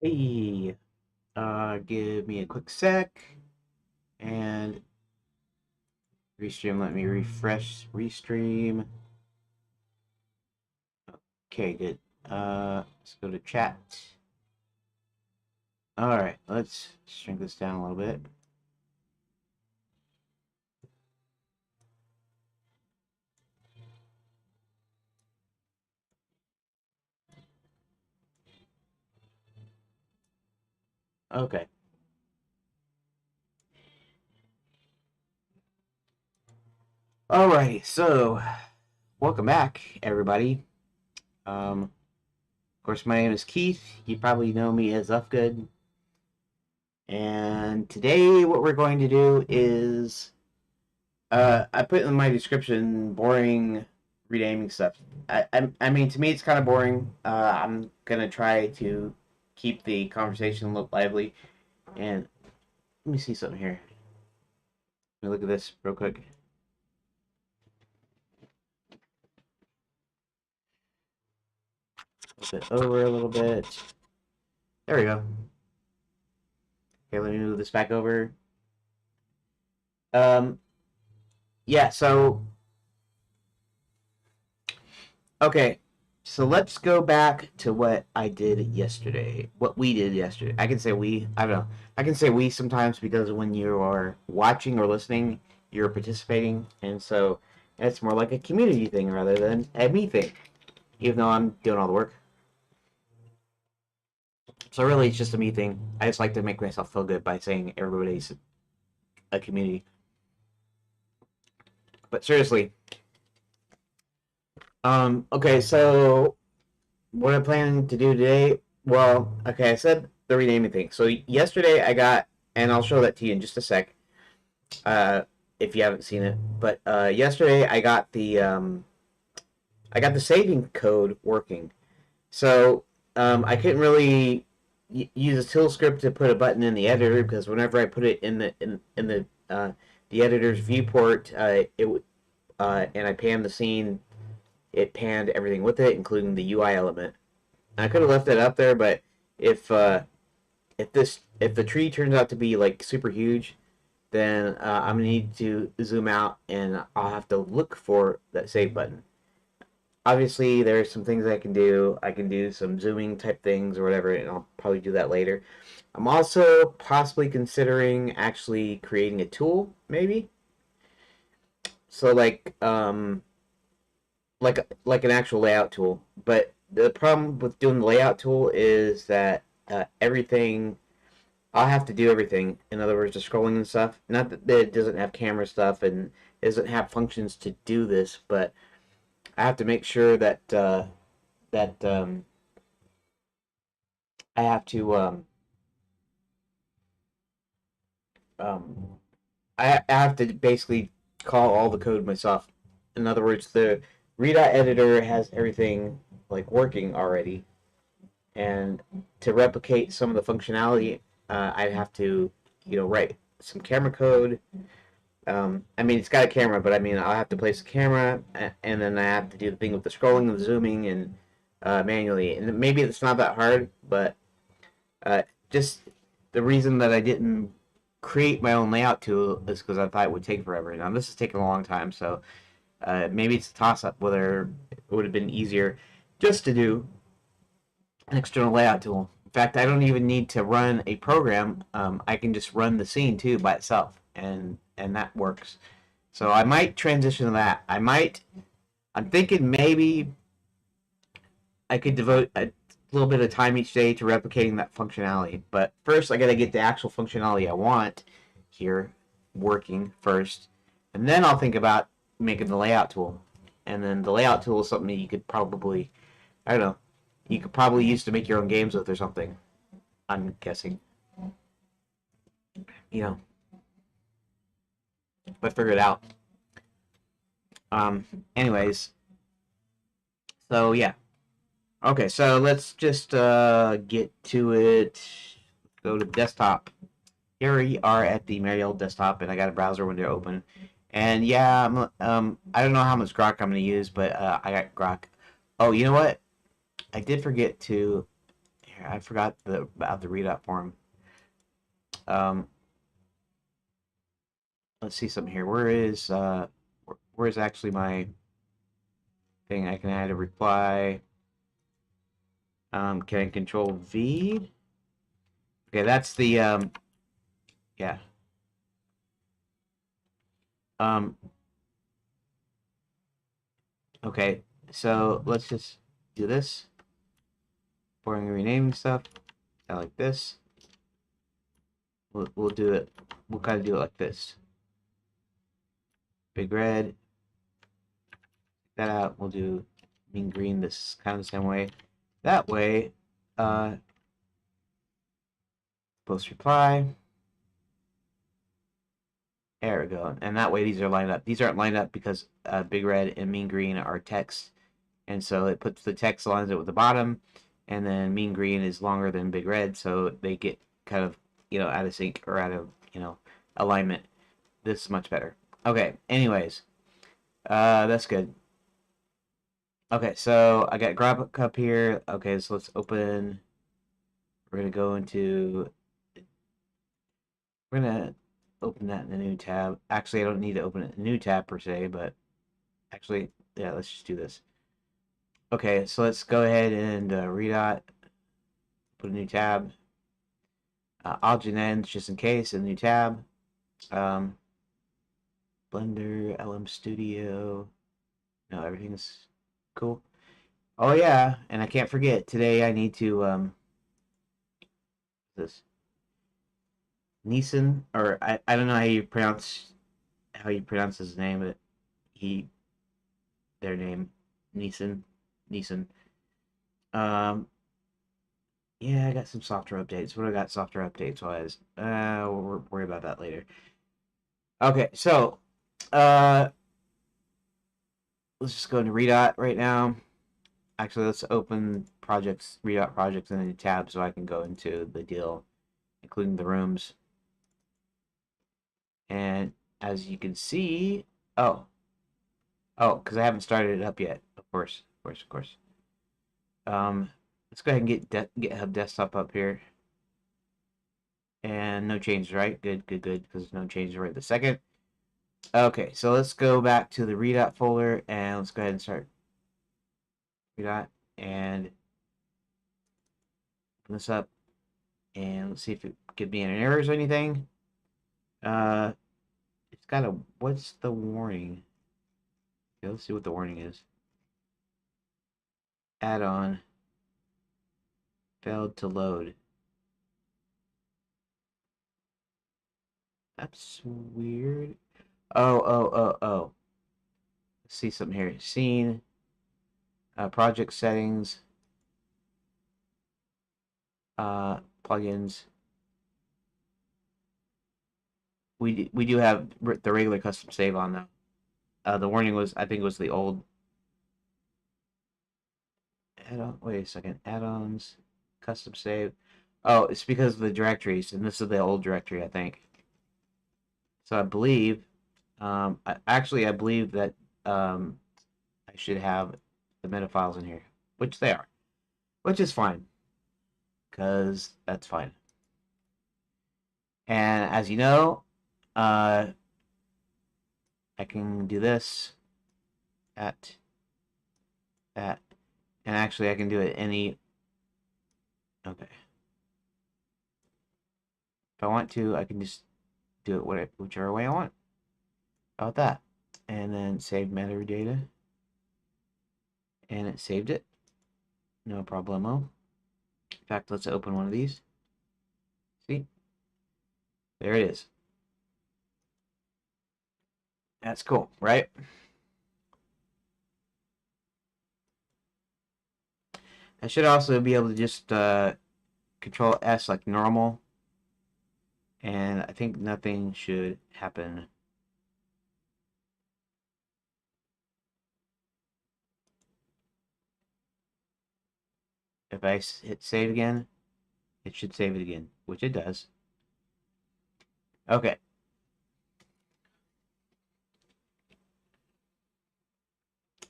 Hey, give me a quick sec and restream. Let me refresh restream. Okay, good. Let's go to chat. All right, let's shrink this down a little bit. Okay. Alrighty, so welcome back, everybody. Of course, my name is Keith. You probably know me as Ufgood. And today, what we're going to do is I put in my description boring renaming stuff. I mean, to me, it's kind of boring. I'm gonna try to keep the conversation a little lively. And let me see something here. Let me look at this real quick. Flip it over a little bit. There we go. Okay, let me move this back over. Um, yeah. So okay, so let's go back to what I did yesterday. What we did yesterday. I can say we. I don't know. I can say we sometimes because when you are watching or listening, you're participating, and so it's more like a community thing rather than a me thing. Even though I'm doing all the work, so really it's just a me thing. I just like to make myself feel good by saying everybody's a community. But seriously, okay, so what I'm planning to do today, well, okay, I said the renaming thing. So yesterday I got, and I'll show that to you in just a sec, uh, if you haven't seen it. But yesterday I got the saving code working. So I couldn't really use a tool script to put a button in the editor because whenever I put it in the editor's viewport, and I panned the scene, it panned everything with it, including the UI element. I could have left that up there, but if uh, if the tree turns out to be like super huge, then I'm gonna need to zoom out, and I'll have to look for that save button. Obviously, there's some things I can do. I can do some zooming type things or whatever, and I'll probably do that later. I'm also possibly considering actually creating a tool, maybe. So like an actual layout tool. But the problem with doing the layout tool is that everything I'll have to do everything. In other words, the scrolling and stuff. Not that it doesn't have camera stuff and doesn't have functions to do this, but I have to make sure that that I have to um, I have to basically call all the code myself. In other words, the Redot editor has everything like working already, and to replicate some of the functionality, I'd have to write some camera code. I mean, it's got a camera, but I mean, I'll have to place the camera, and then I have to do the thing with the scrolling and the zooming and manually. And maybe it's not that hard, but just the reason that I didn't create my own layout tool is because I thought it would take forever. Now this has taken a long time, so maybe it's a toss-up whether it would have been easier just to do an external layout tool. In fact, I don't even need to run a program. I can just run the scene too by itself, and that works. So I might transition to that. I'm thinking maybe I could devote a little bit of time each day to replicating that functionality. But first, I got to get the actual functionality I want here working first, and then I'll think about making the layout tool. And then the layout tool is something you could probably, I don't know, you could probably use to make your own games with or something. I'm guessing, you know, but figure it out. Um, anyways, so yeah. Okay, so let's just get to it. Go to desktop. Here we are at the Mariel desktop, and I got a browser window open. And yeah, I don't know how much Grok I'm going to use, but I got Grok. Oh, you know what? I did forget to. I forgot about the Redot form. Um, let's see something here. Where is actually my thing? I can add a reply. Can I control V? Okay, that's the yeah. Um, okay, so let's just do this. Boring renaming stuff. I like this. We'll do it. We'll kind of do it like this. Big red. That out. We'll do mean green this kind of the same way. That way, post reply. There we go. And that way these are lined up. These aren't lined up because big red and mean green are text. And so it puts the text lines up with the bottom, and then mean green is longer than big red, so they get kind of, out of sync or out of, alignment. This is much better. Okay, anyways, that's good. Okay, so I got grab cup here. Okay, so let's open. We're gonna go into. We're gonna open that in a new tab. Actually, I don't need to open it in a new tab per se, but actually, yeah, let's just do this. Okay, so let's go ahead and Redot. Put a new tab. Object ends just in case. A new tab. Um, Blender, LM Studio. No, everything's cool. Oh yeah, and I can't forget today. I need to this Neeson, or I don't know how you pronounce his name, but he their name Neeson. Um, yeah, I got some software updates. What do I got software updates wise? We'll worry about that later. Okay, so uh, let's just go into Redot right now. Actually, let's open projects, Redot projects in a new tab so I can go into the deal, including the rooms. And as you can see, because I haven't started it up yet. Of course, of course, of course. Let's go ahead and get GitHub desktop up here. And no changes, right? Good, good, good, because no changes right this second. Okay, so let's go back to the Redot folder and let's go ahead and start Redot and open this up and let's see if it gives me any errors or anything. It's got a, what's the warning? Okay, let's see what the warning is. Add-on failed to load. That's weird. Oh. Let's see something here. Scene, project settings, plugins. We do have the regular custom save on though. The warning was, I think it was the old add-on. Wait a second. Add-ons, custom save. Oh, it's because of the directories, and this is the old directory, I think. So I believe, I believe that I should have the meta files in here, which they are, which is fine, because that's fine. And as you know, I can do this at that, and actually I can do it any. Okay, if I want to, I can just do it whichever way I want. How about that? And then save metadata, and it saved it. No problemo. In fact, let's open one of these. See, there it is. That's cool, right? I should also be able to just Control S like normal, and I think nothing should happen. If I hit save again, it should save it again, which it does. Okay.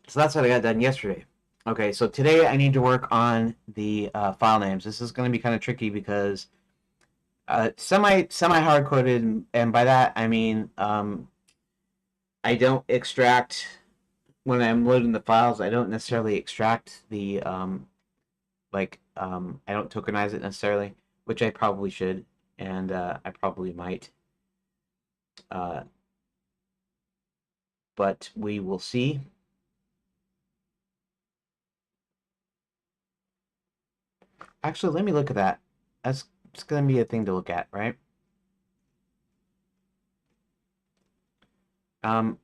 So that's what I got done yesterday. Okay, so today I need to work on the file names. This is going to be kind of tricky because semi hard coded, and by that I mean I don't extract when I'm loading the files. I don't necessarily extract the I don't tokenize it necessarily, which I probably should, and I probably might. Uh, but we will see. Actually, let me look at that. That's it's going to be a thing to look at, right? Um,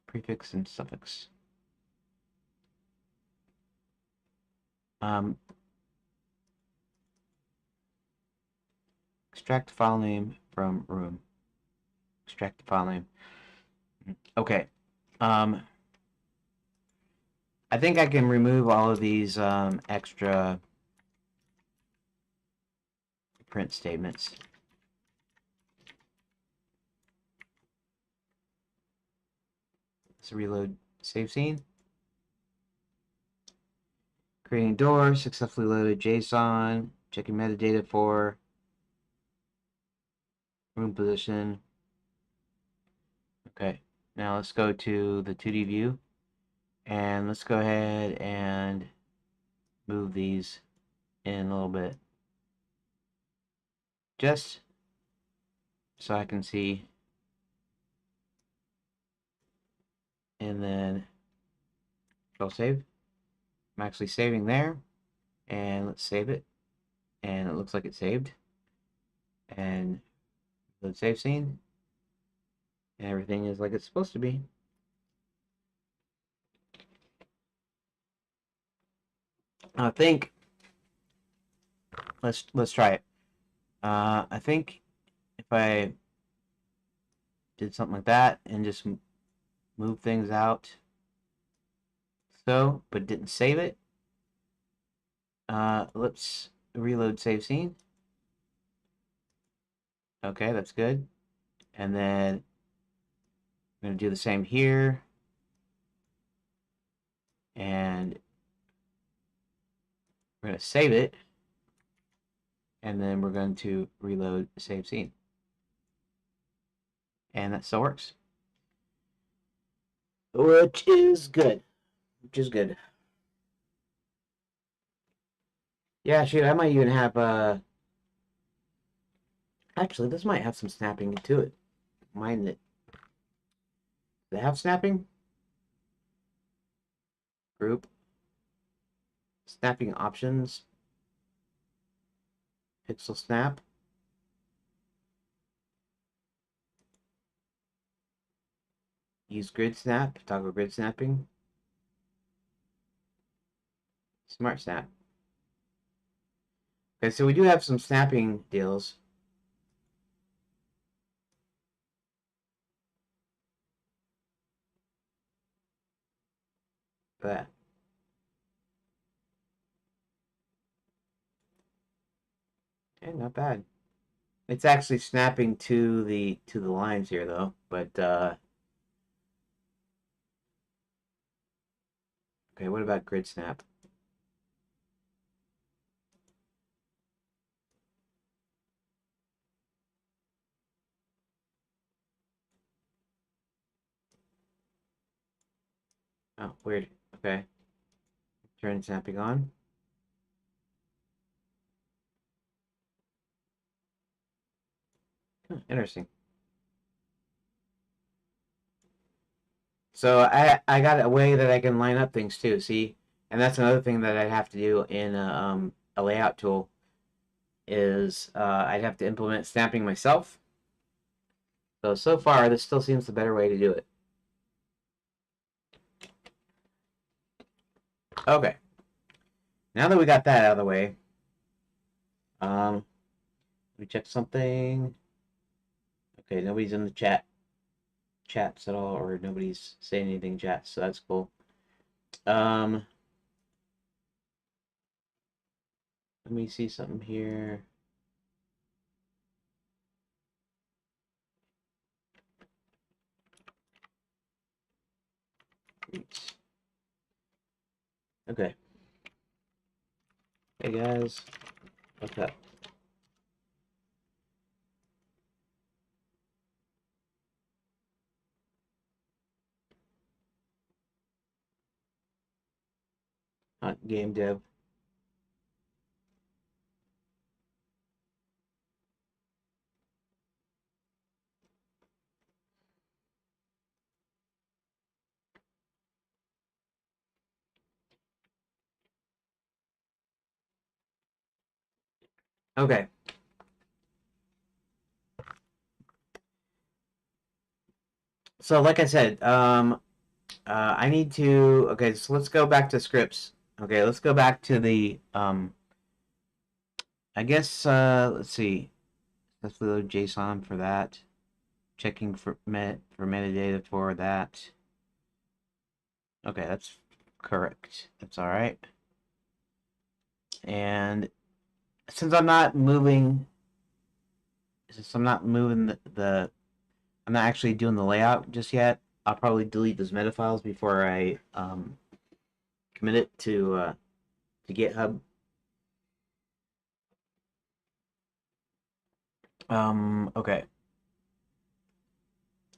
prefix and suffix. Um, extract file name from room. Extract the file name. Okay. Um, I think I can remove all of these extra print statements. Let's reload save scene. Creating door, successfully loaded JSON, checking metadata for room position. Okay, now let's go to the 2D view and let's go ahead and move these in a little bit. Just so I can see. And then Control save. I'm actually saving there. And let's save it. And it looks like it's saved. And the save scene. And everything is like it's supposed to be. I think let's try it. I think if I did something like that and just move things out so, but didn't save it. Let's reload save scene. Okay, that's good. And then I'm going to do the same here. And we're going to save it. And then we're going to reload save scene. And that still works. Which is good. Which is good. Yeah, shoot, I might even have actually this might have some snapping to it. Mine it. Does it have snapping? Group. Snapping options. Pixel snap. Use grid snap. Toggle grid snapping. Smart snap. Okay, so we do have some snapping deals. That. Okay, not bad. It's actually snapping to the lines here though, but okay, what about grid snap? Oh, weird. Okay. Turn snapping on. Interesting. So I got a way that I can line up things too. See, and that's another thing that I'd have to do in a layout tool is I'd have to implement snapping myself. So far this still seems the better way to do it. Okay, now that we got that out of the way, let me check something. Okay, nobody's in the chats at all, or nobody's saying anything in chat, so that's cool. Let me see something here. Okay. Hey guys, what's up? Game dev. Okay. So like I said, I need to. Okay, so let's go back to scripts. Okay, let's go back to the. I guess. Let's see. Let's load JSON for that. Checking for metadata for that. Okay, that's correct. That's all right. And since I'm not moving, since I'm not moving I'm not actually doing the layout just yet. I'll probably delete those meta files before I commit it to GitHub. Okay.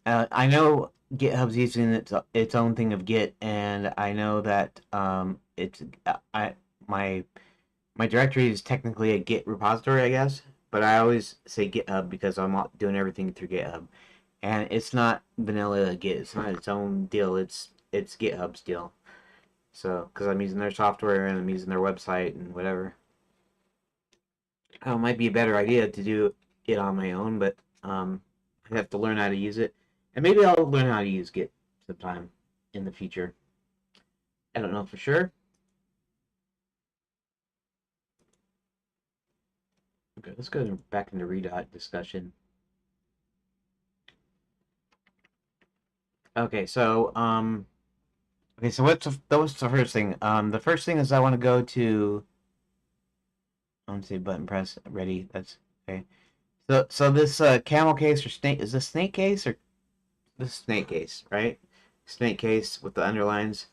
I know GitHub's using its own thing of Git, and I know that it's I my my directory is technically a Git repository, I guess, but I always say GitHub because I'm doing everything through GitHub, and it's not vanilla Git. It's not its own deal. It's GitHub's deal. So because I'm using their software and I'm using their website and whatever, it might be a better idea to do it on my own, but I have to learn how to use it, and maybe I'll learn how to use Git sometime in the future. I don't know for sure. Okay, let's go back into Redot discussion. Okay, so okay, so that was the first thing. The first thing is I want to go to. I want to say button press ready. That's okay. So this camel case or snake is this snake case or this snake case, right? Snake case with the underlines.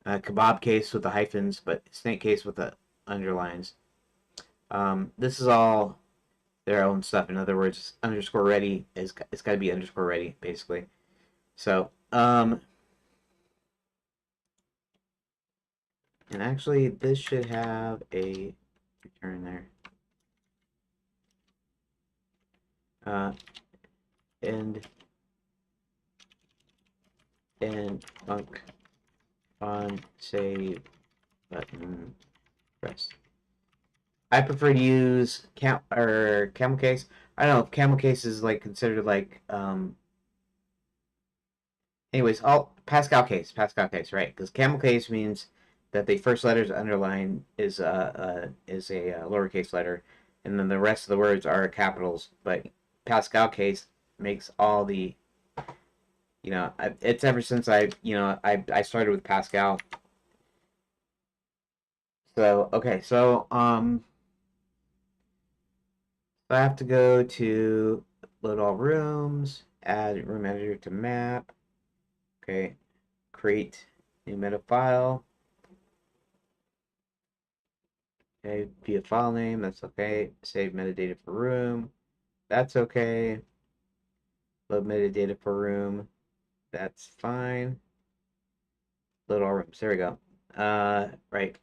Kebab case with the hyphens, but snake case with the underlines. This is all their own stuff. In other words, underscore ready is it's got to be underscore ready basically. So and actually this should have a return there. Uh, and funk on save button press. I prefer to use camel case. I don't know if camel case is like considered like anyways, all Pascal case, right? Because camel case means that the first letters underline is a lowercase letter, and then the rest of the words are capitals. But Pascal case makes all the it's ever since I started with Pascal. So okay, so I have to go to load all rooms, add room editor to map. Okay, create new meta file. Okay, via file name, that's okay. Save metadata for room, that's okay. Load metadata for room, that's fine. Load all rooms, there we go. Right.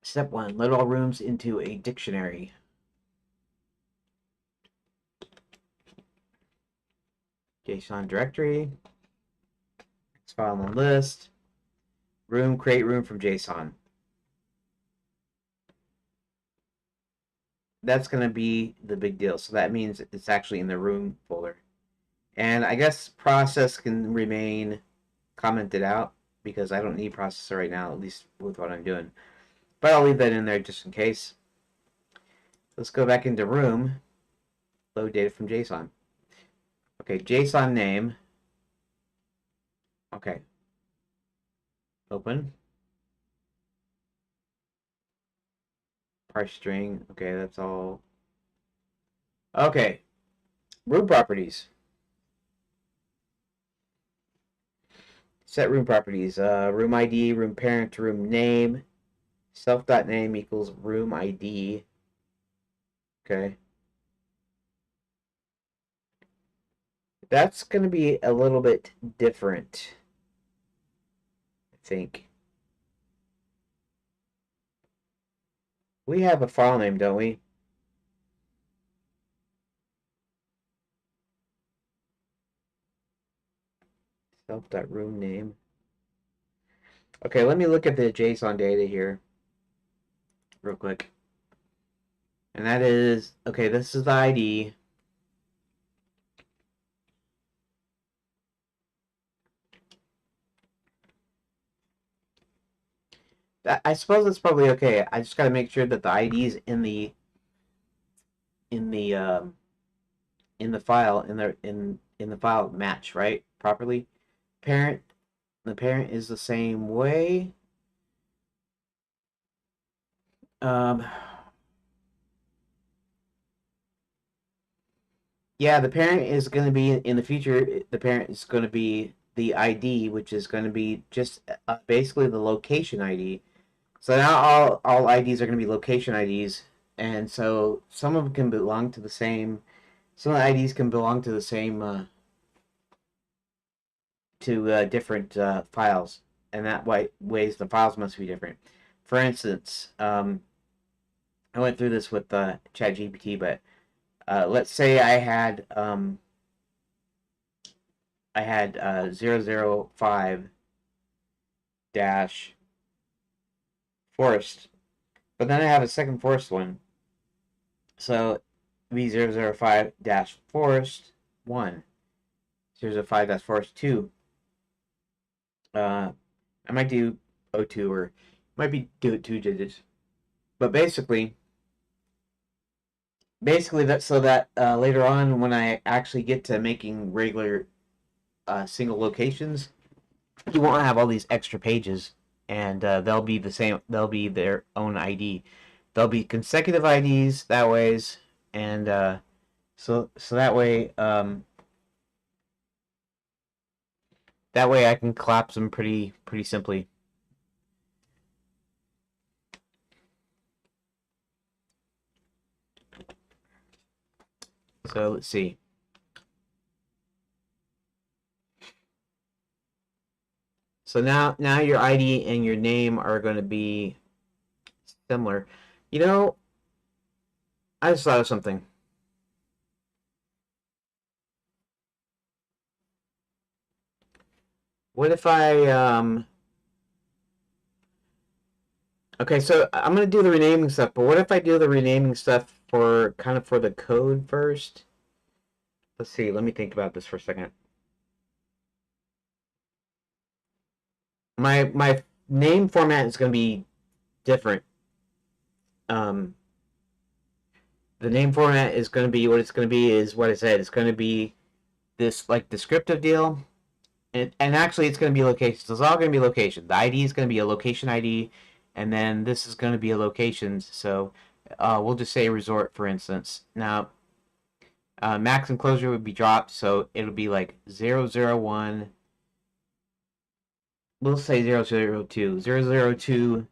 Step 1, load all rooms into a dictionary. JSON directory, next file on the list, room, create room from JSON. That's going to be the big deal. So that means it's actually in the room folder. And I guess process can remain commented out because I don't need processor right now, at least with what I'm doing. But I'll leave that in there just in case. Let's go back into room, load data from JSON. Okay, JSON name. Okay. Open. Parse string. Okay, that's all. Okay. Room properties. Set room properties. Room ID, room parent, room name. Self.name equals room ID. Okay. That's going to be a little bit different, I think. We have a file name, don't we? Self.room name. Okay, let me look at the JSON data here real quick. And that is, okay, this is the ID. I suppose that's probably okay. I just got to make sure that the IDs in the in the file in the file match right properly. Parent, the parent is the same way. Um, yeah, the parent is going to be in the future. The parent is going to be the ID, which is going to be just basically the location ID. So now all IDs are going to be location IDs, and so some of them can belong to the same. Some of the IDs can belong to the same to different files, and that ways the files must be different. For instance, I went through this with ChatGPT, but let's say I had 005 dash forest, but then I have a second forest one, so be 005 dash forest 1, 005 dash forest 2. I might do O2 or might be do it 2 digits, but basically that so that later on when I actually get to making regular single locations, you won't have all these extra pages, and they'll be the same. They'll be their own ID. They'll be consecutive IDs that ways, and so that way I can collapse them pretty simply. So let's see. So now your ID and your name are going to be similar. You know, I just thought of something. What if I okay, so I'm gonna do the renaming stuff, but what if I do the renaming stuff for kind of for the code first? Let's see, let me think about this for a second. My name format is gonna be different. Um, the name format is gonna be what it's gonna be is what I said. It's gonna be this like descriptive deal. And actually it's gonna be locations. So it's all gonna be location. The ID is gonna be a location ID, and then this is gonna be a location. So we'll just say resort for instance. Now max enclosure would be dropped, so it'll be like 001. We'll say 002. 002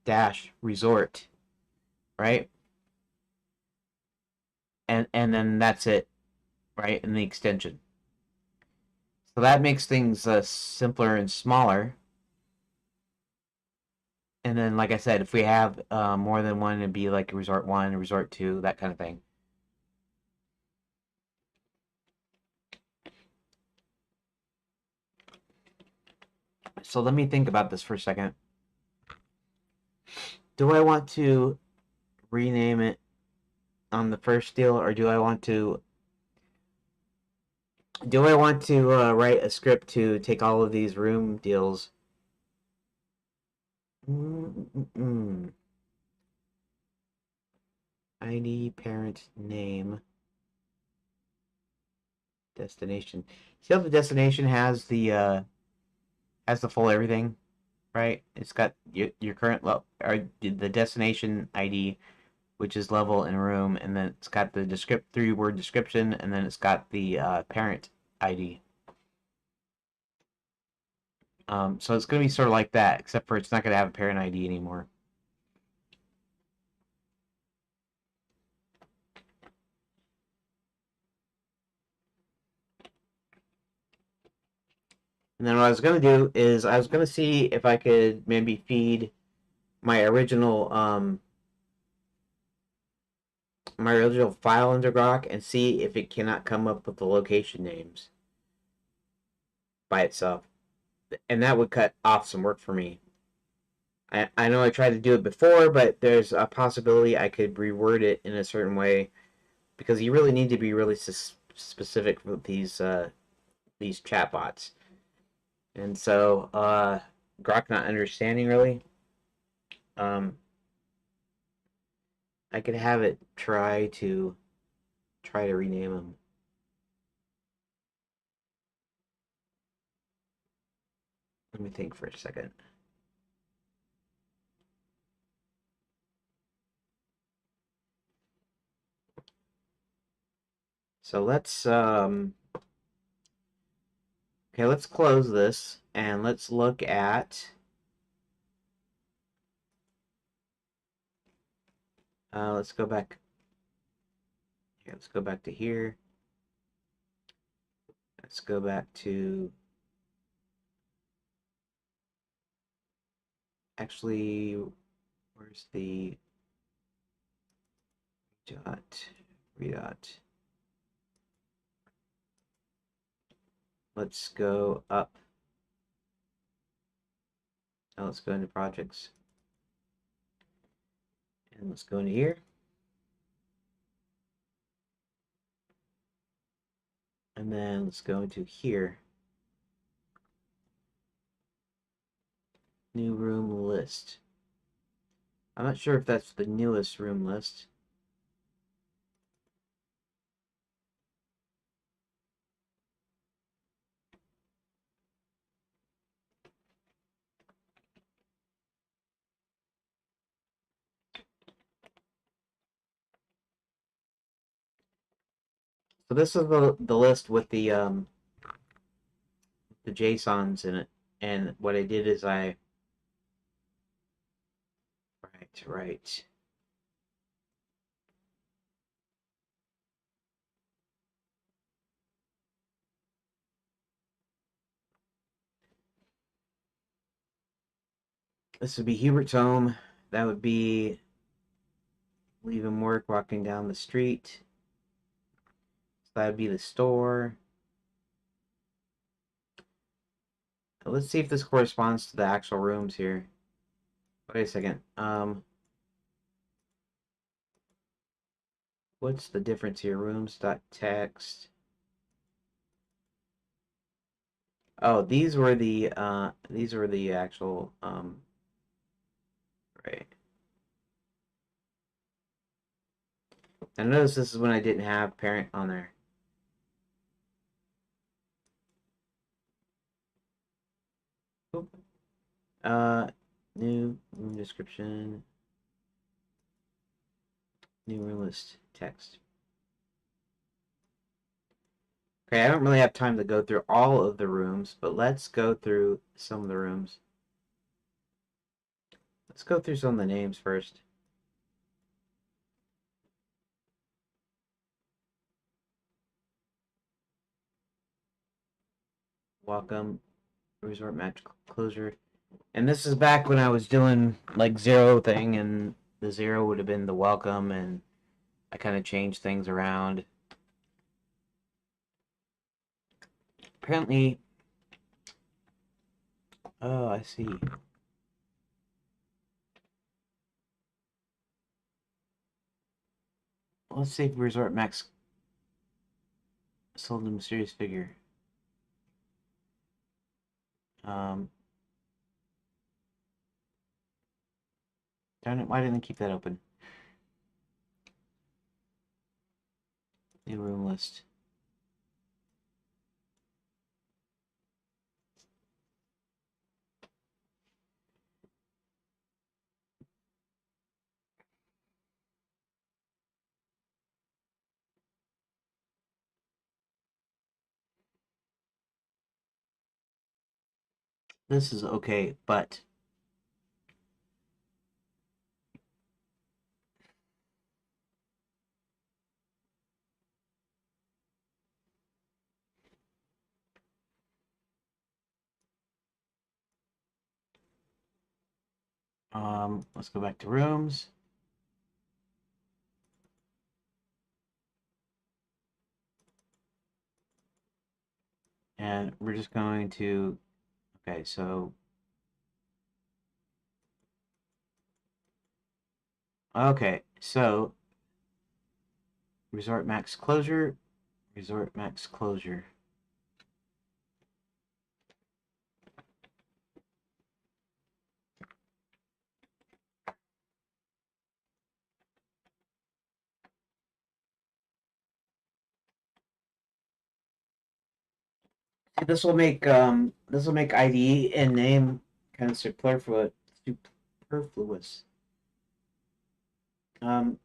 dash resort, right? And then that's it, right? In the extension. So that makes things simpler and smaller. And then, like I said, if we have more than one, it'd be like resort 1, resort 2, that kind of thing. So let me think about this for a second. Do I want to rename it on the first deal, or do I want to write a script to take all of these room deals? ID, parent, name, destination. See how the destination has the full everything, right? It's got your current level or the destination ID, which is level and room, and then it's got the 3-word description, and then it's got the parent ID. So it's going to be sort of like that, except for it's not going to have a parent ID anymore. And then what I was going to do is I was going to see if I could maybe feed my original file into Grok and see if it cannot come up with the location names by itself. And that would cut off some work for me. I know I tried to do it before, but there's a possibility I could reword it in a certain way because you really need to be really specific with these chatbots. And so Grok not understanding really, um, I could have it try to rename them. Let me think for a second. So let's okay, let's close this and let's look at let's go back. Yeah, let's go back to here. Let's go back to actually where's the redot. Let's go up. Now let's go into projects. And let's go into here. And then let's go into here. New room list. I'm not sure if that's the newest room list. So this is the list with the JSONs in it. And what I did is right. This would be Hubert's home. That would be leaving work, walking down the street. So that would be the store. Let's see if this corresponds to the actual rooms here. Wait a second. What's the difference here? Rooms.text. Oh, these were the actual right. And notice this is when I didn't have parent on there. Oop. New room description. New room list text. Okay, I don't really have time to go through all of the rooms, but let's go through some of the rooms. Let's go through some of the names first. Welcome, resort match closure. And this is back when I was doing like zero thing, and the zero would have been the welcome, and I kind of changed things around. Apparently, oh, I see. Let's see if Resort Max sold a mysterious figure. Um, Darn it, why didn't I keep that open? New room list. This is okay, but let's go back to rooms. And we're just going to, okay, so, okay, so resort max closure, resort max closure. This will make ID and name kind of superfluous. Um,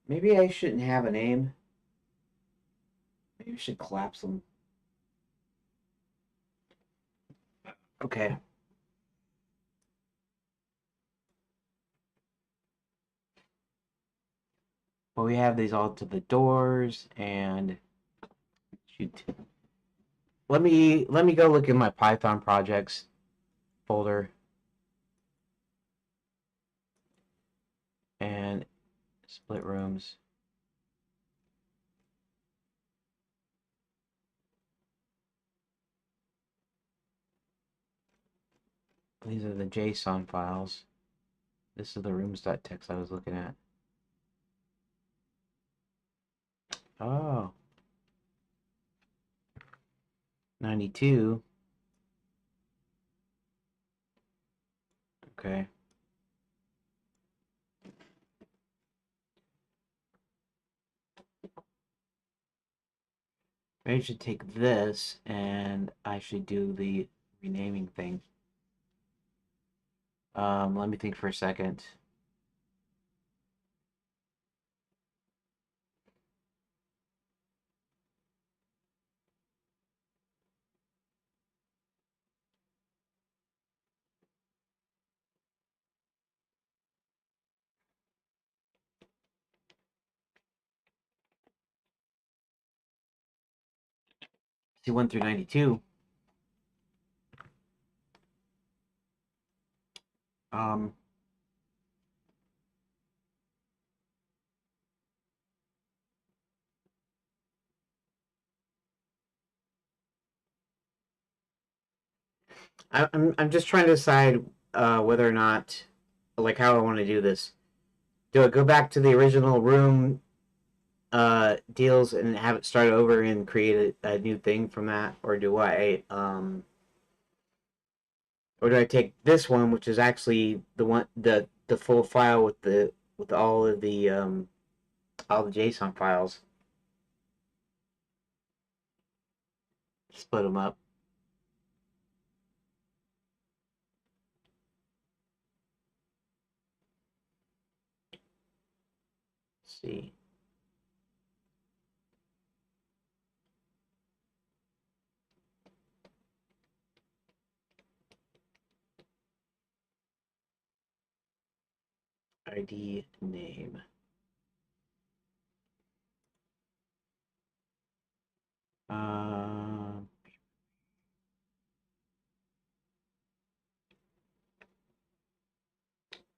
maybe I shouldn't have a name. Maybe I should collapse them. Okay. Well, we have these all to the doors and shoot. Let me go look in my Python projects folder and split rooms. These are the JSON files. This is the rooms.txt I was looking at. Oh, 92. Okay. I should take this and I should do the renaming thing. Let me think for a second. See 1 through 92. Um, I'm just trying to decide whether or not, like, how I want to do this. Do I go back to the original room deals and have it start over and create a new thing from that, or do I take this one, which is actually the full file with the with all the JSON files, split them up. Let's see. ID name. Uh,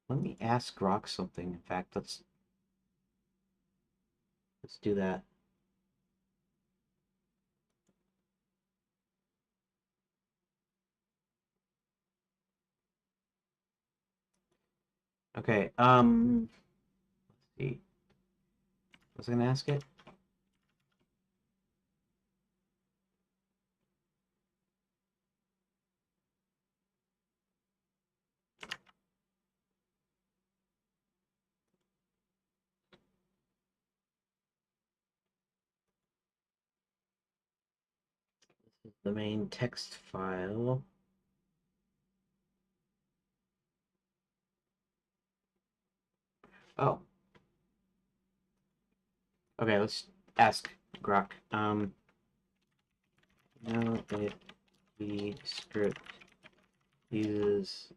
Let me ask Grok something. In fact, let's do that. Okay. Let's see. Was I gonna ask it? This is the main text file. Oh. Okay, let's ask Grok. Now if the script uses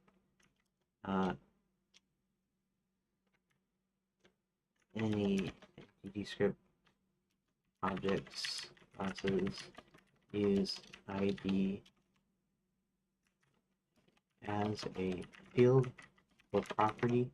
any entity script objects classes use ID as a field or property.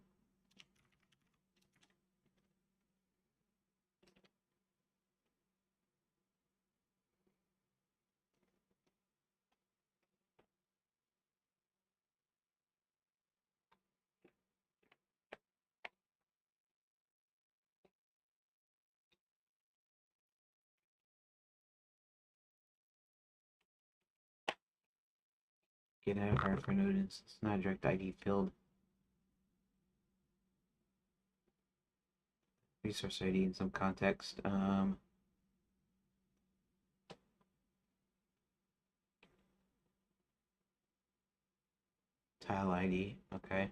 Get out our for node instance, not a direct ID field. Resource ID in some context. Tile ID, okay.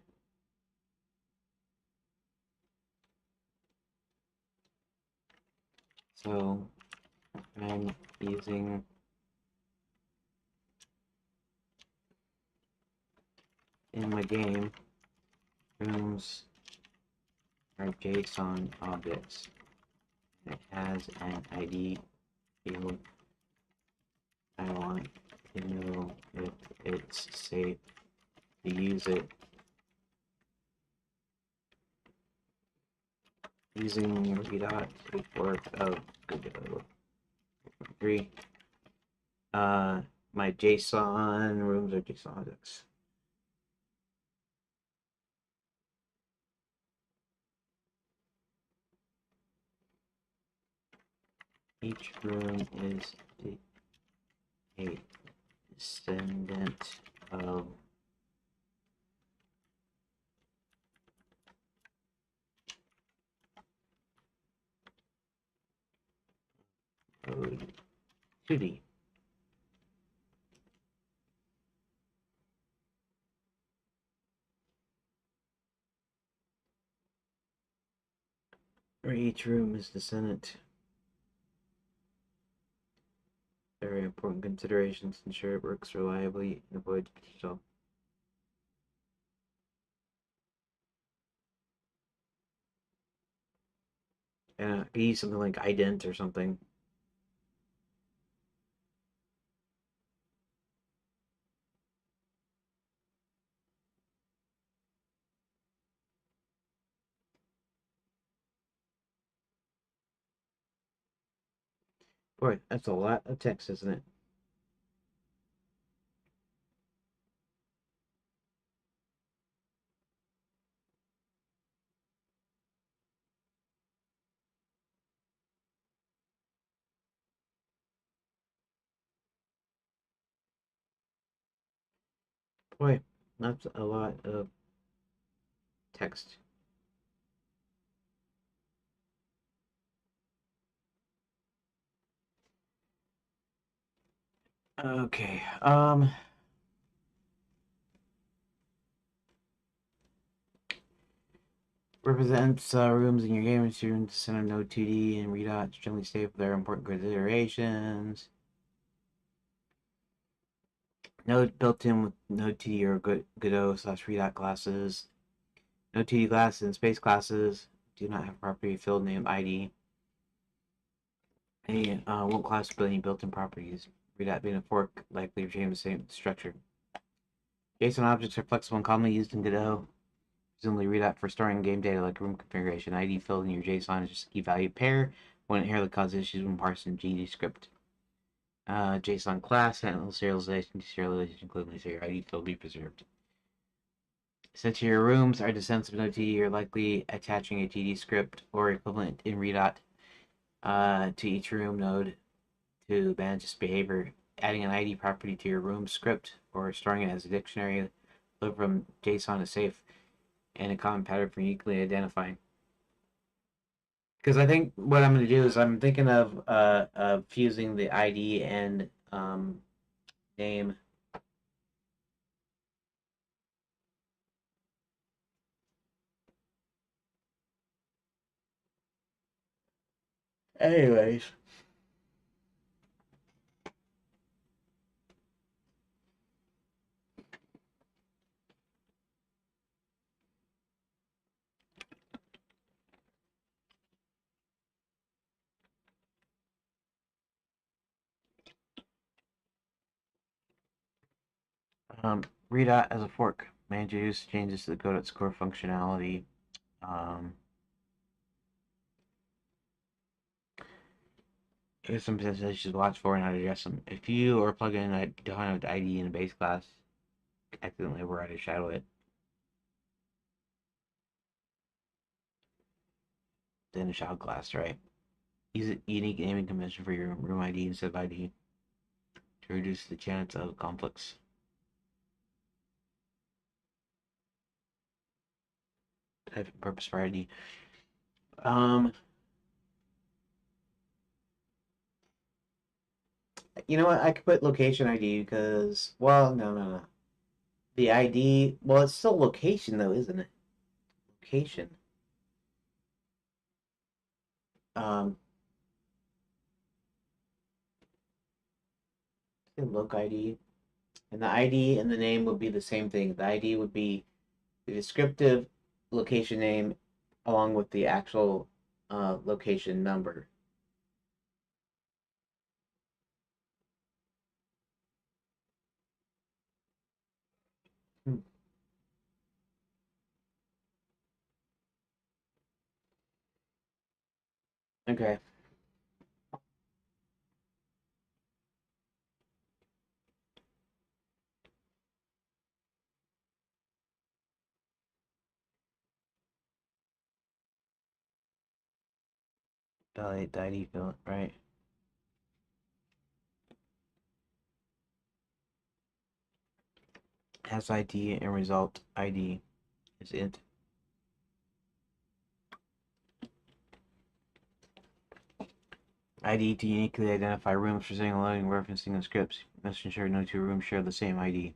So I'm using in my game rooms are JSON objects. It has an ID field. I want to know if it's safe to use it. Using Redot to work of three. My JSON rooms are JSON objects. Each room is a descendant of code 2D. Where each room is descendant. Very important considerations to ensure it works reliably and avoid potential. And be something like ident or something. Boy, that's a lot of text, isn't it? Boy, that's a lot of text. Okay, represents rooms in your game students center node 2D and Redot generally state their important considerations. Node built in with node 2D or Godot / Redot classes. Node 2D classes and space classes do not have property field name ID. Any won't class with any built-in properties. Redot being a fork likely retain the same structure. JSON objects are flexible and commonly used in Godot. Presumably Redot for storing game data like room configuration. ID field in your JSON is just a key value pair. Won't inherently cause issues when parsing GD script. JSON class handles serialization, deserialization, including so your ID field be preserved. Since your rooms are descendants of Node TD, you're likely attaching a TD script or equivalent in Redot to each room node to manage its behavior. Adding an ID property to your room script or storing it as a dictionary from JSON is safe and a common pattern for uniquely identifying. Because I think what I'm going to do is I'm thinking of fusing the ID and name. Anyways, um, Redot as a fork may introduce changes to the code core functionality. Um, Here's some potential issues to watch for and how to address them. If you or plugin define with ID in a base class, accidentally override or shadow it, then a shadow class, right? Use a unique naming convention for your room ID instead of ID to reduce the chance of conflicts. Type and purpose for ID. Um, you know what? I could put location ID because, well, no. The ID, well, it's still location though, isn't it? Location. Um, loc ID, and the ID and the name would be the same thing. The ID would be the descriptive location name along with the actual location number. Hmm. Okay. Validate the ID field, right? Has ID and result ID is int. ID to uniquely identify rooms for single loading, referencing the scripts. Must ensure no two rooms share the same ID.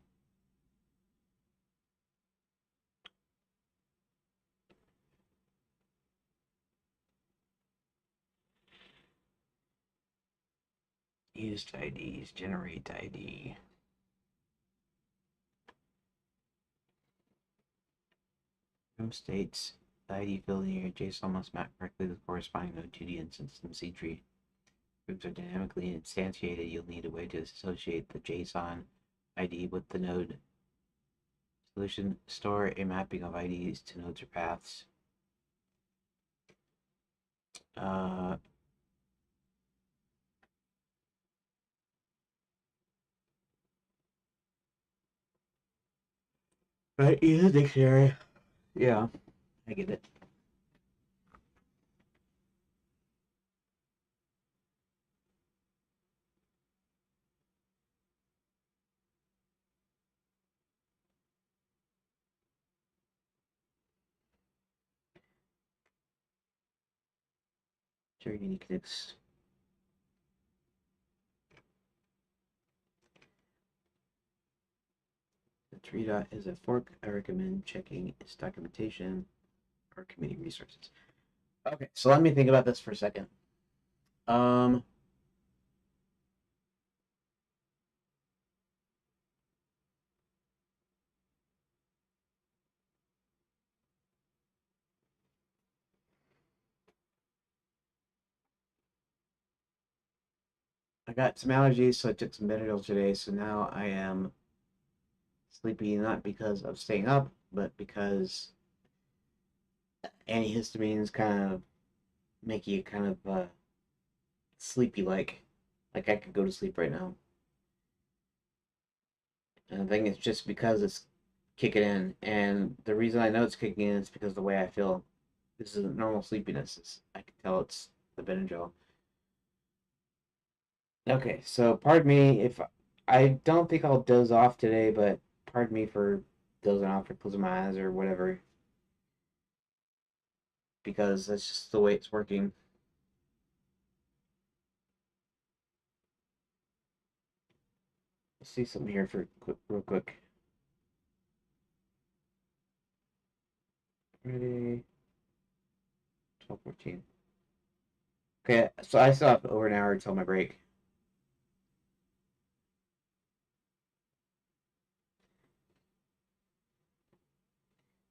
Used IDs, generate ID. Room states the ID field in your JSON must map correctly to the corresponding node 2D instance in the C tree. Groups are dynamically instantiated. You'll need a way to associate the JSON ID with the node. Solution: store a mapping of IDs to nodes or paths. Uh, right, use a dictionary. Yeah, I get it. Share uniqueness. The tree dot is a fork. I recommend checking its documentation or community resources. Okay, so let me think about this for a second. Um, I got some allergies, so I took some Benadryl today. So now I am sleepy, not because of staying up, but because antihistamines kind of make you kind of sleepy like. Like I could go to sleep right now. And I think it's just because it's kicking in. And the reason I know it's kicking in is because of the way I feel. This isn't normal sleepiness. I can tell it's the Benadryl. Okay, so pardon me if I don't think I'll doze off today, but pardon me for dozing off or closing my eyes or whatever, because that's just the way it's working. Let's see something here for real quick. Ready? 12:14. Okay, so I still have over an hour until my break.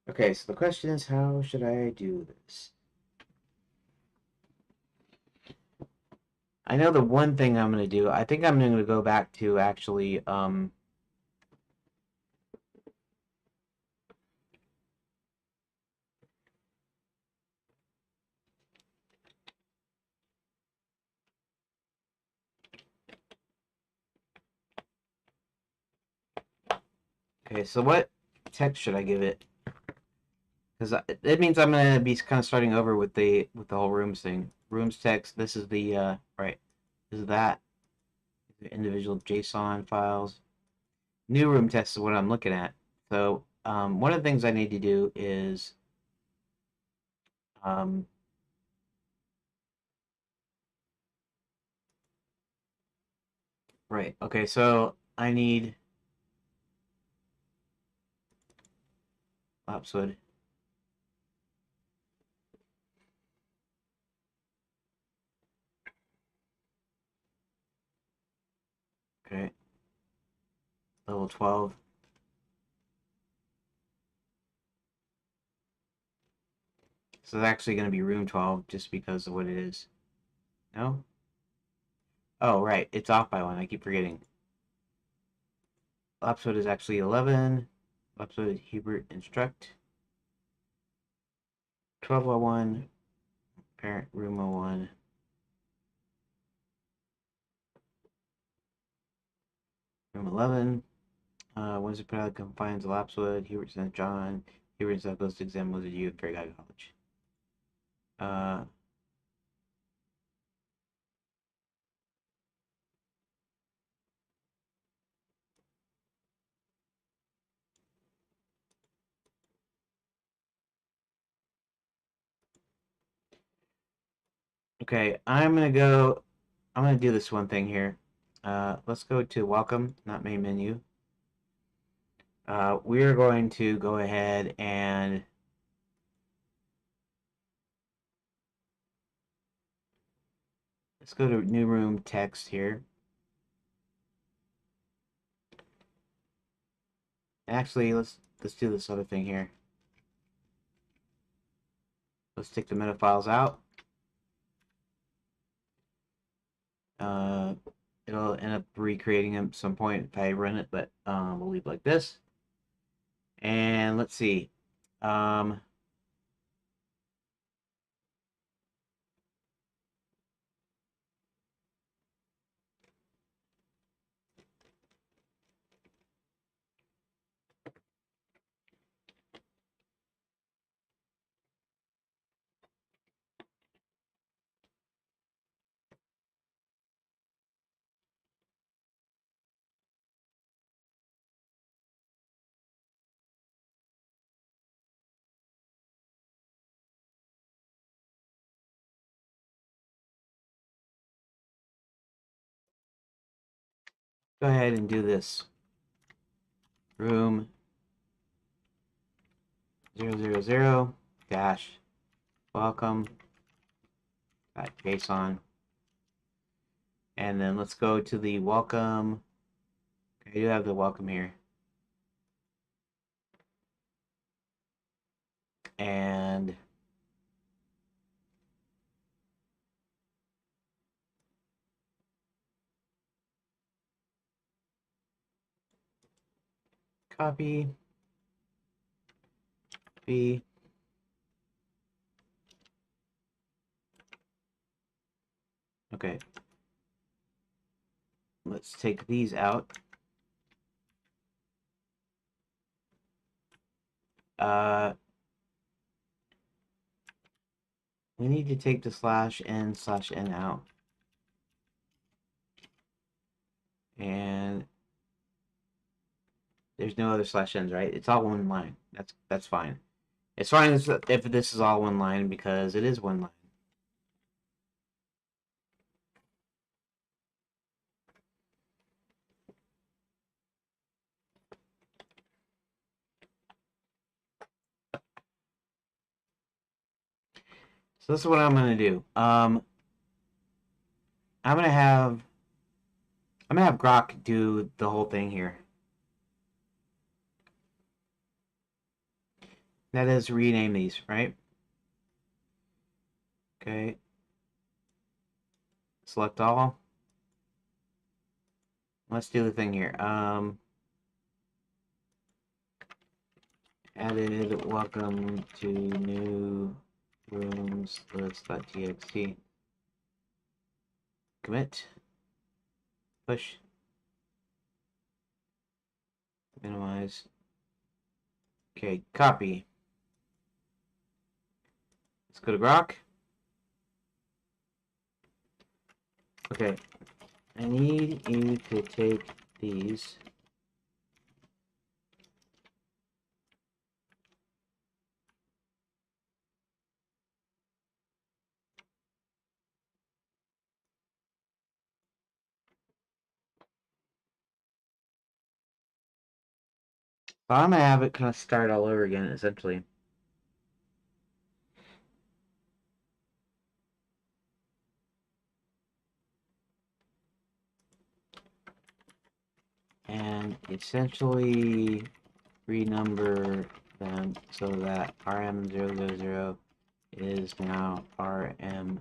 Okay, so the question is, how should I do this? I know the one thing I'm going to do, I think I'm going to go back to actually, okay, so what text should I give it? Because it means I'm going to be kind of starting over with the whole rooms thing. Rooms text, this is the, right, this is that. The individual JSON files. New room text is what I'm looking at. So one of the things I need to do is um, right. Okay, so I need Lapswood. Okay, level 12. So it's actually going to be room 12 just because of what it is. No? Oh, right. It's off by one. I keep forgetting. Lapswood is actually 11. Lapswood Hubert instruct. 1201. Parent room 01. Room 11. Once the product confines Lapswood, Hubert sends John. Hubert goes to examine whether you at Fair Guy College. Uh, okay, I'm gonna do this one thing here. Let's go to welcome, not main menu. We're going to go ahead and let's go to new room text here. Actually, let's do this other thing here. Let's take the meta files out. Uh, it'll end up recreating them at some point if I run it, but we'll leave like this. And let's see. Um, go ahead and do this. Room 000 dash welcome JSON. And then let's go to the welcome. Okay, I do have the welcome here. And copy B. Okay. Let's take these out. We need to take the /n/n out. And there's no other /n's, right? It's all one line. That's fine. It's fine if this is all one line because it is one line. So this is what I'm gonna do. I'm gonna have Grok do the whole thing here. That is rename these, right? Okay. Select all. Let's do the thing here. Added welcome to new rooms list.txt. Commit. Push. Minimize. Okay, copy. Let's go to Grok. Okay, I need you to take these. So I'm gonna have it kind of start all over again, essentially. And essentially renumber them so that RM000 is now RM01.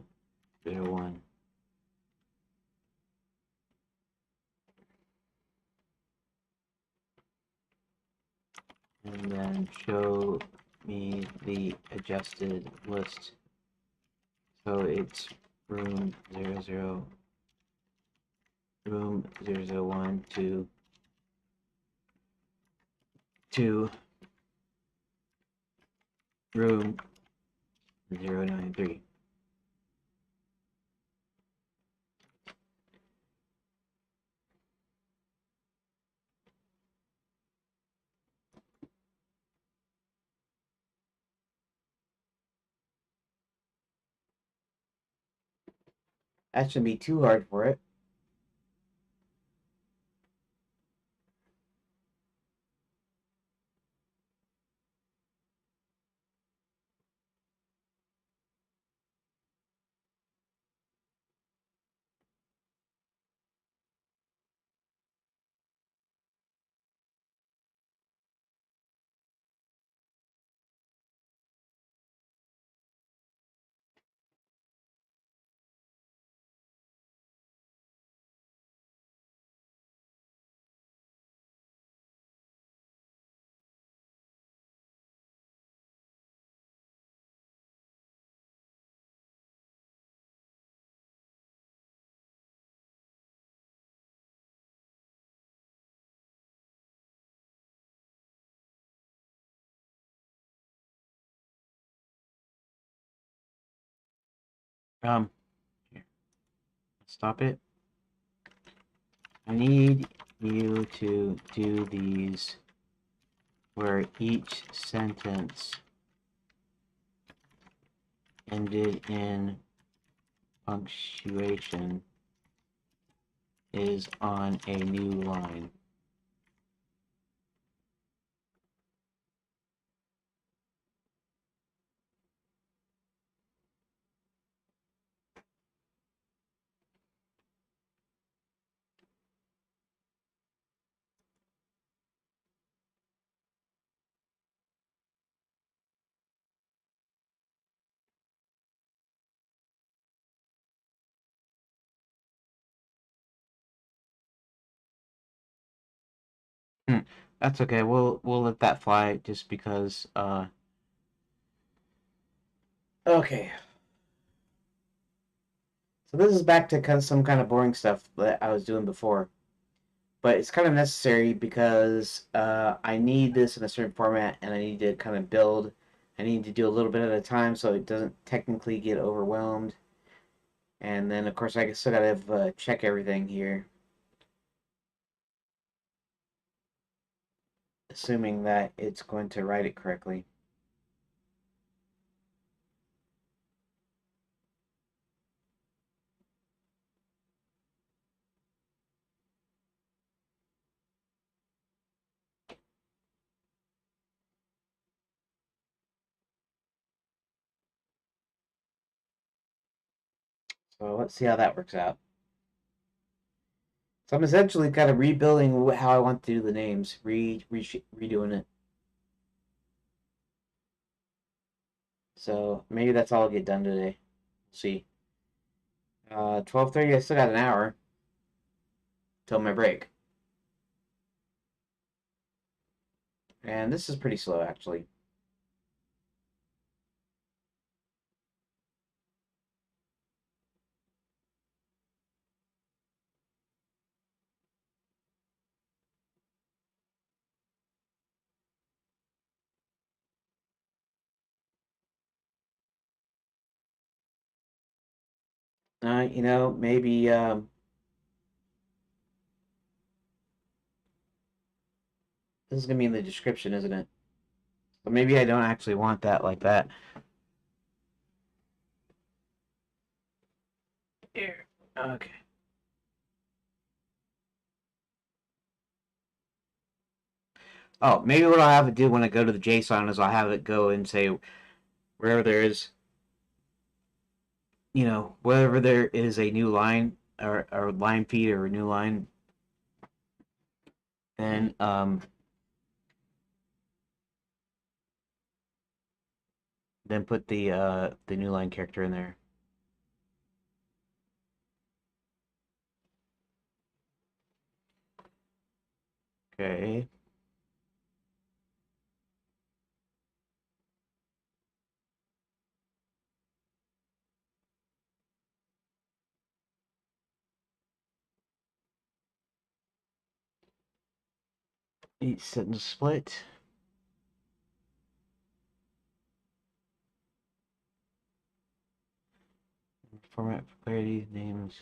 And then show me the adjusted list. So it's room 00, room 001 to room 093. That shouldn't be too hard for it. Here, stop it. I need you to do these where each sentence ended in punctuation is on a new line. That's okay. We'll let that fly just because okay. So this is back to kind of some kind of boring stuff that I was doing before. But it's kind of necessary because I need this in a certain format and I need to kind of build. I need to do a little bit at a time so it doesn't technically get overwhelmed. And then, of course, I still got to check everything here, assuming that it's going to write it correctly. So let's see how that works out. So I'm essentially kind of rebuilding how I want to do the names, redoing it. So maybe that's all I'll get done today. We'll see. 12:30. I still got an hour till my break, and this is pretty slow actually. Maybe this is gonna be in the description, isn't it? But maybe I don't actually want that like that. Here. Okay. Oh, maybe what I'll have it do when I go to the JSON is I'll have it go and say wherever there is, wherever there is a new line or line feed or a new line, then put the new line character in there. Okay. Each sentence split. Format for clarity, names.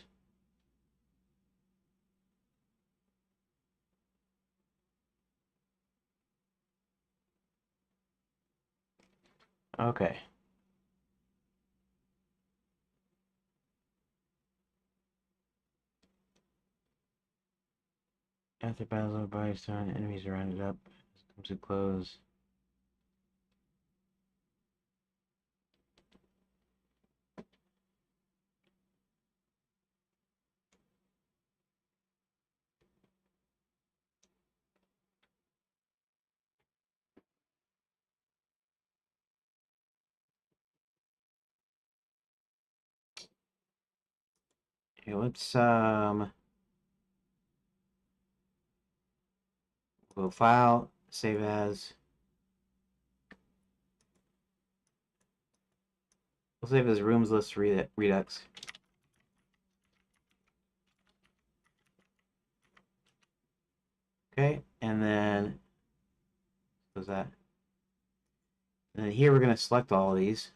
Okay. After battle by stone, enemies are rounded up. Comes to close. Okay, let's go file, save as. We'll save as rooms list redux. Okay, and then close that. And then here we're gonna select all of these.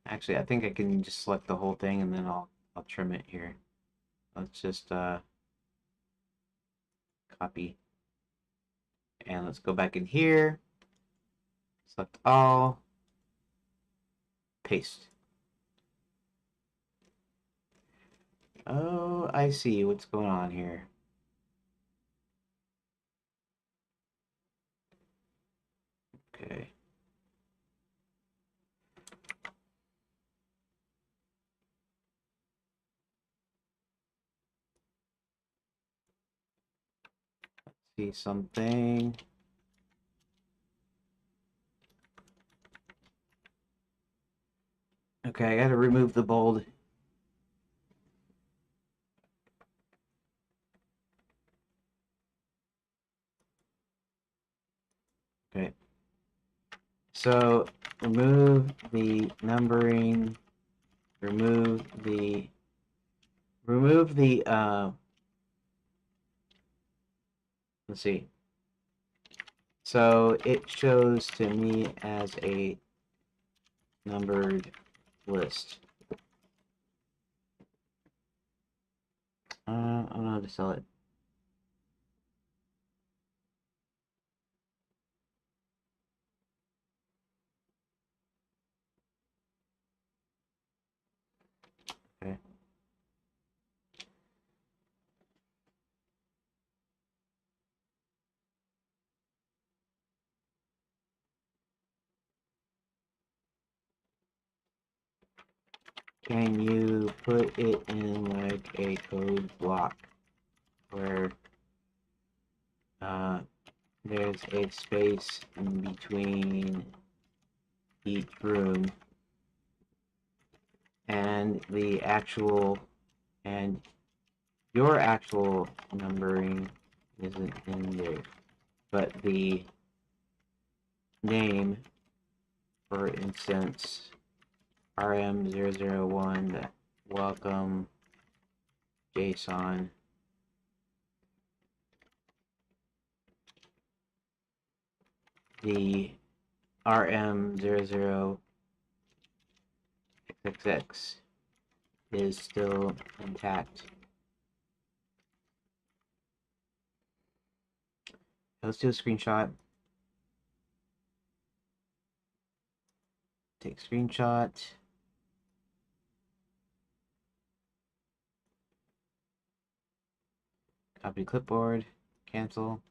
Actually, I think I can just select the whole thing and then I'll trim it here. Let's just copy. And let's go back in here. Select all. Paste. Oh, I see what's going on here. Okay. See something. Okay, I gotta remove the bold. Okay. So remove the numbering, remove the let's see. So it shows to me as a numbered list. I don't know how to sell it. Okay. can you put it in like a code block where there's a space in between each room and the actual and your actual numbering isn't in there, but the name, for instance, RM001 welcome JSON, the RM00XX is still intact. Let's do a screenshot. Take screenshot. Copy clipboard. Cancel.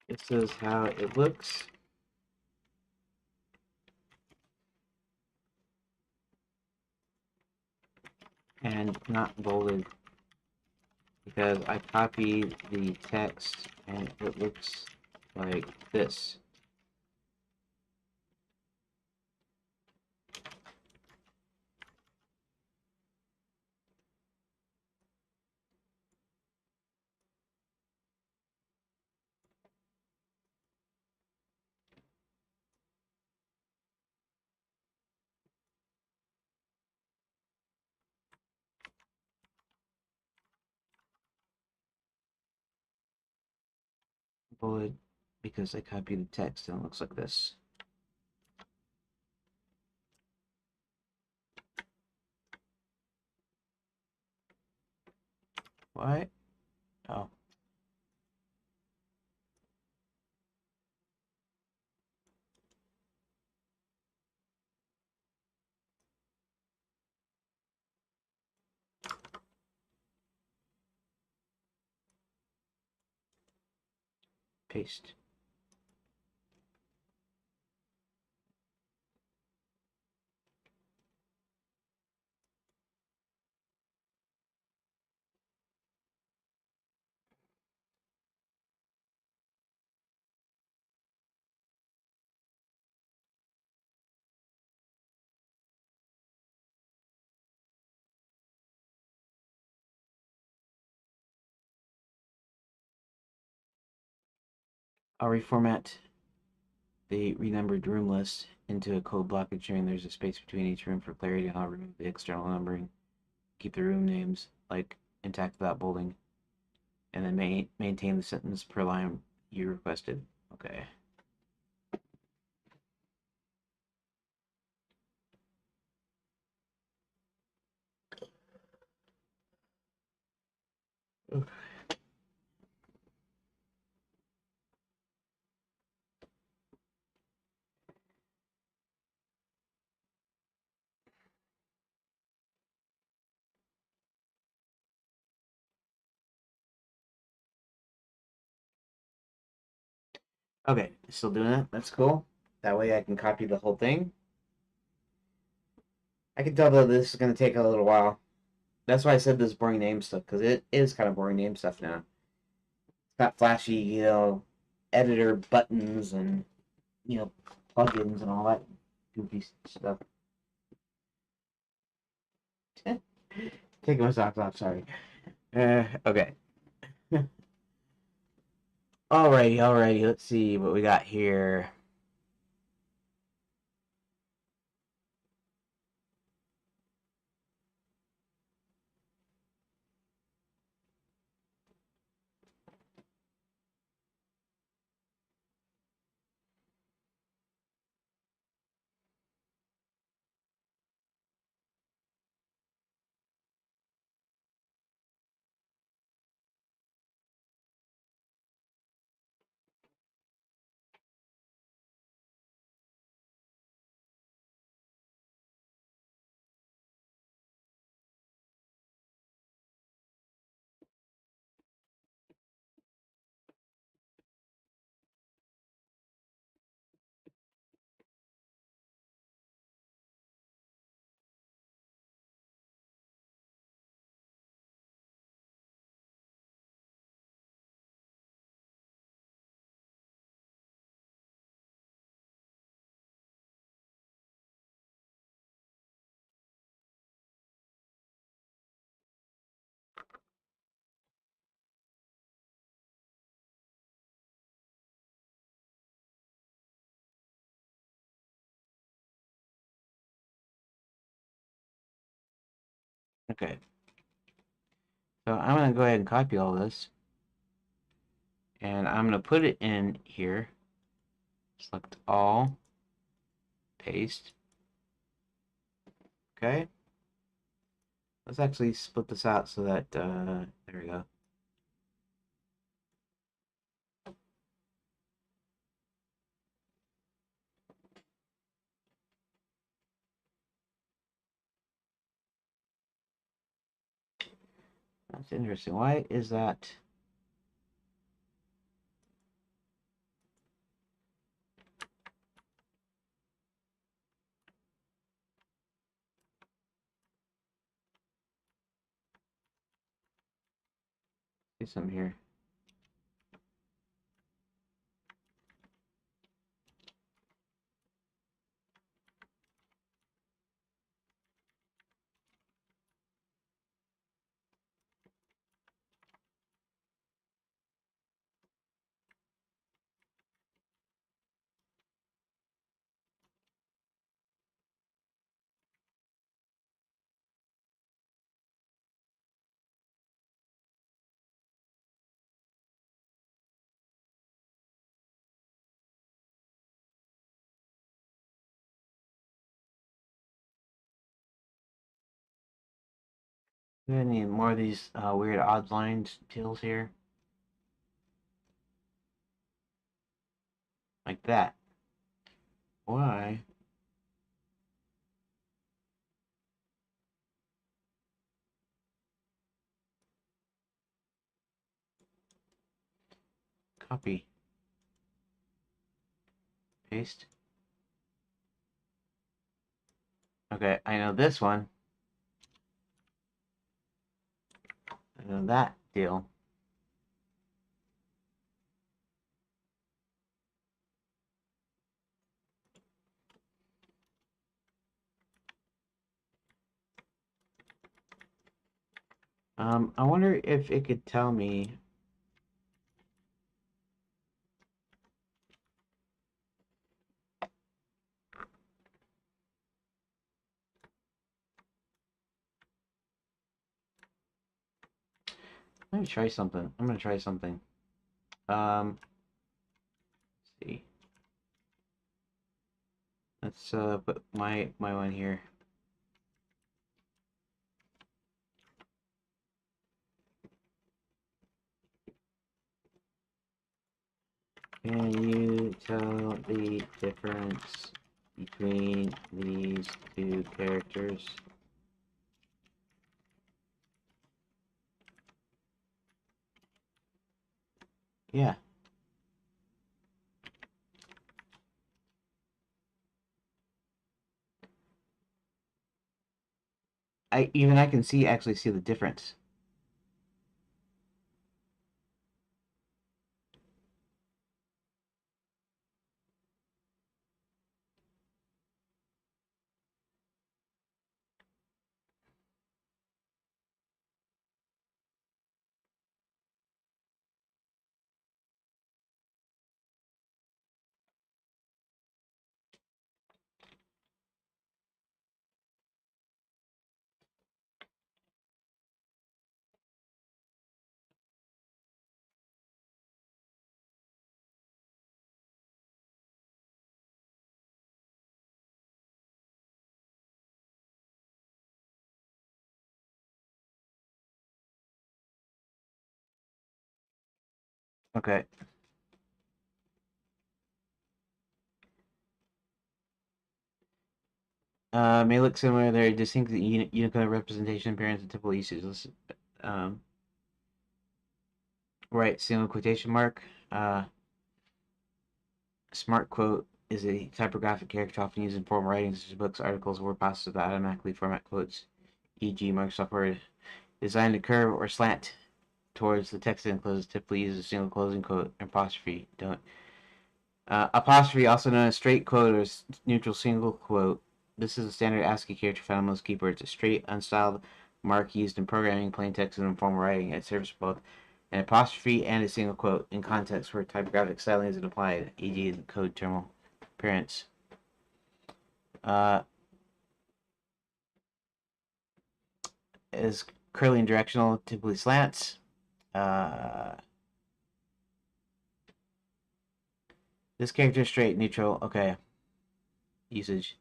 This is how it looks. And not bolded because I copied the text and it looks like this. Bolded because I copied the text and it looks like this. What? Oh. Paste. I'll reformat the renumbered room list into a code block ensuring there's a space between each room for clarity, and I'll remove the external numbering. Keep the room names like intact without bolding, and then maintain the sentence per line you requested. Okay. Okay, still doing it. That's cool. That way I can copy the whole thing. I can tell that this is going to take a little while. That's why I said this boring name stuff, because it is kind of boring name stuff now. It's not flashy, editor buttons and, plugins and all that goofy stuff. Taking my socks off, sorry. Okay. Alrighty. Let's see what we got here. Okay. So I'm going to go ahead and copy all this. And I'm going to put it in here. Select all. Paste. Okay. Let's actually split this out so that, there we go. That's interesting. Why is that? Do something here. We need more of these weird odd lines deals here. Like that. Why? Copy. Paste. Okay, I know this one. I know that deal. I wonder if it could tell me. Let me try something. I'm gonna try something. Let's see. Let's put my one here. Can you tell the difference between these two characters? Yeah. I can actually see the difference. Okay. May look similar. They're distinct Unicode representation appearance and typical usage. Um, right, single quotation mark. Smart quote is a typographic character often used in formal writing such as books, articles, word processors that automatically format quotes, e.g. Microsoft Word. Designed to curve or slant towards the text enclosed, typically uses a single closing quote, apostrophe. Don't. Apostrophe, also known as straight quote or neutral single quote. This is a standard ASCII character found on most keyboards. A straight, unstyled mark used in programming, plain text, and informal writing. It serves both an apostrophe and a single quote in contexts where typographic styling isn't applied, e.g. the code terminal appearance. Uh, is curly and directional, typically slants. This character is straight, neutral. Okay. Usage.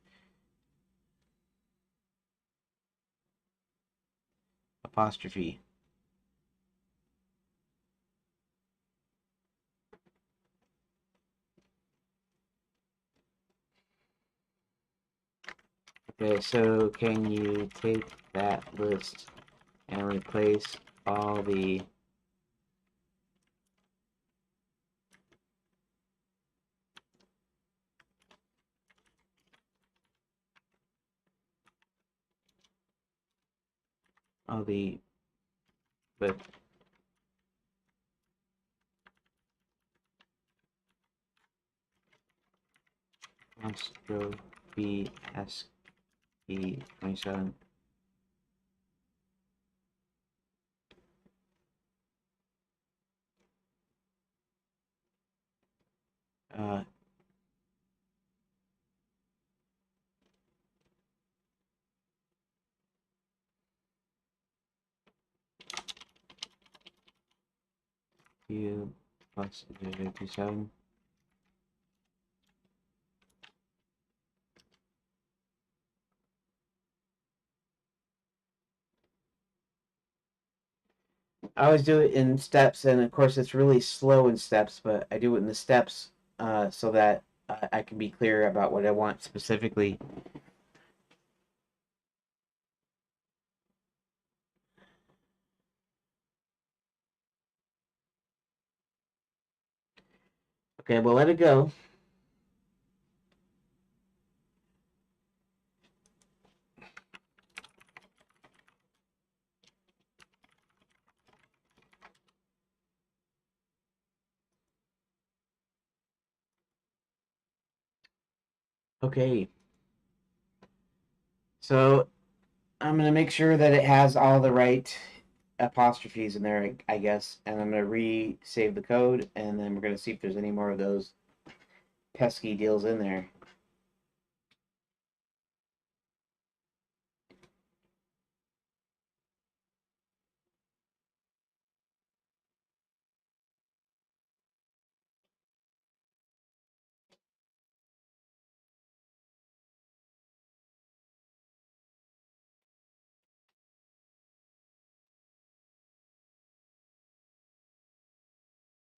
Apostrophe. Okay, so can you take that list and replace all the but apostrophe SE 27. Uh, U plus 027. I always do it in steps, and of course it's really slow in steps, but I do it in the steps so that I can be clear about what I want specifically. Okay, we'll let it go. Okay, so I'm going to make sure that it has all the right apostrophes in there, I guess, and I'm going to re-save the code, and then we're going to see if there's any more of those pesky deals in there.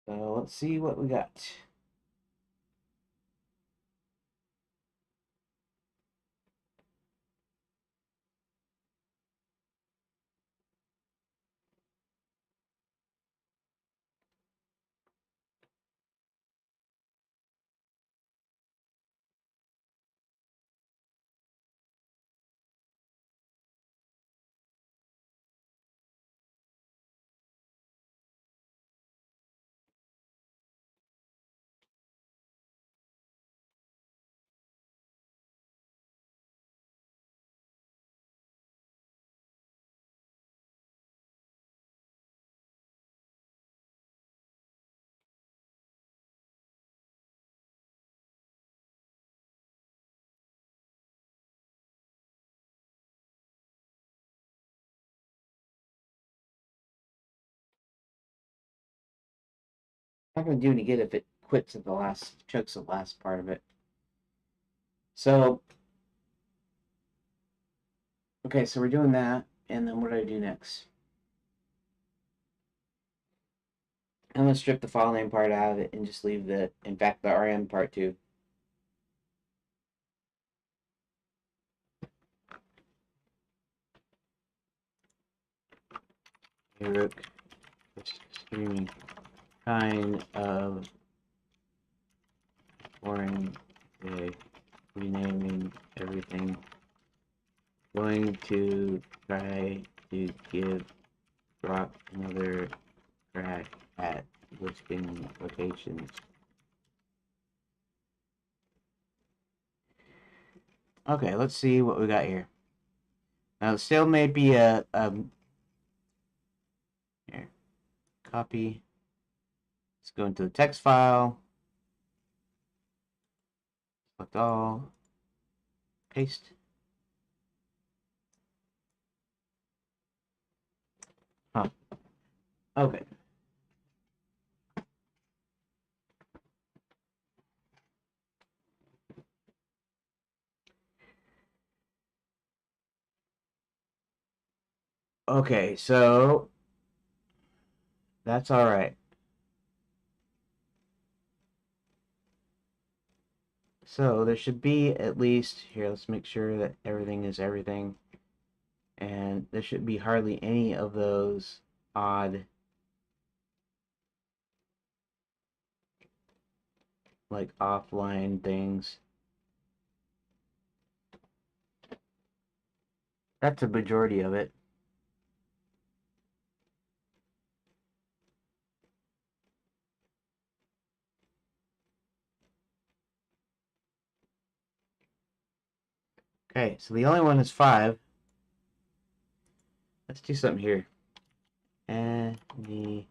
So let's see what we got. I'm not going to do any good if it quits at the last, chokes the last part of it. So, okay, so we're doing that, and then what do I do next? I'm going to strip the file name part out of it and just leave the, in fact, the RM part too. Rook, streaming kind of boring day, renaming everything. Going to try to give drop another crack at listing locations. Okay, let's see what we got here. Now, still may be a here, copy. Let's go into the text file. Select all. Paste. Okay. Okay, so that's all right. So there should be at least, here, let's make sure that everything is everything. And there should be hardly any of those odd, like, offline things. That's a majority of it. Okay, so the only one is 5. Let's do something here. And the,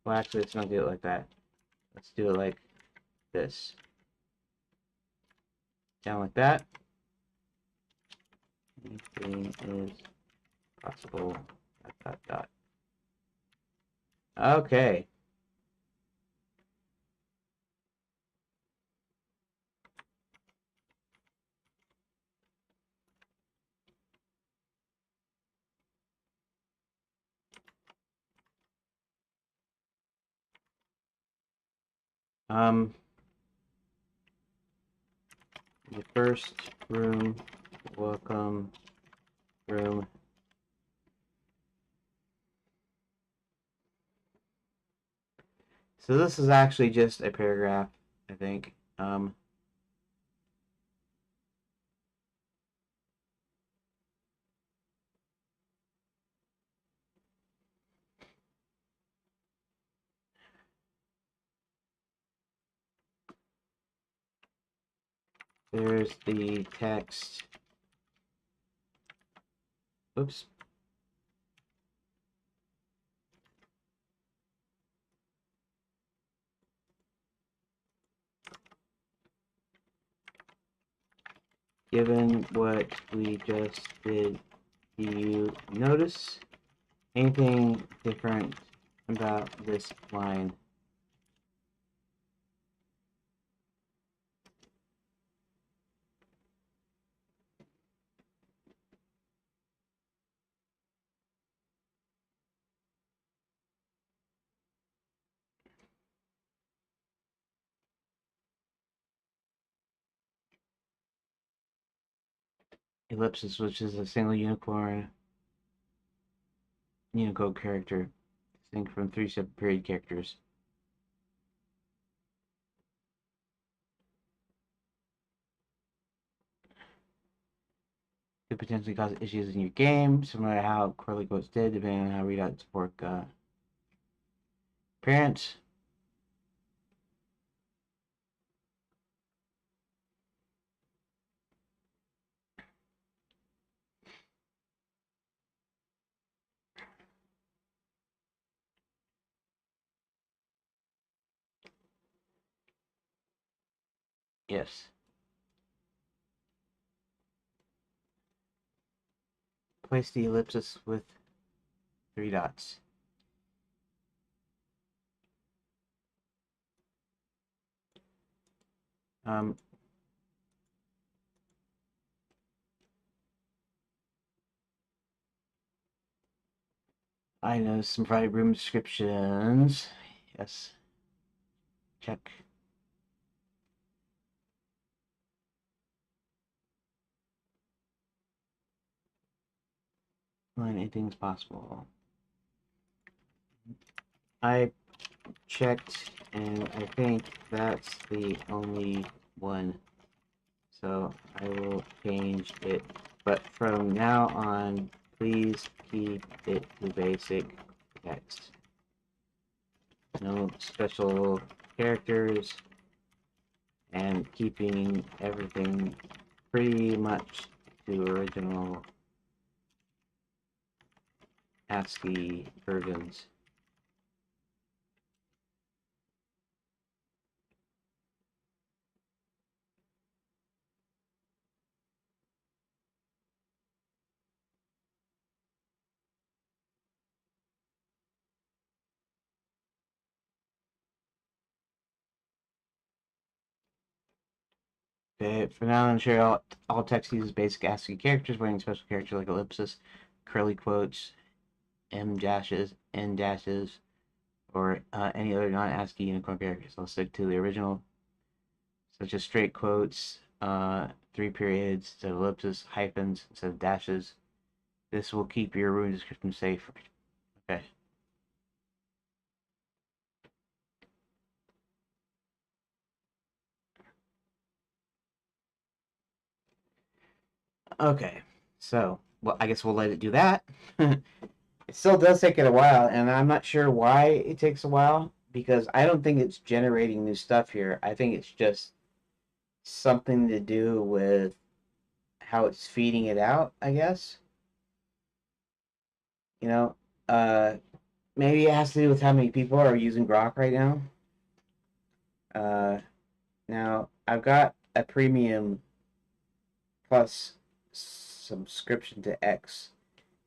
well, actually, let's not do it like that. Let's do it like this. Down like that. Anything is possible. Dot, dot, dot. Okay. The first room, welcome room. So this is actually just a paragraph, I think. There's the text. Oops. Given what we just did, do you notice anything different about this line? Ellipsis, which is a single unicorn Unicode character, distinct from 3 separate period characters. Could potentially cause issues in your game, similar to how Curly Quotes did, depending on how readouts work. Parents. Yes. Place the ellipsis with 3 dots. Um, I know some private room descriptions. Yes. Check. Line anything's possible. I checked, and I think that's the only one. So I will change it. But from now on, please keep it to basic text. No special characters, and keeping everything pretty much to original ASCII versions. Okay, for now, ensure all text uses basic ASCII characters, wearing special characters like ellipsis, curly quotes, M dashes, N dashes, or any other non-ASCII unicorn characters. I'll stick to the original, such as straight quotes, 3 periods instead of ellipses, hyphens instead of dashes. This will keep your rune description safe. Okay. Okay. So, well, I guess we'll let it do that. It still does take it a while, and I'm not sure why it takes a while, because I don't think it's generating new stuff here. I think it's just something to do with how it's feeding it out, I guess. You know, uh, maybe it has to do with how many people are using Grok right now. Uh, Now, I've got a premium plus subscription to X.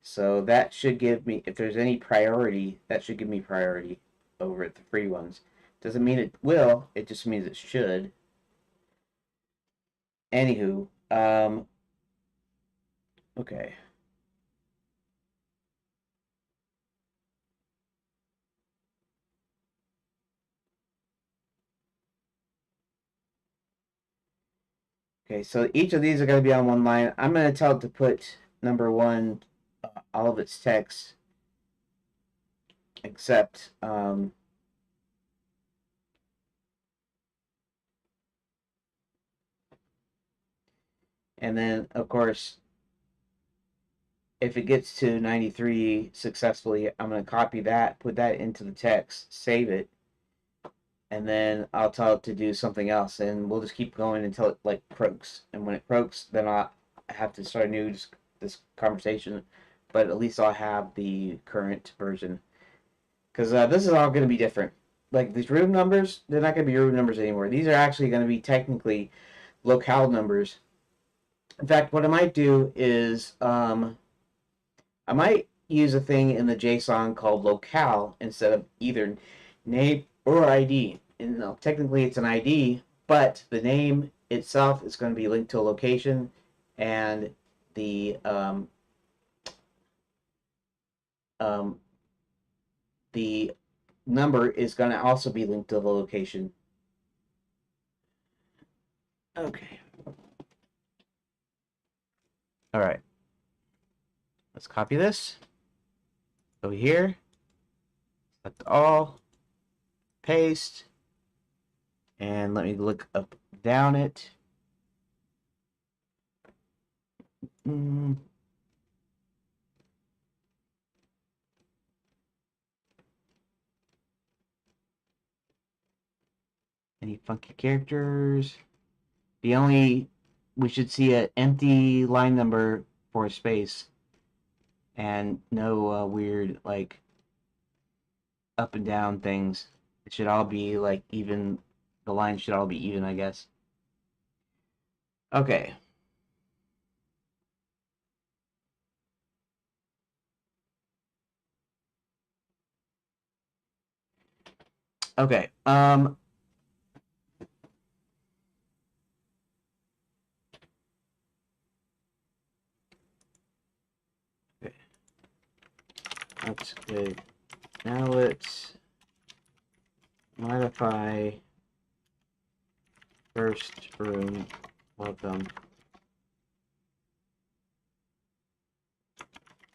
So that should give me, if there's any priority, that should give me priority over the free ones. Doesn't mean it will, it just means it should. Anywho, okay. Okay, so each of these are going to be on one line. I'm going to tell it to put number one, all of its text, except, and then, of course, if it gets to 93 successfully, I'm going to copy that, put that into the text, save it, and then I'll tell it to do something else, and we'll just keep going until it like croaks. And when it croaks, then I'll have to start a new this conversation, but at least I'll have the current version, because this is all going to be different. Like these room numbers, they're not going to be room numbers anymore. These are actually going to be technically locale numbers. In fact, what I might do is I might use a thing in the JSON called locale instead of either name or ID. And technically it's an ID, but the name itself is going to be linked to a location, and the um, the number is going to also be linked to the location. Okay. All right. Let's copy this over here. Select all. Paste. And let me look up down it. Any funky characters? We should see an empty line number for a space, and no weird like up and down things. It should all be like even. The lines should all be even, I guess. Okay. Okay. Okay. That's good. Now let's modify first room welcome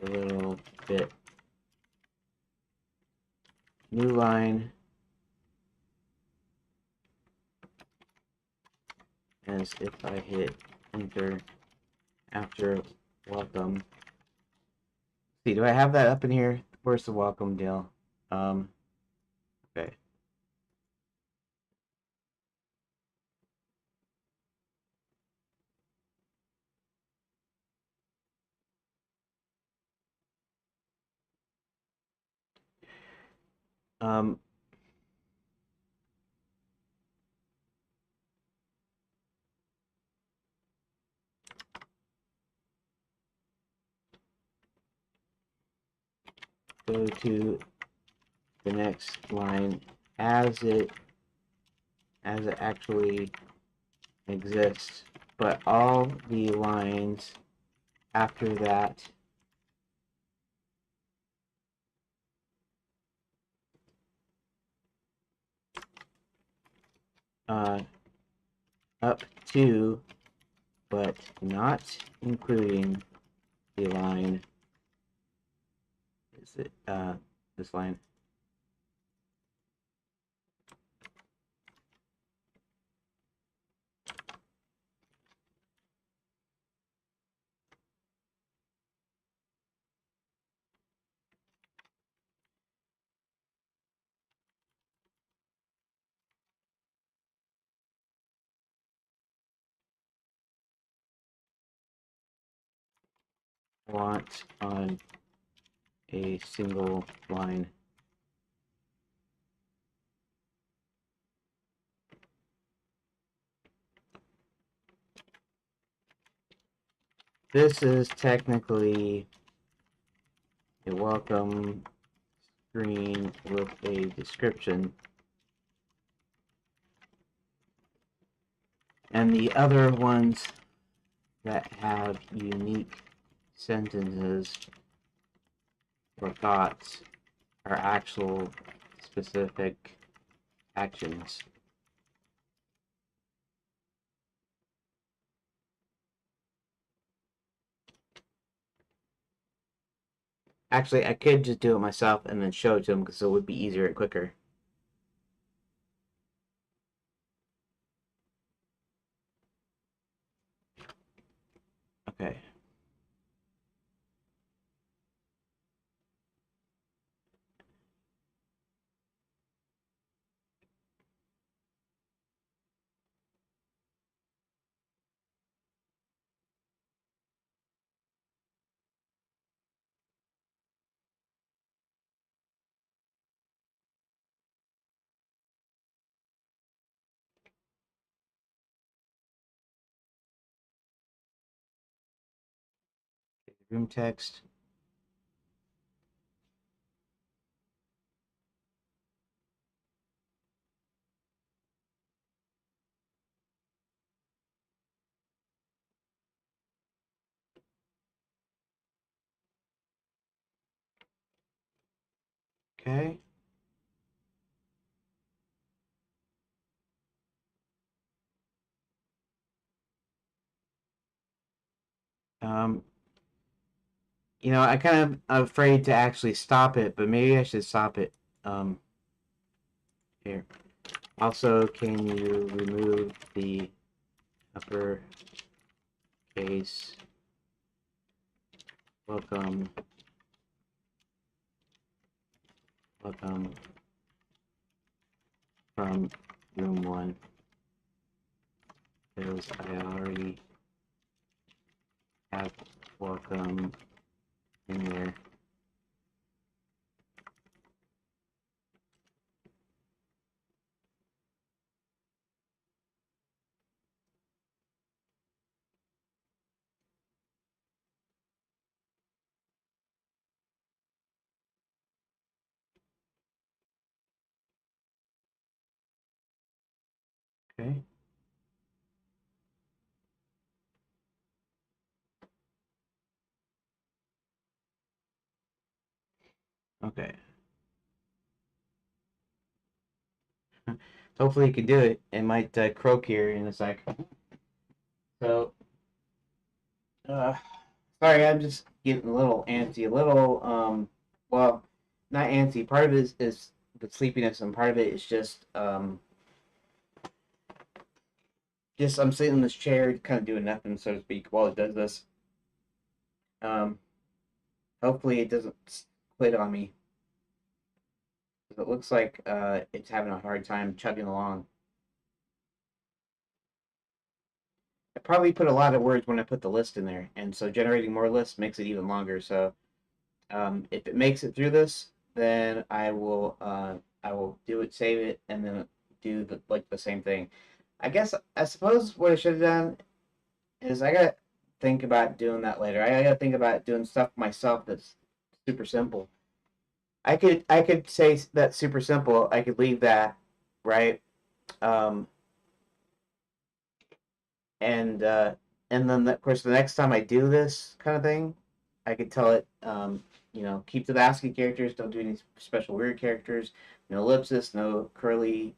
a little bit. New line as if I hit enter after welcome. See, do I have that up in here? Where's the welcome deal? Okay. Um, Go to the next line as it actually exists. but all the lines after that up to, but not including the line, is it this line? Want on a single line. This is technically a welcome screen with a description. And the other ones that have unique sentences or thoughts are actual specific actions. Actually, I could just do it myself and then show it to him because it would be easier and quicker. Okay. Room text. Okay. Um, I kind of afraid to actually stop it, but maybe I should stop it. Here. Also, can you remove the upper case welcome from room 1 because I already have welcome in there. Okay. Okay. Hopefully you can do it. It might croak here in a sec. So, uh, sorry, I'm just getting a little antsy, a little, well, not antsy. Part of it is the sleepiness, and part of it is just I'm sitting in this chair, kind of doing nothing, so to speak, while it does this. Um, Hopefully it doesn't quit on me. It looks like it's having a hard time chugging along. I probably put a lot of words when I put the list in there, and so generating more lists makes it even longer. So if it makes it through this, then I will do it, save it, and then do the same thing. I suppose what I should have done is I gotta think about doing that later. I gotta think about doing stuff myself that's super simple. I could say that's super simple. I could leave that right. Um, and then of course the next time I do this kind of thing, I could tell it, keep the ASCII characters, don't do any special weird characters, no ellipsis, no curly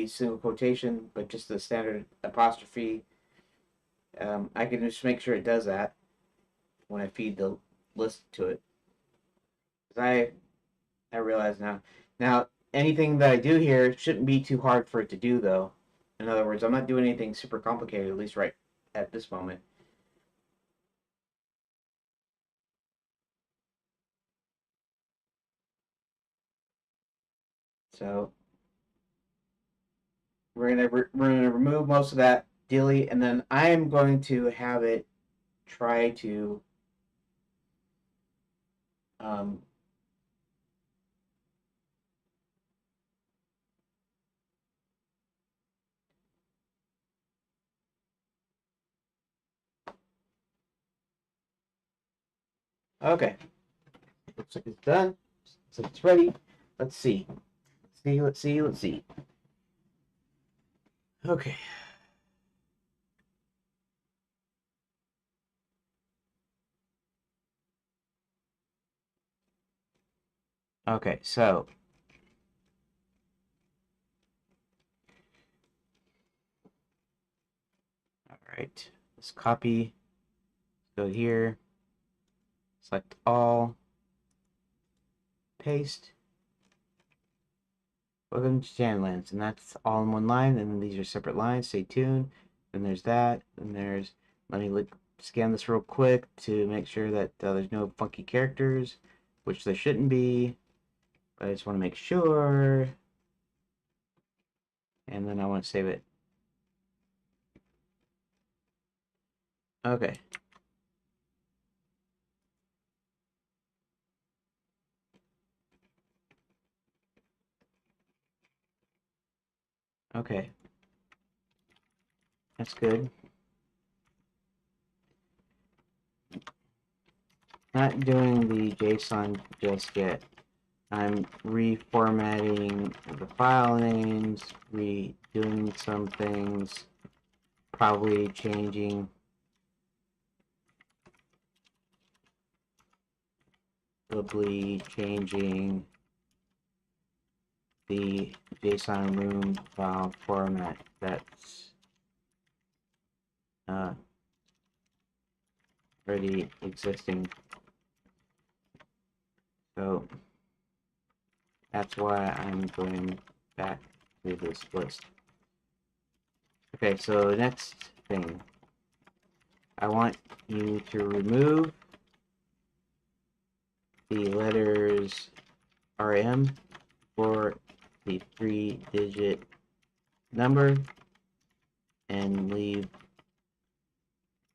single quotation, but just the standard apostrophe. I can just make sure it does that when I feed the list to it. 'Cause I realize now. Now, anything that I do here shouldn't be too hard for it to do, though. In other words, I'm not doing anything super complicated, at least right at this moment. So we're gonna remove most of that, delete, and then I am going to have it try to um, okay. Looks like it's done. So it's ready. Let's see. Let's see. Okay. Okay, so all right. Let's copy. Go here. Select all. Paste. Welcome to Shadowlands, and that's all in one line, and then these are separate lines. Stay tuned. Then there's that, and there's. Let me scan this real quick to make sure that there's no funky characters, which there shouldn't be. But I just want to make sure, and then I want to save it. Okay. Okay. That's good. Not doing the JSON just yet. I'm reformatting the file names, redoing some things, probably changing the JSON room file format that's already existing. So that's why I'm going back to this list. Okay, so next thing. I want you to remove the letters RM for the 3-digit number and leave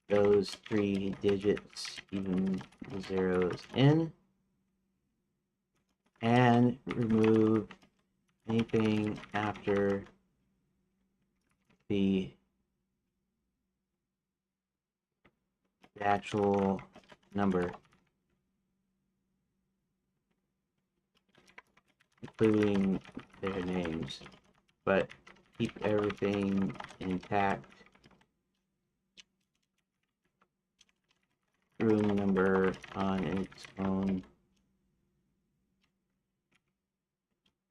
those 3 digits, even the zeros, in, and remove anything after the actual number, including their names, but keep everything intact. Room number on its own.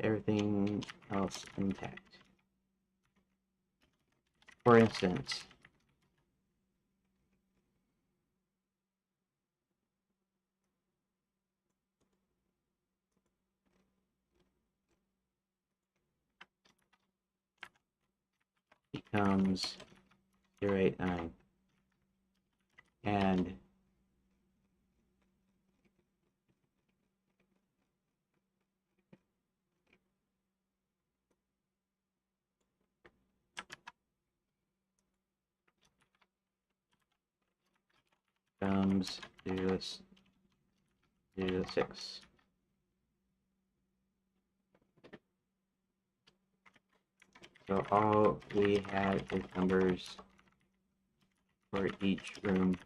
Everything else intact. For instance, becomes 089 and becomes 006. So all we have is numbers for each room.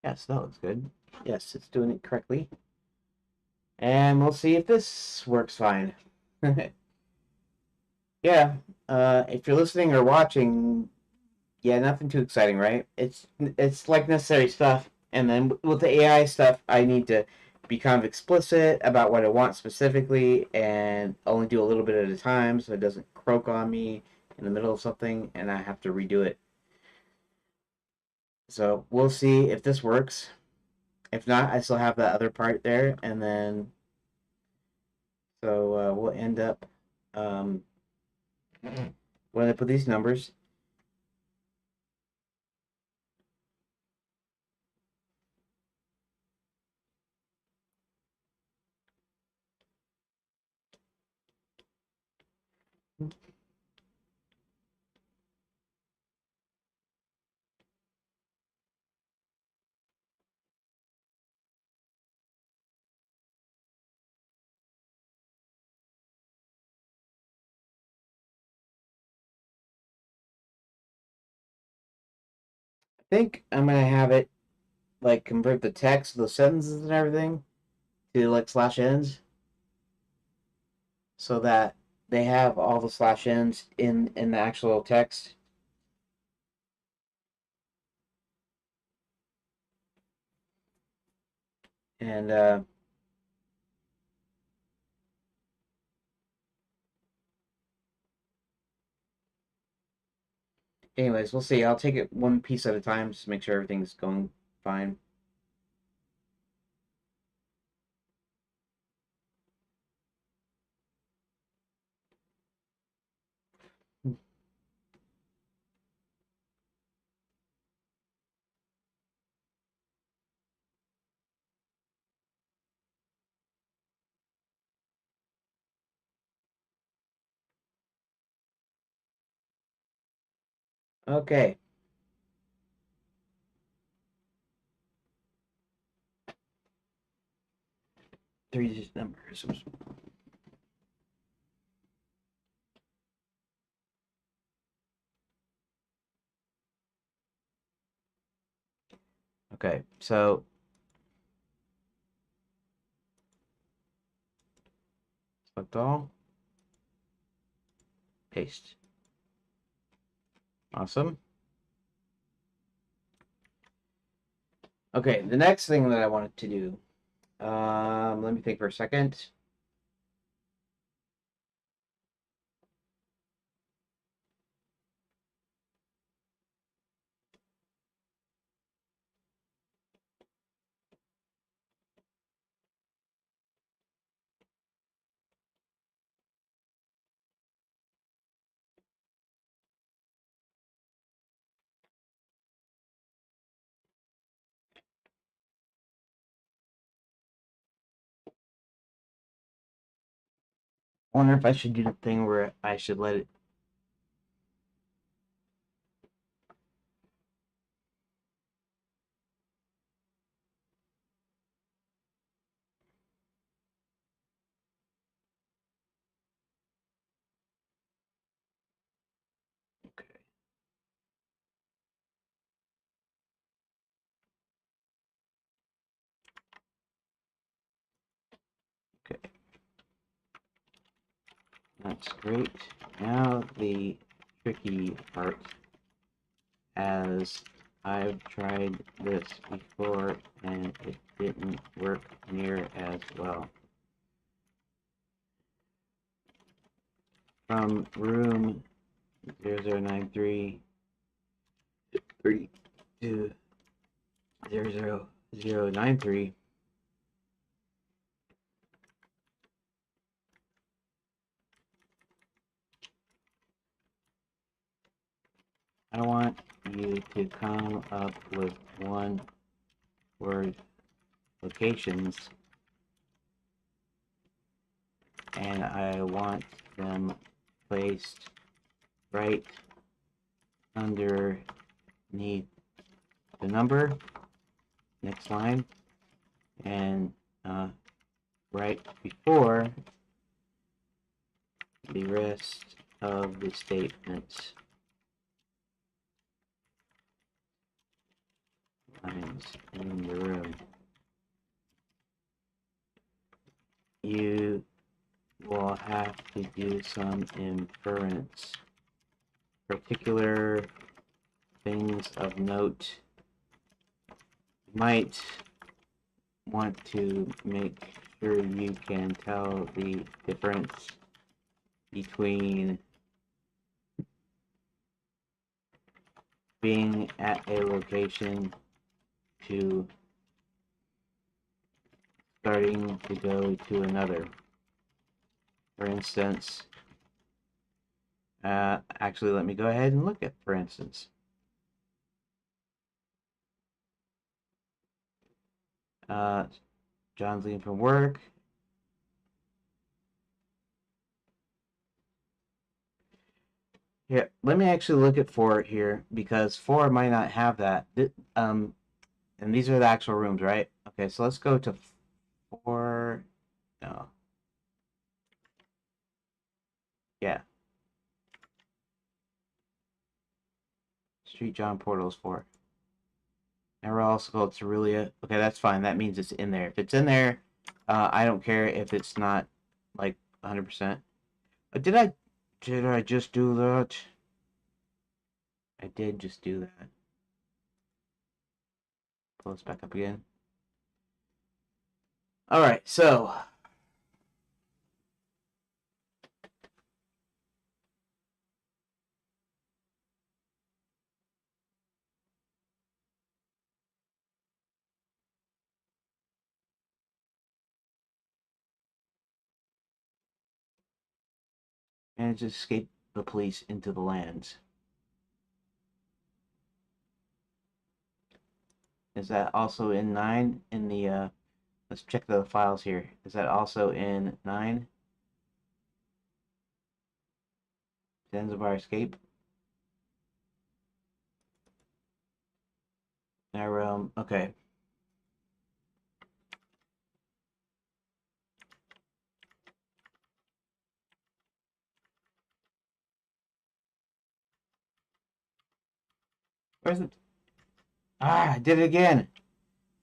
Yes, that looks good. Yes, it's doing it correctly. And we'll see if this works fine. Yeah, if you're listening or watching, yeah, nothing too exciting, right? It's like necessary stuff. And then with the AI stuff, I need to be kind of explicit about what I want specifically and only do a little bit at a time so it doesn't croak on me in the middle of something and I have to redo it. So we'll see if this works. If not, I still have that other part there, and then so we'll end up um, when I put these numbers. I think I'm gonna have it like convert the text, the sentences, and everything to like slash ends, so that they have all the slash ends in the actual text. And anyways, we'll see. I'll take it one piece at a time just to make sure everything's going fine. Okay. Three numbers. Okay, so select all, paste. Awesome. Okay, the next thing that I wanted to do, let me think for a second. I wonder if I should do the thing where I should let it. Okay. Okay. That's great. Now the tricky part, as I've tried this before and it didn't work near as well. From room 0093 to 00093. I want you to come up with one word locations, and I want them placed right underneath the number, next line, and right before the rest of the statements. humans in the room, you will have to do some inference. Particular things of note. You might want to make sure you can tell the difference between being at a location to starting to go to another. For instance, actually, let me go ahead and look at, for instance. John's leaving from work. Here, let me actually look at 4 here, because 4 might not have that. And these are the actual rooms, right? Okay, so let's go to 4. No. Yeah. Street John Portals 4. And we're also called Cerulean. Okay, that's fine. That means it's in there. If it's in there, I don't care if it's not like 100%. Did I just do that? I did just do that. Pull this back up again. All right, so manage to escape the police into the lands. Is that also in 9? In the let's check the files here. Is that also in 9? Zanzibar escape. Realm. Okay. Where's it? Ah, I did it again.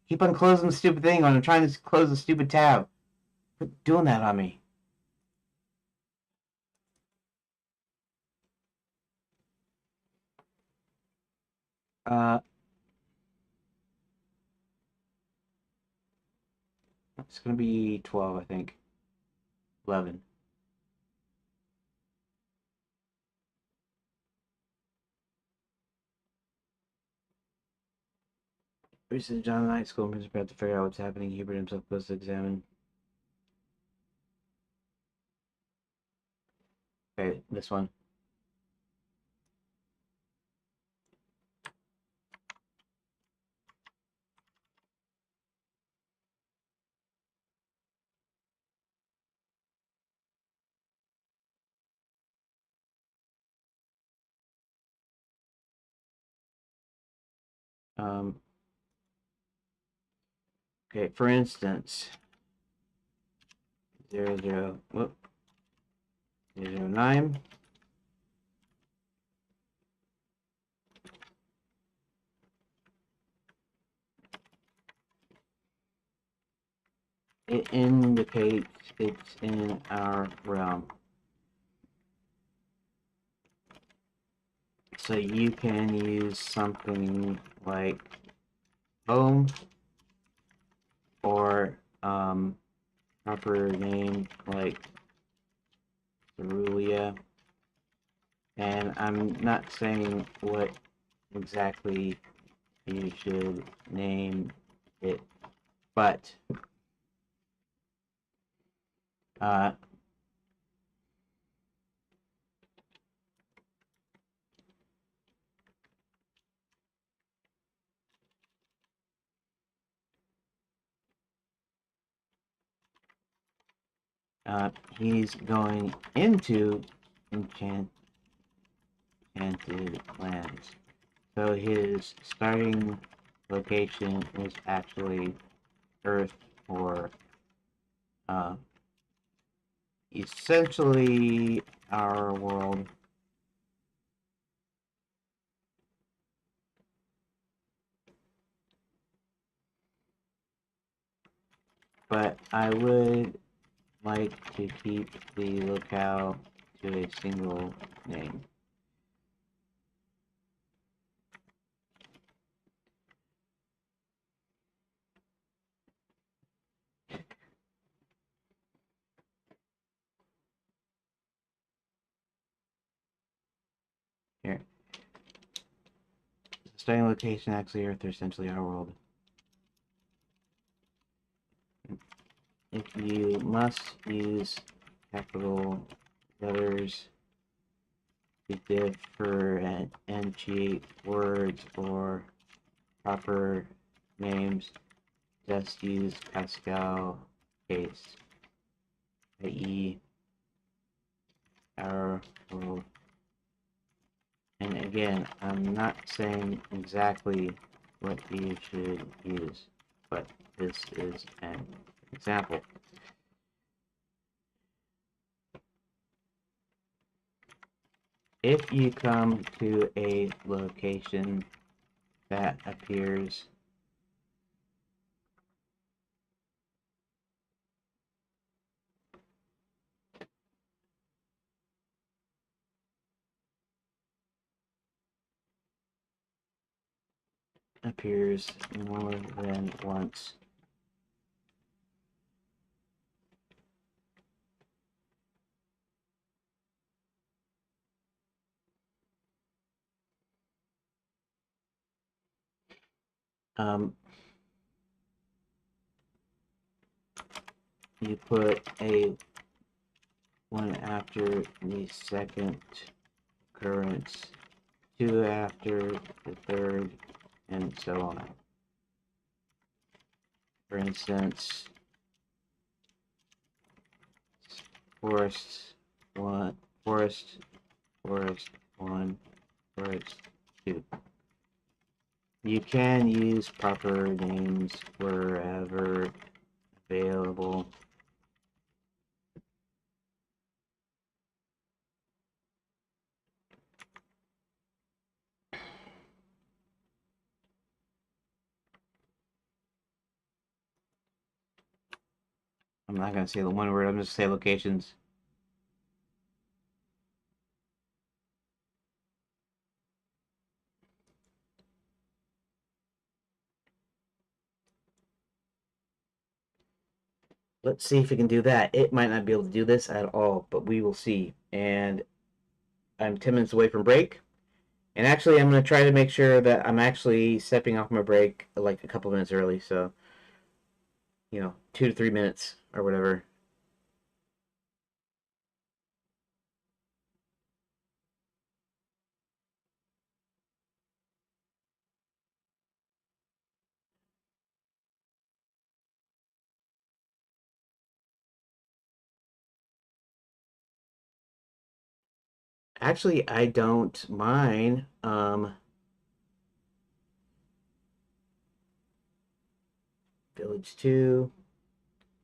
Keep on closing the stupid thing when I'm trying to close the stupid tab. Quit doing that on me. It's gonna be 12, I think. 11. Recently, John and I, school is about to figure out what's happening. Hubert himself goes to examine. Okay, this one. Okay, for instance, 009. It indicates it's in our realm. So you can use something like home or proper name like Cerulean. And I'm not saying what exactly you should name it, but he's going into enchanted lands. So his starting location is actually Earth, or essentially our world. but I would like to keep the locale to a single name. Here. The starting location, actually, Earth, are essentially our world. If you must use capital letters to differentiate words or proper names, just use Pascal case, i.e. our world. And again, I'm not saying exactly what you should use, but this is an example. If you come to a location that appears more than once, you put a 1 after the second occurrence, 2 after the third, and so on. For instance, forest 1, forest 1, forest 2. You can use proper names wherever available. I'm not going to say the one word, I'm just going to say locations. Let's see if we can do that. It might not be able to do this at all, but we will see. And I'm 10 minutes away from break. And actually, I'm going to try to make sure that I'm actually stepping off my break like a couple minutes early. So, 2 to 3 minutes or whatever. Actually, I don't mind. Village 2.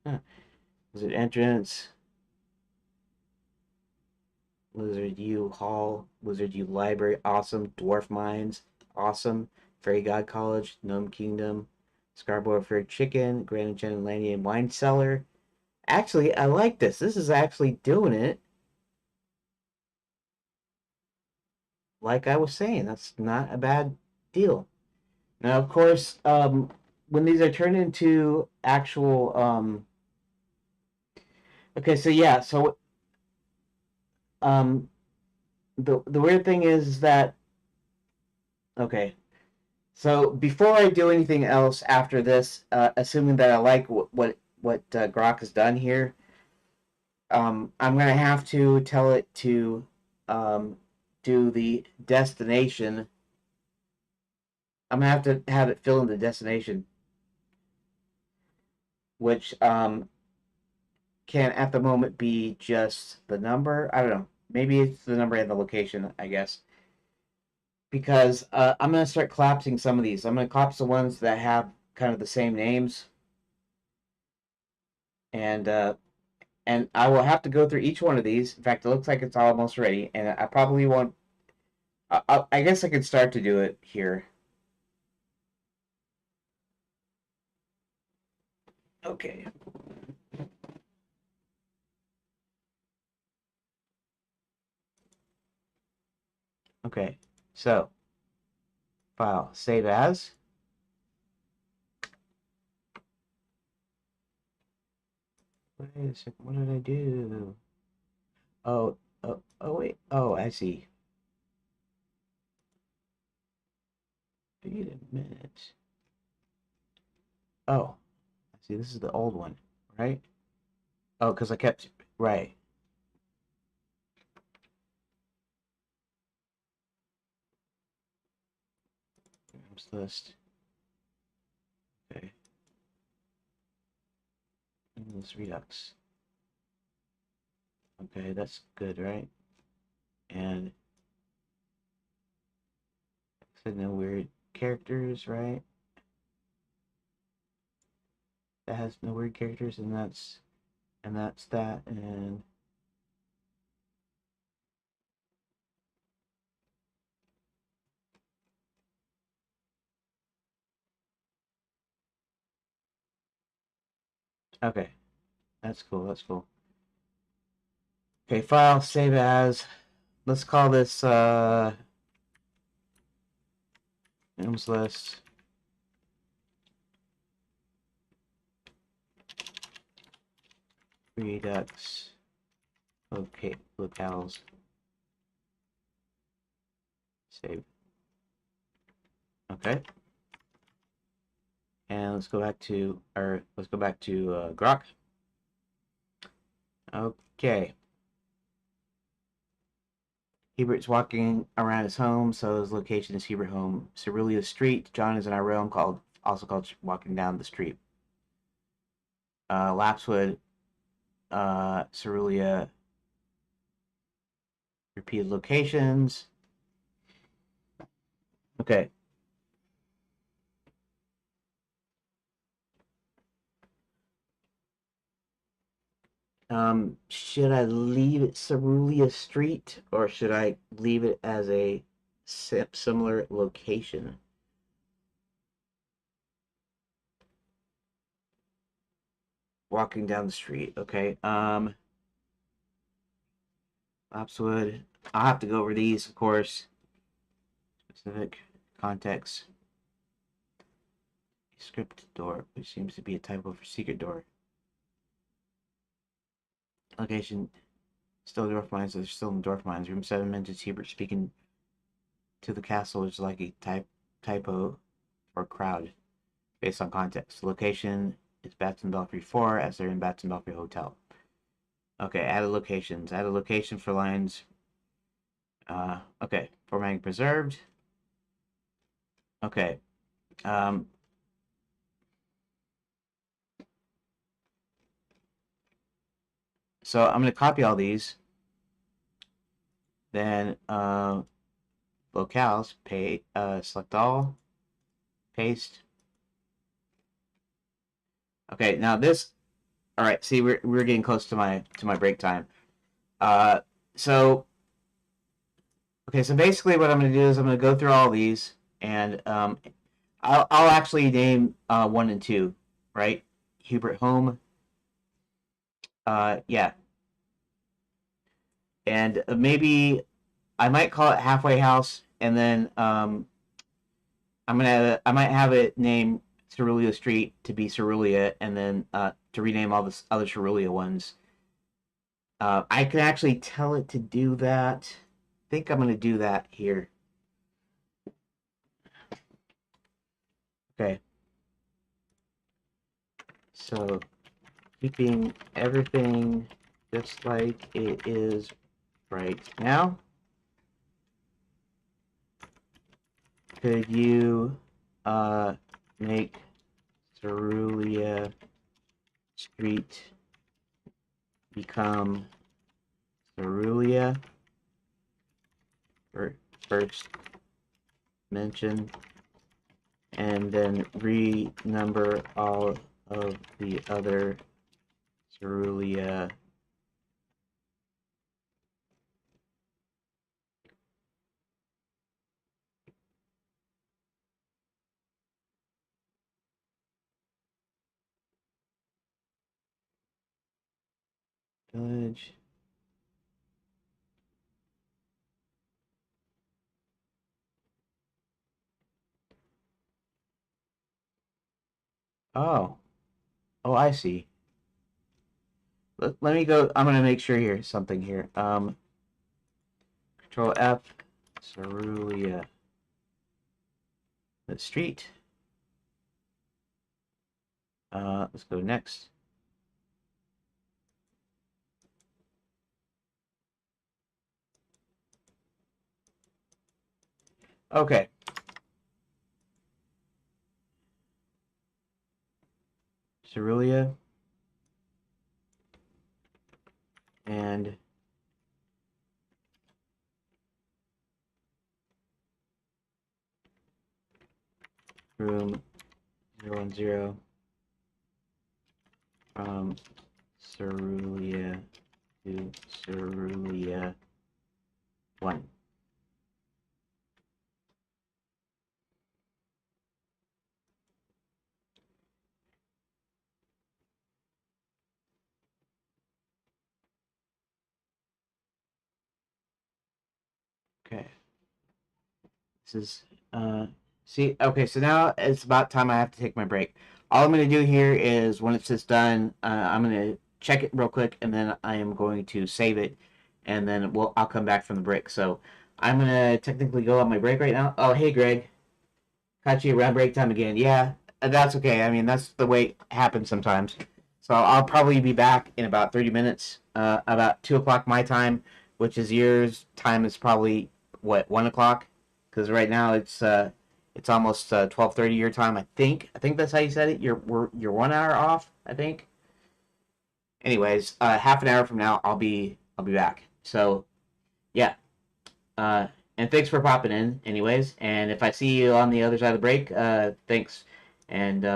Huh. Wizard entrance. Lizard U Hall. Lizard U Library. Awesome. Dwarf Mines. Awesome. Fairy God College. Gnome Kingdom. Scarborough Fried Chicken. Grand Enchanted Landian Wine Cellar. Actually, I like this. This is actually doing it. Like I was saying, that's not a bad deal. Now, of course, when these are turned into actual, okay, so yeah, so um, the weird thing is that, okay, so before I do anything else after this, assuming that I like what Grok has done here, I'm gonna have to tell it to do the destination. I'm gonna have to have it fill in the destination, which can at the moment be just the number. I don't know. Maybe it's the number and the location, I guess. Because I'm going to start collapsing some of these. I'm going to collapse the ones that have kind of the same names. And I will have to go through each one of these. In fact, it looks like it's almost ready. And I probably won't. I guess I could start to do it here. Okay. Okay. So, file, save as. Wait a second. What did I do? Oh, wait. Oh, I see. Wait a minute. Oh, I see. This is the old one, right? Oh, because I kept, right. Items list. Okay. Endless Redux. Okay, that's good, right? And said no weird characters, right? That has no weird characters, and that's that, and okay, that's cool. That's cool. Okay, file, save as. Let's call this items list. Redux. Okay, locales. Save. Okay. And let's go back to Grok. Okay. Hubert's walking around his home, so his location is Hubert home. Cerulean Street. John is in our realm, also called walking down the street. Lapswood, Cerulean, repeated locations. Okay. Should I leave it Cerulean Street, or should I leave it as a similar location? Walking down the street. Okay. Lapswood. I'll have to go over these, of course. Specific context. Script door, which seems to be a typo for secret door. Location. Still dwarf mines. They're still in dwarf mines. Room 7 mentions Hubert speaking to the castle, which is like a typo or crowd based on context. Location is Batson Belfry 4, as they're in Batson Belfry Hotel. Okay, added locations. Added location for lines. Okay, formatting preserved. Okay. Um, so I'm going to copy all these. Then locales, select all, paste. Okay, now this. All right, see, we're getting close to my break time. Uh, so okay, so basically what I'm going to do is I'm going to go through all these, and I'll actually name 1 and 2, right? Hubert Home. Yeah, and maybe I might call it Halfway House, and then I might have it named Cerulean Street to be Cerulean, and then to rename all the other Cerulean ones. I can actually tell it to do that. I think I'm going to do that here. Okay. So keeping everything just like it is right now. Could you make Cerulean Street become Cerulean first mention, and then renumber all of the other Cerulean Village. Oh. Oh, I see. Let me go. I'm gonna make sure here something here. Control F. Cerulia. The street. Let's go next. Okay. Cerulia. And room 010 from Cerulia to Cerulia 1. Okay. This is see, okay, so now it's about time I have to take my break. All I'm going to do here is when it's just done, I'm going to check it real quick, and then I am going to save it, and then I'll come back from the break. So I'm going to technically go on my break right now. Oh, hey, Greg. Caught you around break time again. Yeah, that's okay. I mean, that's the way it happens sometimes. So I'll probably be back in about 30 minutes, about 2 o'clock my time, which is yours. Time is probably, what, 1 o'clock? Because right now it's almost 12:30 your time, I think. I think that's how you said it. You're 1 hour off, I think. Anyways, half an hour from now, I'll be back. So yeah, uh, and thanks for popping in, anyways. And if I see you on the other side of the break, thanks. And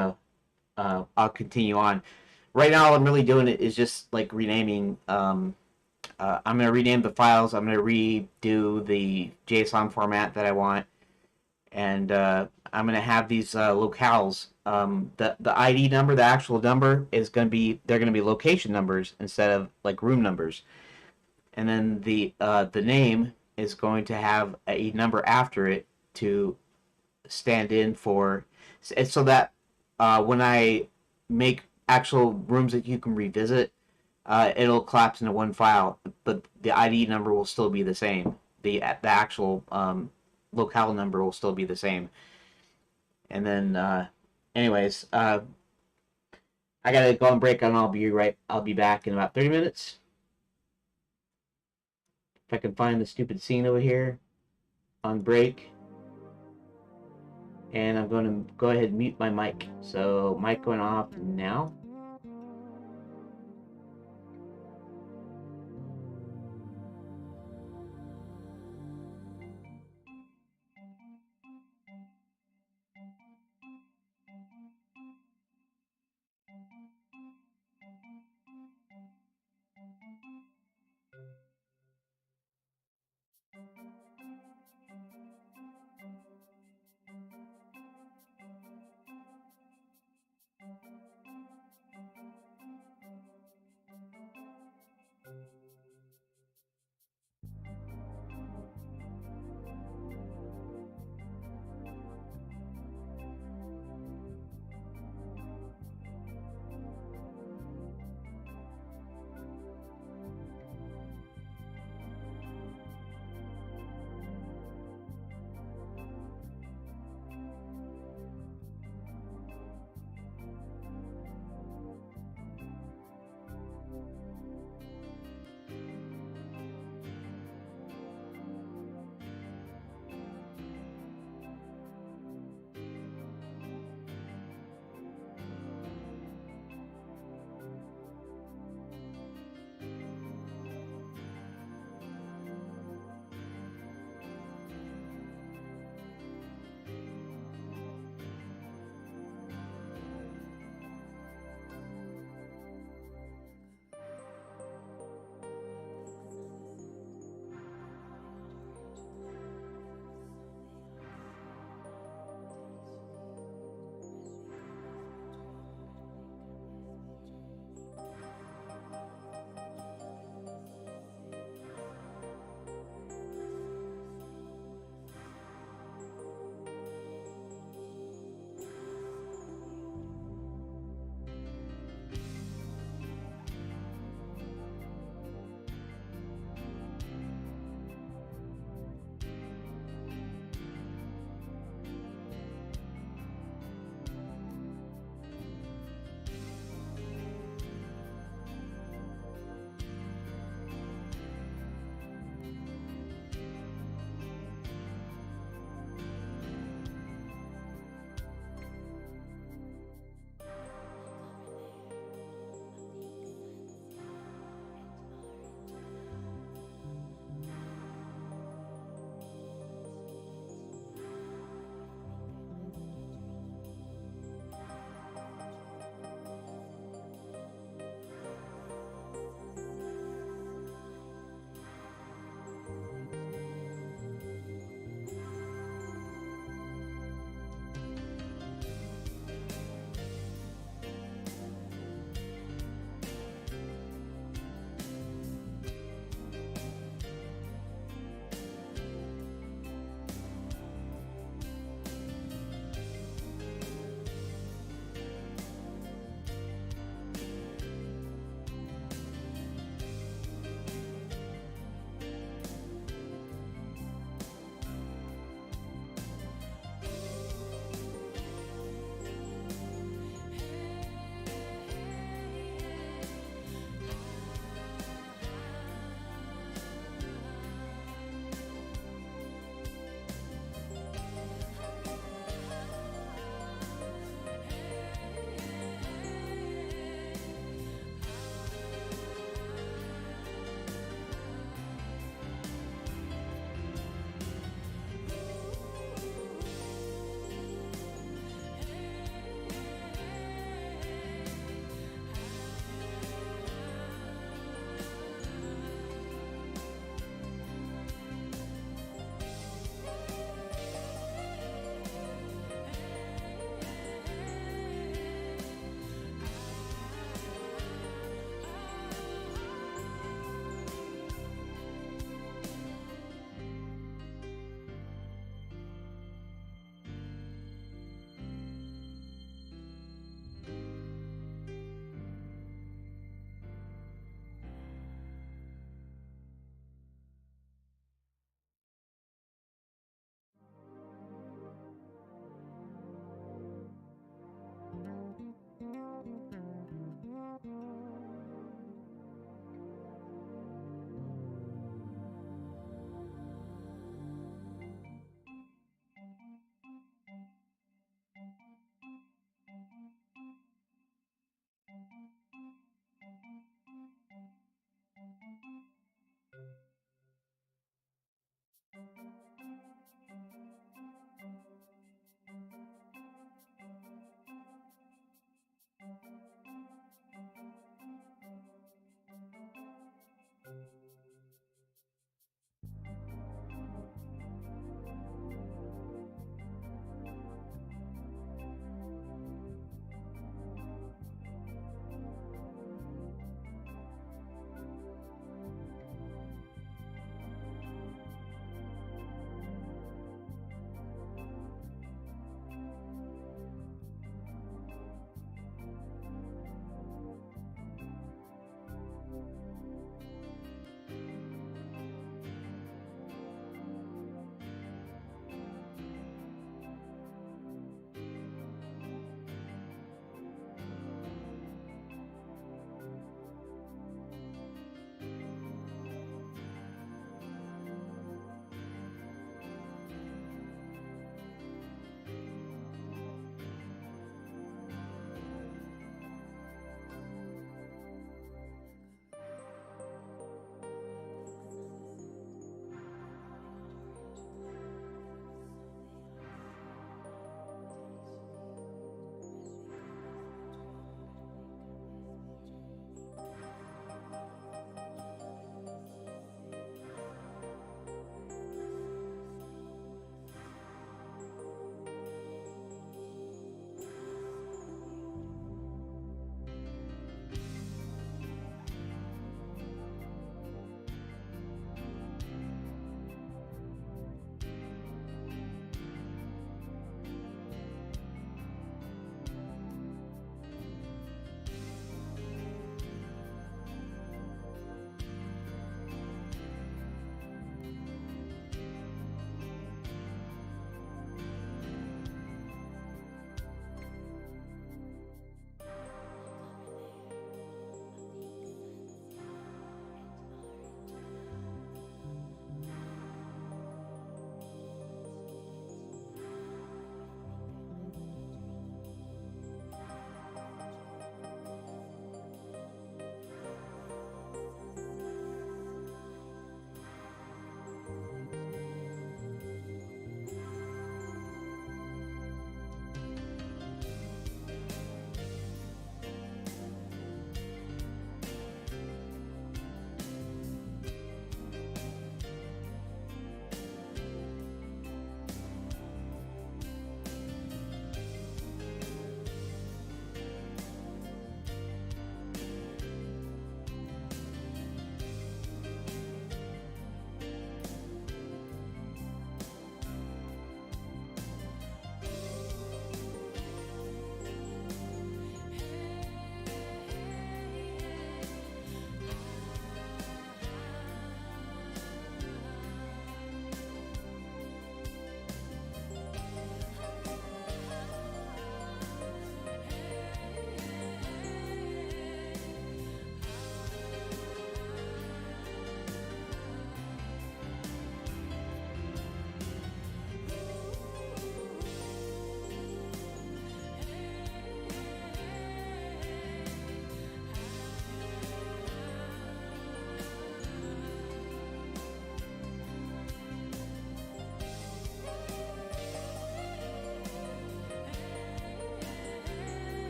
I'll continue on. Right now, all I'm really doing is just like renaming. I'm going to rename the files. I'm going to redo the JSON format that I want. And I'm going to have these locales. The ID number, the actual number, is going to be, they're going to be location numbers instead of like room numbers. And then the name is going to have a number after it to stand in for, so that when I make actual rooms that you can revisit, it'll collapse into one file, but the ID number will still be the same. The actual locale number will still be the same. And then, anyways, I gotta go on break, and I'll be back in about 30 minutes. If I can find the stupid scene over here on break. And I'm going to go ahead and mute my mic. So, mic going off now.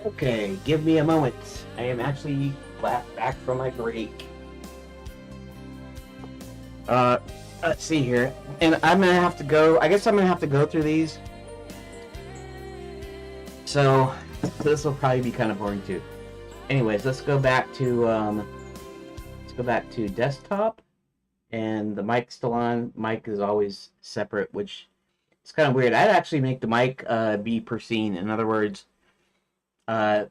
Okay, give me a moment. I am actually back from my break. Uh, let's see here, and I'm gonna have to go. I guess I'm gonna have to go through these. So this will probably be kind of boring too. Anyways, let's go back to desktop, and the mic's still on. Mic is always separate, which it's kind of weird. I'd actually make the mic be per scene. In other words, uh,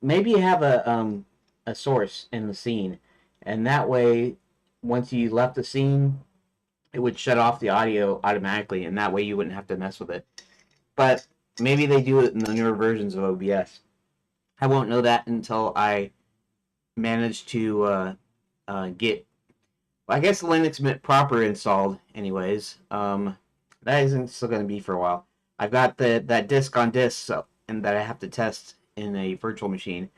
maybe have a source in the scene, and that way, once you left the scene, it would shut off the audio automatically, and that way you wouldn't have to mess with it. But maybe they do it in the newer versions of OBS. I won't know that until I manage to get, well, I guess, Linux Mint proper installed. Anyways, that isn't still going to be for a while. I've got that disk on disk, so, and that I have to test in a virtual machine.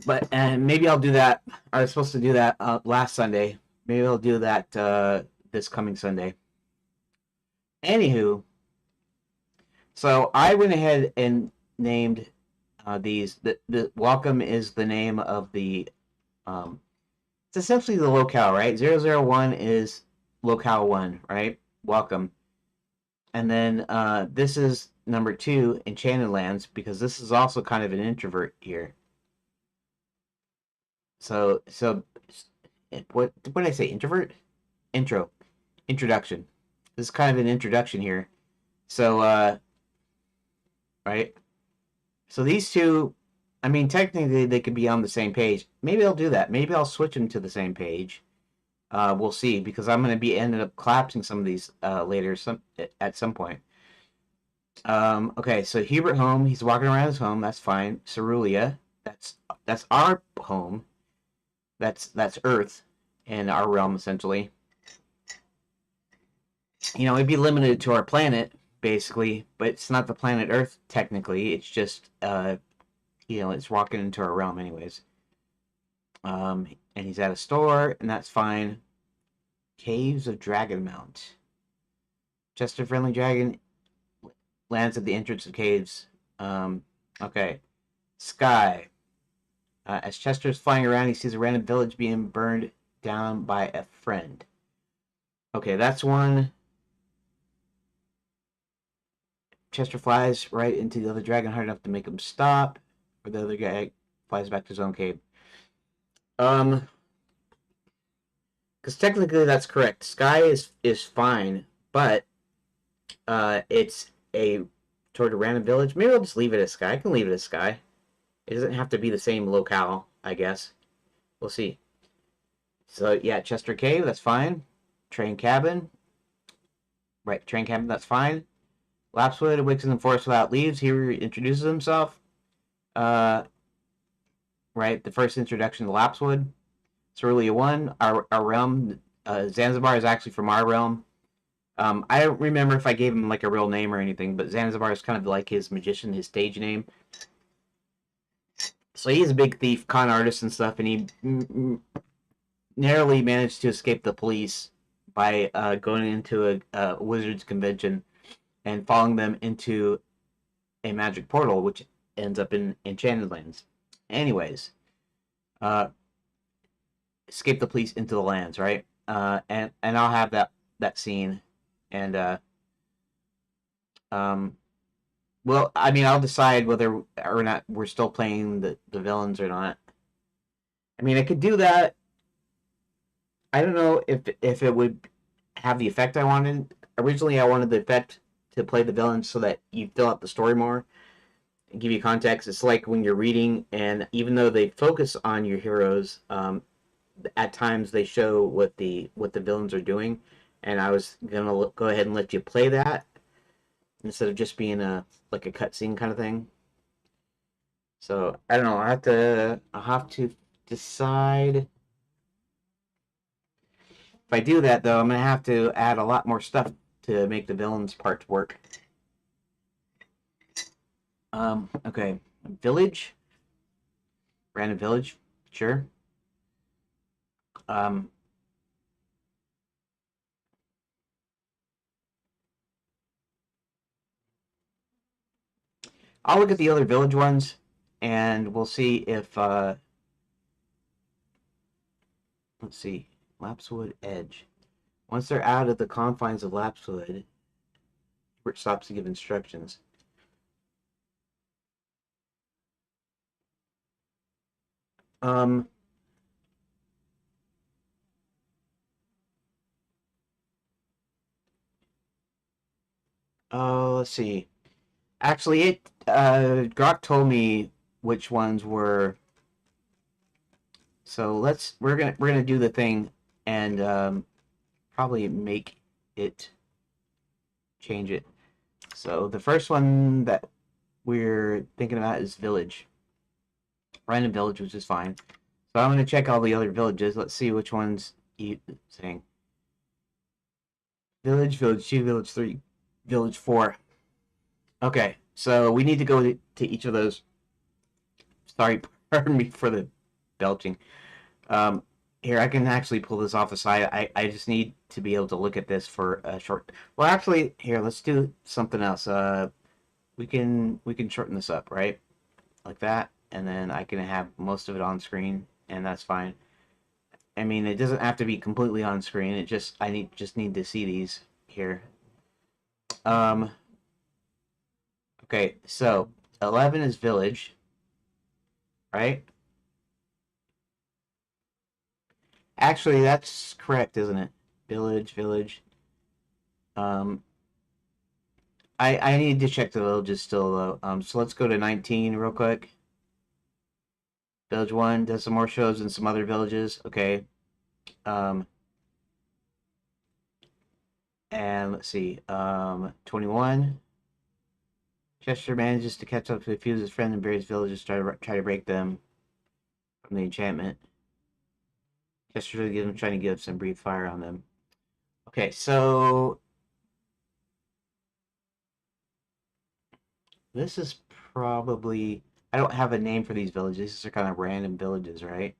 But and maybe I'll do that. I was supposed to do that last Sunday. Maybe I'll do that this coming Sunday. Anywho, so I went ahead and named these. The welcome is the name of the. It's essentially the locale, right? 001 is locale 1, right? Welcome. And then this is number 2, Enchanted Lands, because this is also kind of an introvert here. So what did I say? Introvert? Introduction. This is kind of an introduction here. So right. So these two, I mean, technically they could be on the same page. Maybe I'll do that. Maybe I'll switch them to the same page. We'll see, because I'm going to be ended up collapsing some of these later at some point. Okay, so Hubert home, he's walking around his home. That's fine. Cerulia, that's our home. That's Earth, and our realm essentially. You know, it'd be limited to our planet basically, but it's not the planet Earth technically. It's just you know, it's walking into our realm anyways. And he's at a store, and that's fine. Caves of Dragonmount. Chester Friendly Dragon lands at the entrance of caves. Okay. Sky. As Chester is flying around, he sees a random village being burned down by a friend. Okay, that's one. Chester flies right into the other dragon hard enough to make him stop, or the other guy flies back to his own cave. Because technically that's correct. Sky is fine, but it's toward a random village. Maybe I'll just leave it as Sky. I can leave it as Sky. It doesn't have to be the same locale, I guess. We'll see. So yeah, Chester Cave, that's fine. Train cabin. Right, train cabin, that's fine. Lapswood awakens in the forest without leaves. He introduces himself. Right, the first introduction to Lapswood. Cerulia 1, our realm. Zanzibar is actually from our realm. I don't remember if I gave him like a real name or anything, but Zanzibar is kind of like his magician, his stage name. So he's a big thief, con artist and stuff, and he narrowly managed to escape the police by going into a wizard's convention and following them into a magic portal, which ends up in Enchanted Lands. Anyways, escape the police into the lands, right? And I'll have that scene, and well, I mean, I'll decide whether or not we're still playing the villains or not. I mean, I could do that. I don't know if it would have the effect I wanted. Originally, I wanted the effect to play the villains so that you fill out the story more and give you context. It's like when you're reading, and even though they focus on your heroes, at times they show what the villains are doing. And I was gonna go ahead and let you play that instead of just being like a cutscene kind of thing. So I don't know. I'll have to decide. If I do that though, I'm gonna have to add a lot more stuff to make the villains part work. Okay. Village. Random village. Sure. Um, I'll look at the other village ones, and we'll see if let's see, Lapswood Edge. Once they're out of the confines of Lapswood, it stops to give instructions. Um, oh, let's see. Actually, Grok told me which ones were. So we're gonna do the thing, and probably make it change it. So the first one that we're thinking about is village. Random village, which is fine. So I'm gonna check all the other villages. Let's see which ones you saying. Village, village 2, village 3, village 4. Okay, so we need to go to each of those. Sorry, pardon me for the belching. Um, Here, I can actually pull this off the side. I just need to be able to look at this for a short. Well, actually, here, let's do something else. We can shorten this up, right? Like that, and then I can have most of it on screen, and that's fine. I mean, it doesn't have to be completely on screen. It just just need to see these here. Um, okay, so 11 is village, right? Actually, that's correct, isn't it? Village, village. Um, I need to check the villages still though. So let's go to 19 real quick. Village 1 does some more shows in some other villages. Okay. Um, and let's see. 21. Chester manages to catch up to his friend and various villages try to break them from the enchantment. Chester trying to give some breathe fire on them. Okay, so this is probably I don't have a name for these villages. These are kind of random villages, right?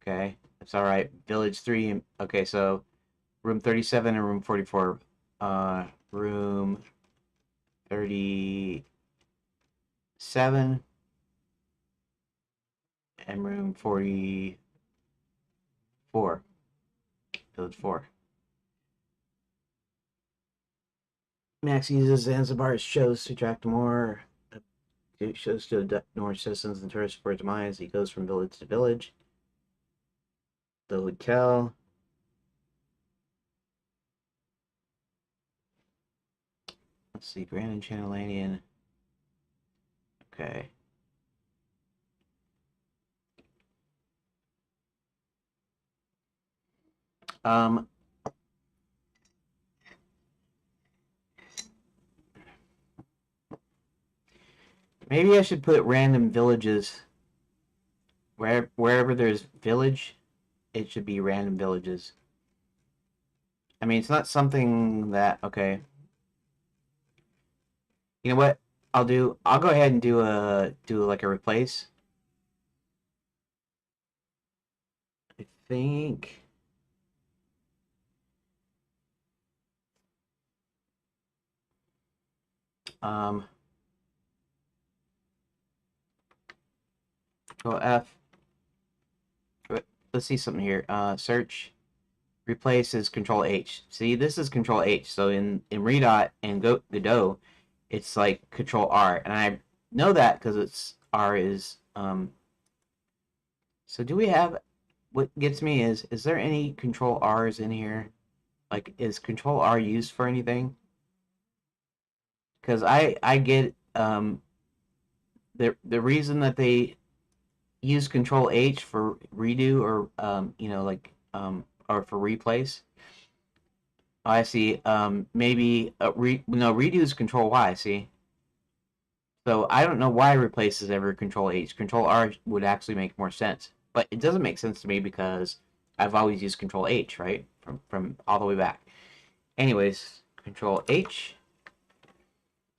Okay, that's all right. Village 3. Okay, so room 37 and room 44. Room 37 and room 44. Village 4. Max uses Zanzibar's shows to attract more shows to North citizens and tourists for demise. He goes from village to village. The hotel. Let's see, Grand and Channelanian. Okay. Um, Maybe I should put random villages wherever there's village. It should be random villages. I mean, it's not something that okay. You know what? I'll go ahead and do like a replace. I think um go F. Let's see something here. Search replace is Control H. See, this is Control H. So in Redot and Godot, it's like Control R, and I know that because it's R is So do we have? What gets me is there any Control R's in here? Like, is Control R used for anything? Because I get the reason that they use Control H for redo or like or for replace. I see. Maybe no redo is Control Y. See, so I don't know why replace is ever Control H. Control R would actually make more sense, but it doesn't make sense to me because I've always used Control H, right, from all the way back. Anyways, Control H.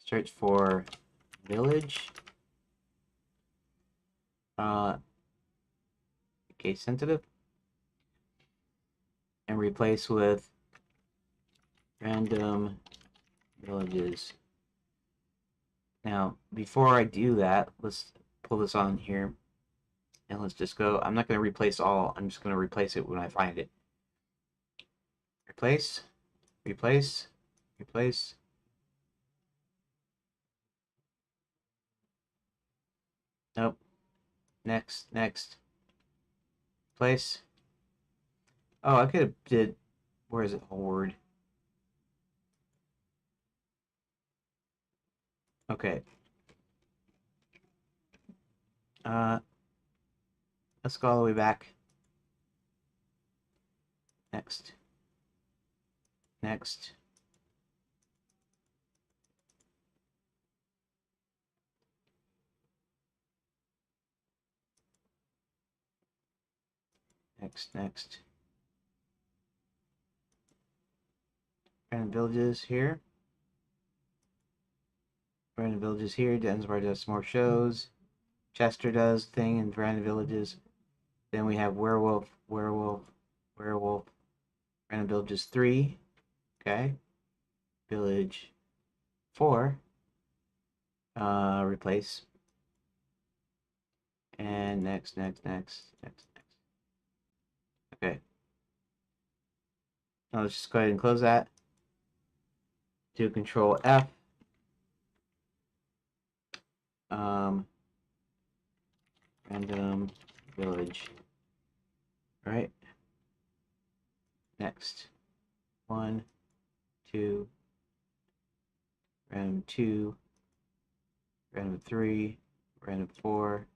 Search for village. Case sensitive, and replace with random villages. Now, before I do that, let's pull this on here. And let's just go. I'm not going to replace all. I'm just going to replace it when I find it. Replace. Replace. Replace. Nope. Next. Next. Place. Oh, I could have did. Where is it? Word. Okay. Let's go all the way back. Next. Next. Next. Next. Random villages here. Random villages here. Densbar does more shows. Chester does thing in random villages. Then we have werewolf, werewolf, werewolf. Random villages 3. Okay. Village 4. Replace. And next. Okay. Now let's just go ahead and close that. Do Control F. Random village. All right. Next. 1, 2. Random 2. Random 3. Random 4.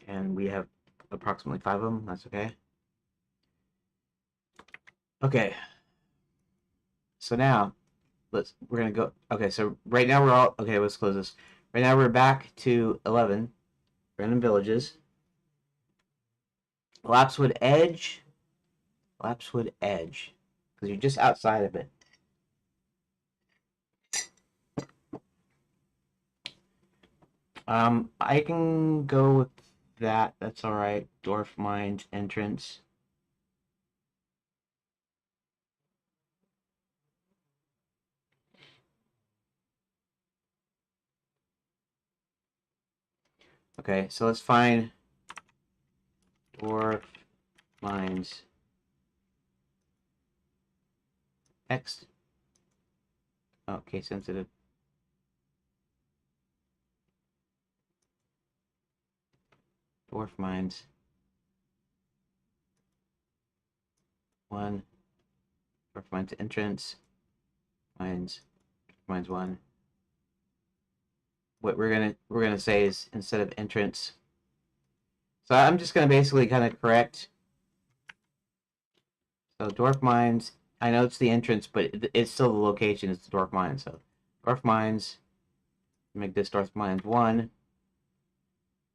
And we have approximately 5 of them. That's okay. Okay. So now we're gonna go. Okay, so right now we're all okay. Let's close this. Right now we're back to 11 random villages. Lapswood Edge. Lapswood Edge, because you're just outside of it. I can go with that. That's all right. Dwarf Mines entrance. Okay, so let's find Dwarf Mines. Next. Oh, case sensitive. Dwarf Mines. 1. Dwarf Mines entrance. Mines 1. What we're gonna say is instead of entrance. So I'm just gonna basically kind of correct. So Dwarf Mines, I know it's the entrance, but it's still the location. It's the Dwarf Mines. So Dwarf Mines, make this Dwarf Mines 1.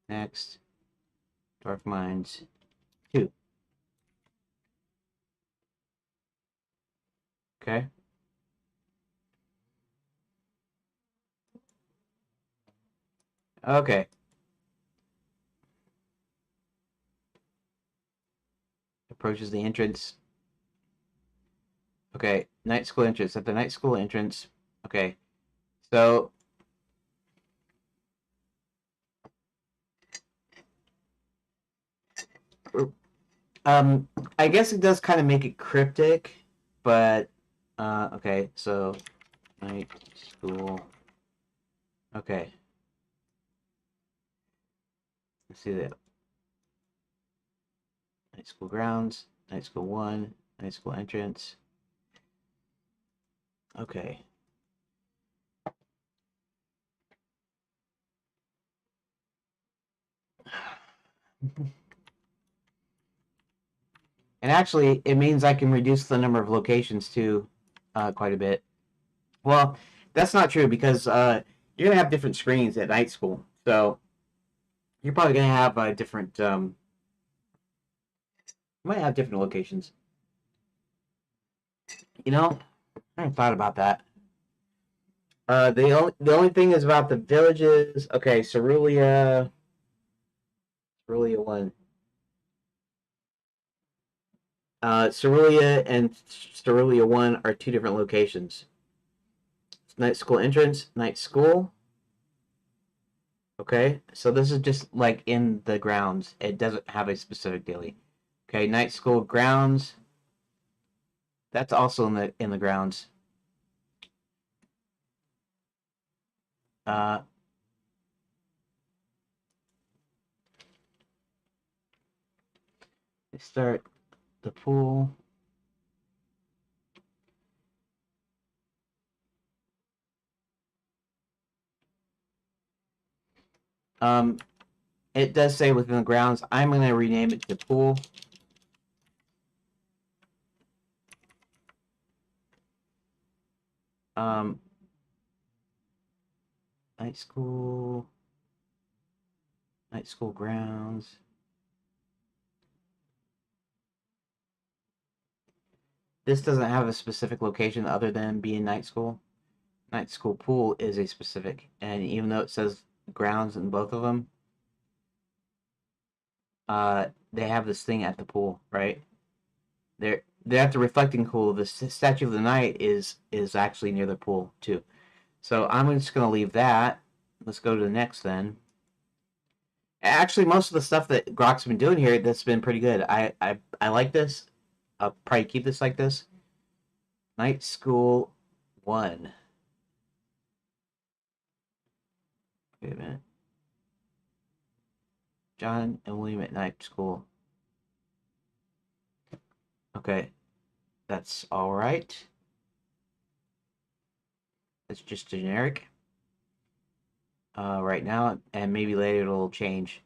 Next, Dwarf Mines 2. Okay. Okay. Approaches the entrance. Okay, night school entrance. At the night school entrance. Okay. So I guess it does kind of make it cryptic, but okay, so night school. Okay. Let's see that. Night school grounds, night school 1, night school entrance. Okay. And actually, it means I can reduce the number of locations too, quite a bit. Well, that's not true because you're gonna have different screens at night school, so you're probably gonna have different. You might have different locations. You know, I haven't thought about that. The only thing is about the villages. Okay, Cerulean 1. Cerulean and Cerulean 1 are 2 different locations. Night school entrance, night school. Okay, so this is just like in the grounds. It doesn't have a specific daily. Okay, night school grounds. That's also in the grounds. Uh, start the pool. Um, it does say within the grounds. I'm going to rename it to pool. Um, night school grounds. This doesn't have a specific location other than being night school. Night school pool is a specific, and even though it says grounds in both of them, they have this thing at the pool, right? They're at the reflecting pool. The statue of the night is actually near the pool too. So I'm just gonna leave that. Let's go to the next then. Actually, most of the stuff that Grok's been doing here, that's been pretty good. I like this. I'll probably keep this like this. Night School 1. Wait a minute. John and William at night school. Okay, that's all right. It's just generic. Right now, and maybe later it'll change.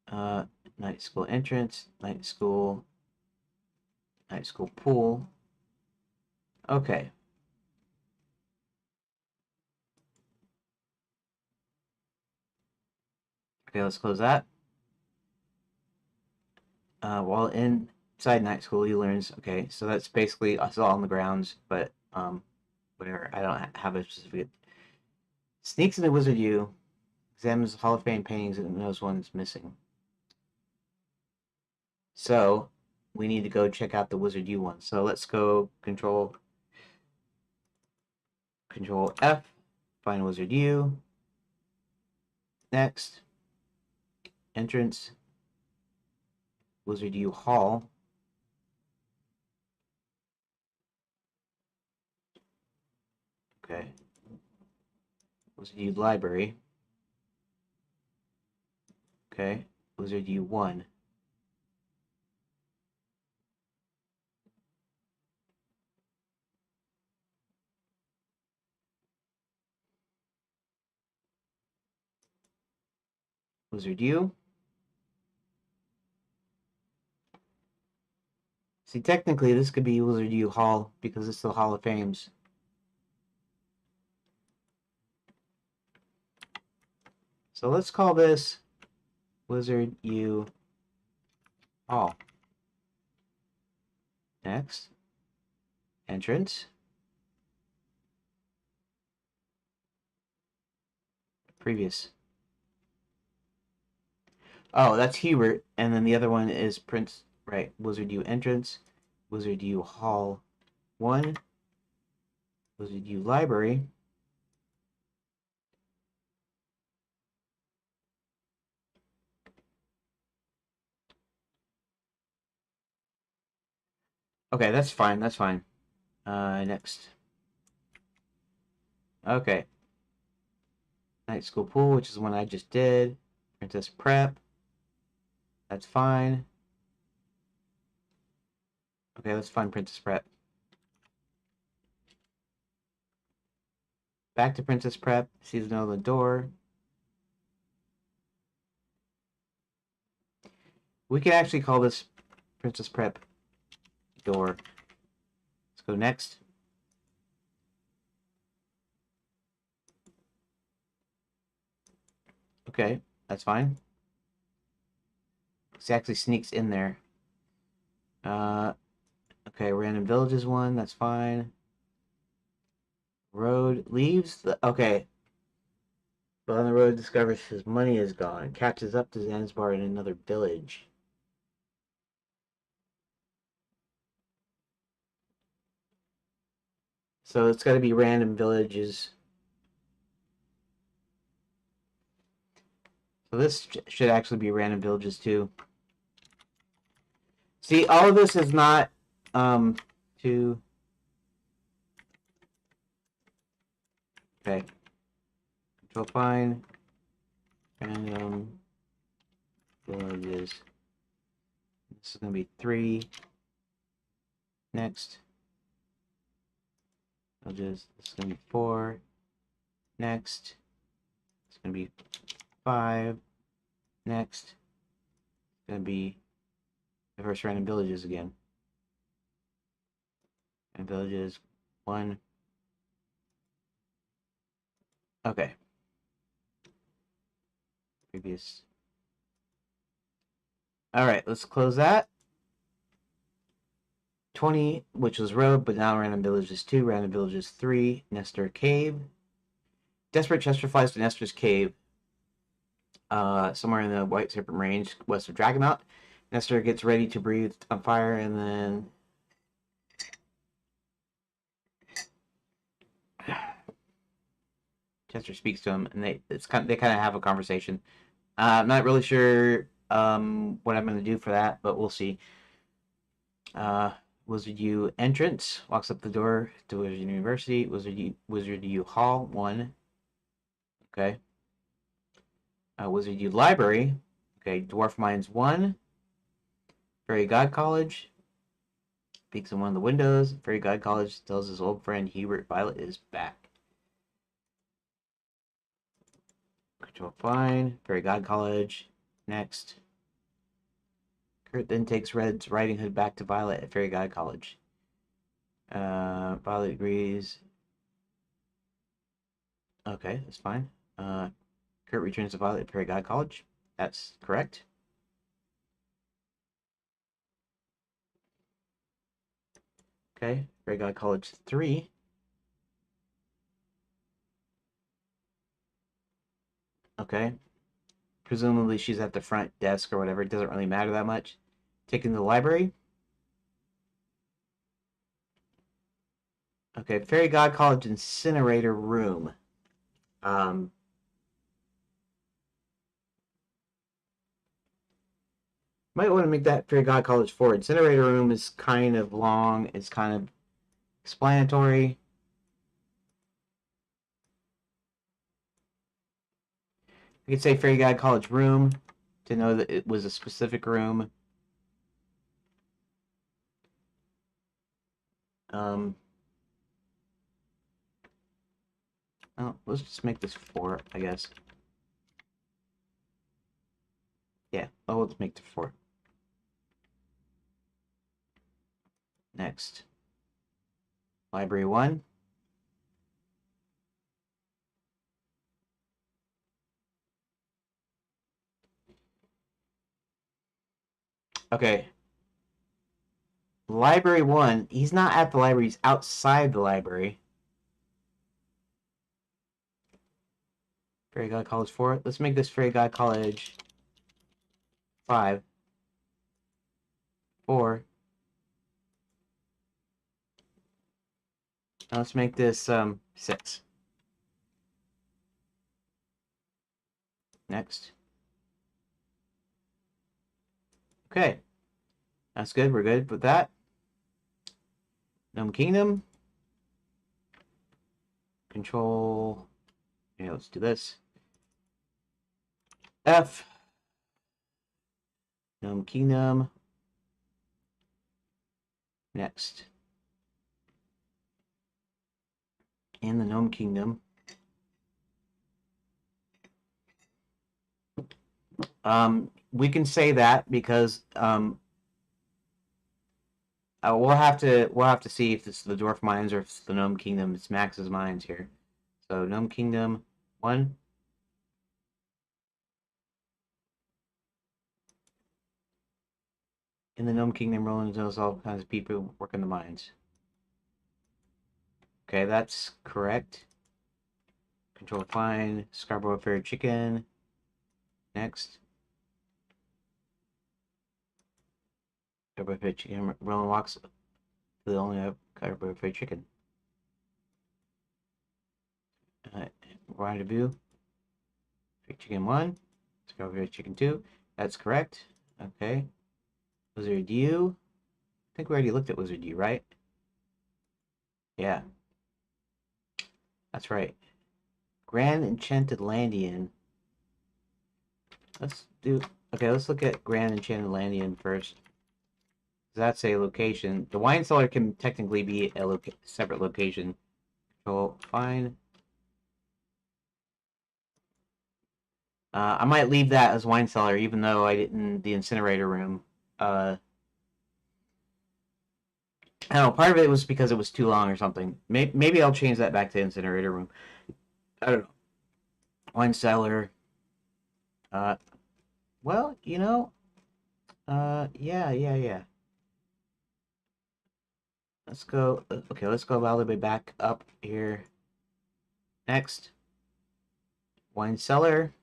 Uh, night school entrance, night school pool. Okay. Okay, let's close that. While inside night school, he learns. Okay, so that's basically us all on the grounds, but where I don't have a specific. Sneaks in the Wizard U, examines Hall of Fame paintings and knows one's missing. So we need to go check out the Wizard U one. So let's go Control F, find Wizard U. Next, entrance, Wizard U Hall. Okay. Wizard U Library. Okay. Wizard U 1. Wizard U. See, technically, this could be Wizard U Hall because it's the Hall of Fames. So let's call this Wizard U Hall. Next, entrance. Previous. Oh, that's Hubert, and then the other one is Prince. Right, Wizard U entrance, Wizard U Hall 1, Wizard U Library. Okay, that's fine. That's fine. Next. Okay. Night School Pool, which is the one I just did. Princess Prep. That's fine. Okay, let's find Princess Prep. Back to Princess Prep. She's no the door. We can actually call this Princess Prep door. Let's go next. Okay, that's fine. She actually sneaks in there. Okay, random villages one, that's fine. Road leaves the okay. But on the road discovers his money is gone. Catches up to Zanzibar in another village. So it's got to be random villages. So this should actually be random villages too. See, all of this is not to. Okay. Control find random villages. This is gonna be 3. Next. Villages. This is gonna be 4. Next. It's gonna be 5. Next. It's gonna be the first random villages again. And villages 1. Okay. Previous. Alright, let's close that. 20, which was road, but now random villages 2, random villages 3, Nestor Cave. Desperate Chester flies to Nestor's Cave, somewhere in the White Serpent Range, west of Dragonmount. Nestor gets ready to breathe on fire, and then Chester speaks to him, and they kind of have a conversation. I'm not really sure what I'm going to do for that, but we'll see. Wizard U entrance, walks up the door to Wizard University. Wizard U Hall 1. Okay. Wizard U Library. Okay. Dwarf Mines 1. Fairy God College. Peeks in one of the windows. Fairy God College tells his old friend Hubert Violet is back. Control fine. Fairy God College. Next. Kurt then takes Red's Riding Hood back to Violet at Fairy God College. Violet agrees. Okay, that's fine. Kurt returns to Violet at Fairy God College. That's correct. Okay, Fairy God College 3. Okay. Presumably she's at the front desk or whatever. It doesn't really matter that much. Taking the library. Okay, Fairy God College Incinerator Room. Might want to make that Fairy God College 4. Incinerator Room is kind of long. It's kind of explanatory. We could say Fairy God College Room to know that it was a specific room. Oh, let's just make this 4, I guess. Yeah, let's make it 4. Next. Library 1. Okay. Library 1. He's not at the library. He's outside the library. Fairy God College 4. Let's make this Fairy God College 5. 4. Now let's make this 6. Next. Okay. That's good. We're good with that. Gnome Kingdom. Control. Yeah, let's do this. F. Gnome Kingdom. Next. In the Gnome Kingdom. We can say that because we'll have to see if it's the Dwarf Mines or if it's the Gnome Kingdom. It's Max's Mines here. So Gnome Kingdom 1. In the Gnome Kingdom, Roland knows all kinds of people work in the mines. Okay, that's correct. Control fine. Scarborough Fairy Chicken. Next. Scarborough Fairy Chicken. Roland walks to the only Scarborough Fairy Chicken. rendezvous. Chicken 1. Let's go over to chicken 2. That's correct. Okay. Wizard U. I think we already looked at Wizard U, right? Yeah. That's right. Grand Enchanted Landian. Let's do... Okay, let's look at Grand Enchanted Landian first. That's a location. The wine cellar can technically be a separate location. Control, fine. I might leave that as wine cellar, even though I didn't the incinerator room. I don't know. Part of it was because it was too long or something. Maybe I'll change that back to incinerator room. I don't know. Wine cellar. Uh, well, you know. Yeah. Let's go. Okay, let's go all the way back up here. Next, wine cellar.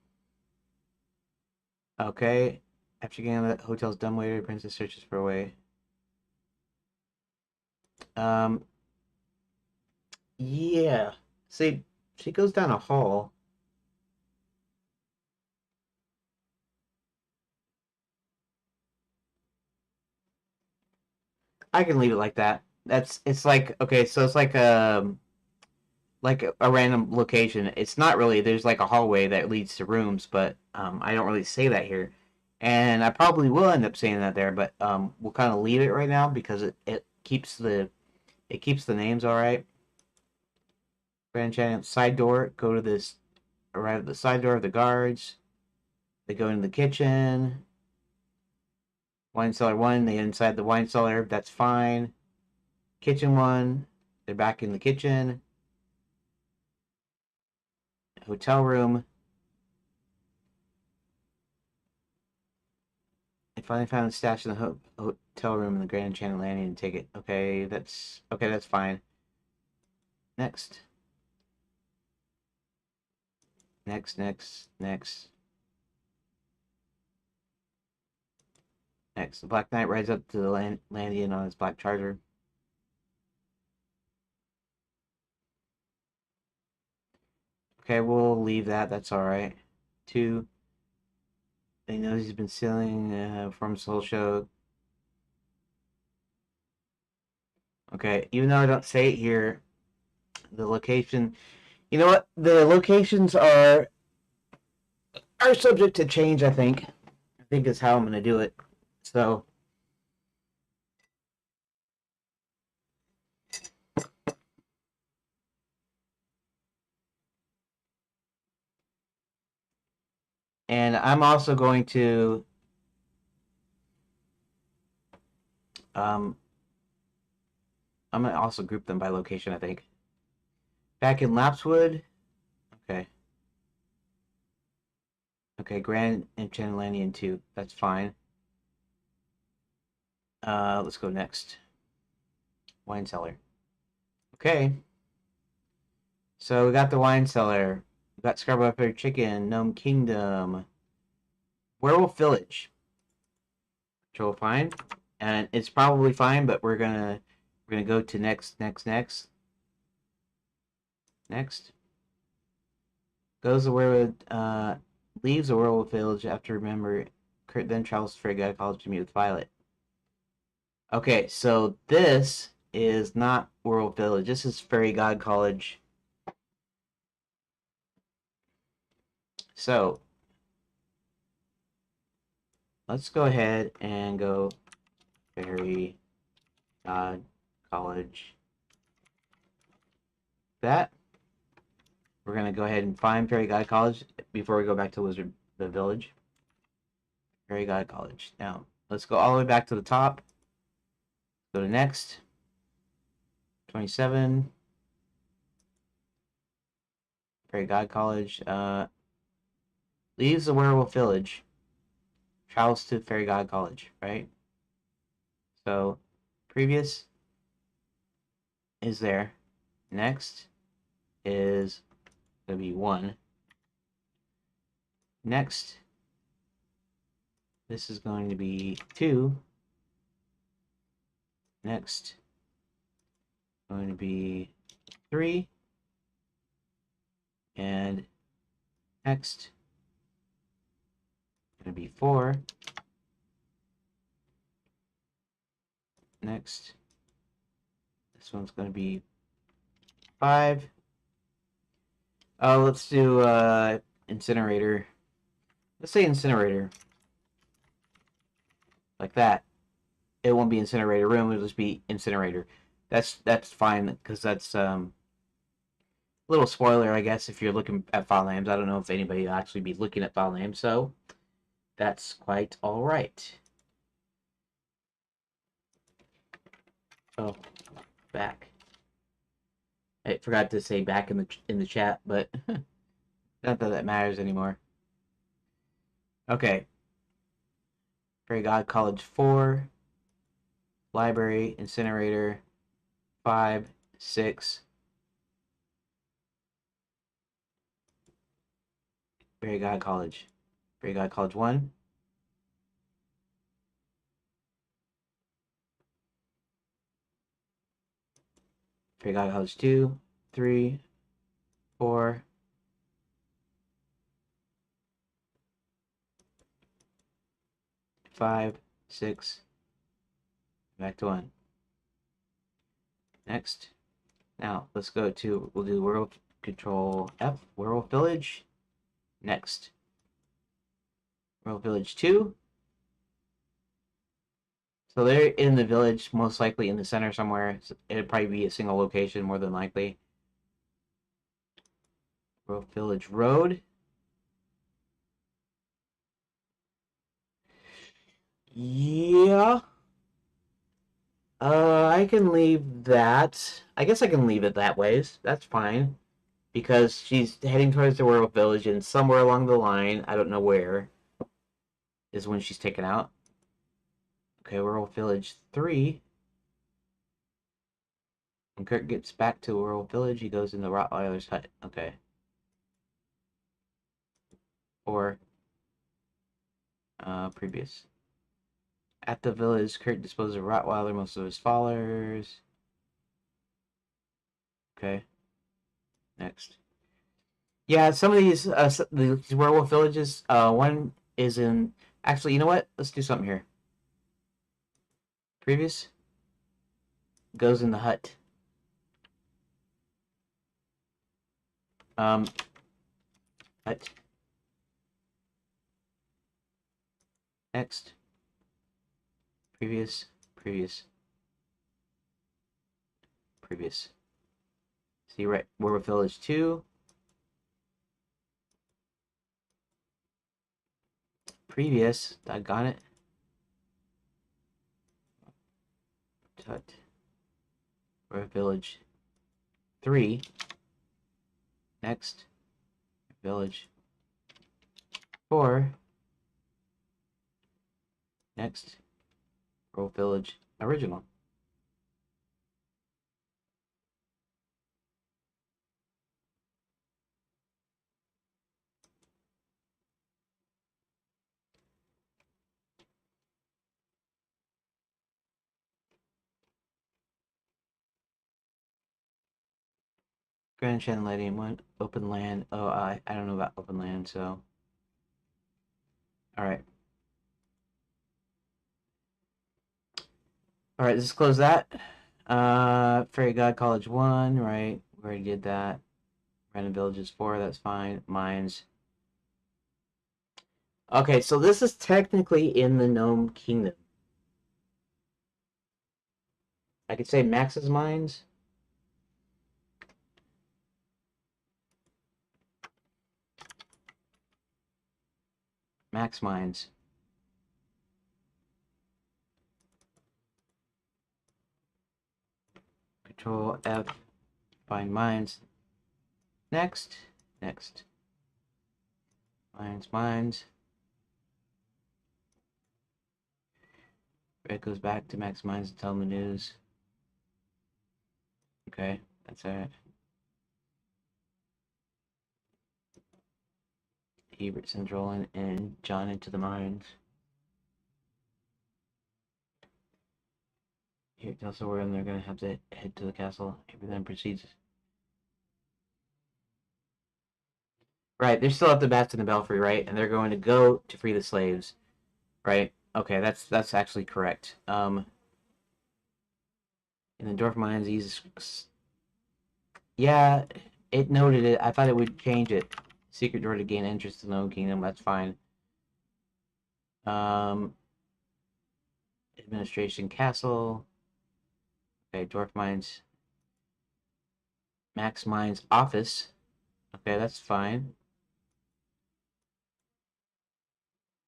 Okay. After getting out of the hotel's dumbwaiter, princess searches for a way. Yeah. See, she goes down a hall. I can leave it like that. It's like okay, so it's like a random location. It's not really. There's like a hallway that leads to rooms, but I don't really say that here, and I probably will end up saying that there, but we'll kind of leave it right now because it keeps the names all right. Grand Channel side door. Go to this. Arrive at the side door of the guards. They go into the kitchen. Wine cellar 1. They inside the wine cellar. That's fine. Kitchen 1. They're back in the kitchen. Hotel room. I finally found a stash in the hotel room in the Grand Channel Landing and take it. Okay, that's fine. Next. Next. The Black Knight rides up to the landing on his black charger. Okay, we'll leave that. That's all right. 2. They know he's been stealing from Soul Show. Okay, even though I don't say it here, the location. You know what? The locations are subject to change. I think is how I'm gonna do it. So. And I'm also going to I'm gonna also group them by location, I think. Back in Lapswood. Okay. Okay, Grand and Chanlandian 2. That's fine. Let's go next. Wine cellar. Okay. So we got the wine cellar. We got Scarborough Fried Chicken, Gnome Kingdom, Werewolf Village. Control fine. And it's probably fine, but we're gonna go to next. Next. Goes to Werewolf leaves the Werewolf Village after remember Kurt then travels to Fairy God College to meet with Violet. Okay, so this is not Werewolf Village. This is Fairy God College. So let's go ahead and go Fairy God College. That we're gonna go ahead and find Fairy God College before we go back to the Village. Fairy God College. Now let's go all the way back to the top. Go to next. 27. Fairy God College. Leaves the Werewolf Village. Travels to Fairy God College, right? So previous is there. Next is going to be 1. Next, this is going to be 2. Next, going to be 3. And next, going to be 4. Next, this one's going to be 5. Oh, let's do incinerator. Let's say incinerator. Like that. It won't be incinerator room, it'll just be incinerator. That's fine, because that's little spoiler, I guess, if you're looking at file names. I don't know if anybody will actually be looking at file names, so that's quite alright. Oh, back. I forgot to say back in the chat, but not that that matters anymore. Okay. Fairy God College 4. Library, incinerator, 5, 6. Fairy God College. Fairy God College 1. Fairy God College 2, 3, 4. 5, 6. Back to 1. Next. Now, let's go to, we'll do World Control F, Werewolf Village. Next. Werewolf Village 2. So they're in the village, most likely in the center somewhere. So it'd probably be a single location, more than likely. Werewolf Village Road. Yeah. I can leave that. I guess I can leave it that ways. That's fine. Because she's heading towards the Werewolf Village, and somewhere along the line, I don't know where, is when she's taken out. Okay, Werewolf Village 3. When Kurt gets back to Werewolf Village, he goes in the Rottweiler's hut. Okay. Or, previous. At the village, Kurt disposes of Rottweiler, most of his followers. Okay. Next. Yeah, some of these werewolf villages, one is in... Actually, you know what? Let's do something here. Previous goes in the hut. Hut. Next. Previous. See, right, Werewolf Village 2. Previous. Doggone it. Hut. Werewolf Village 3. Next. Village 4. Next. Werewolf Village Original. Grand Shan Lady, one open land. Oh, I don't know about open land, so. Alright. Alright, let's close that. Fairy God College 1, right? We already did that. Random Villages 4, that's fine. Mines. Okay, so this is technically in the Gnome Kingdom. I could say Max's Mines. Max Mines. Control F. Find Mines. Next. Mines. It goes back to Max Mines to tell him the news. Okay, that's alright. Hebert sends Roland and John into the mines. Here tells her where they're gonna have to head to the castle. Hebert then proceeds. Right, they're still at the bats in the belfry, right? And they're going to go to free the slaves, right? Okay, that's actually correct. In the dwarf mines, these, yeah, it noted it. I thought it would change it. Secret door to gain interest in the Gnome Kingdom. That's fine. Um, administration castle. Okay, dwarf mines. Max mines office. Okay, that's fine.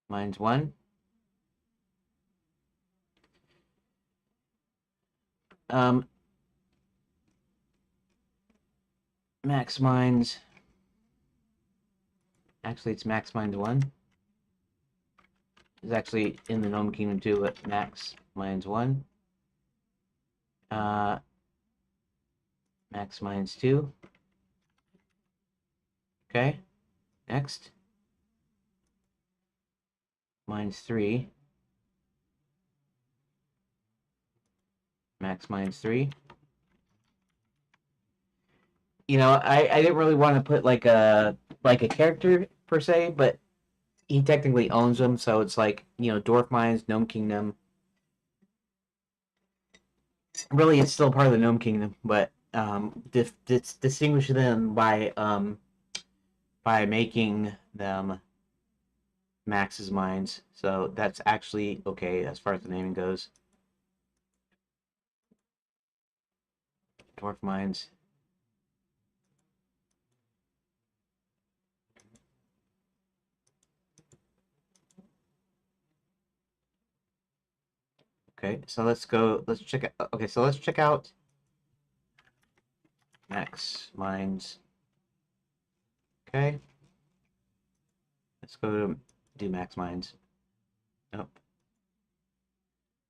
Mines one. Um, max mines. Actually, it's max mines one. It's actually in the Gnome Kingdom too, but max mines one. Uh, max mines two. Okay, next. Mines three. Max mines three. You know, I didn't really want to put like a character per se, but he technically owns them, so it's like, you know, Dwarf Mines, Gnome Kingdom. Really, it's still part of the Gnome Kingdom, but distinguish them by making them Max's mines. So that's actually okay as far as the naming goes. Dwarf Mines. Okay, so let's go. Let's check out. Okay, so let's check out Max Mines. Okay, let's go to do Max Mines. Nope.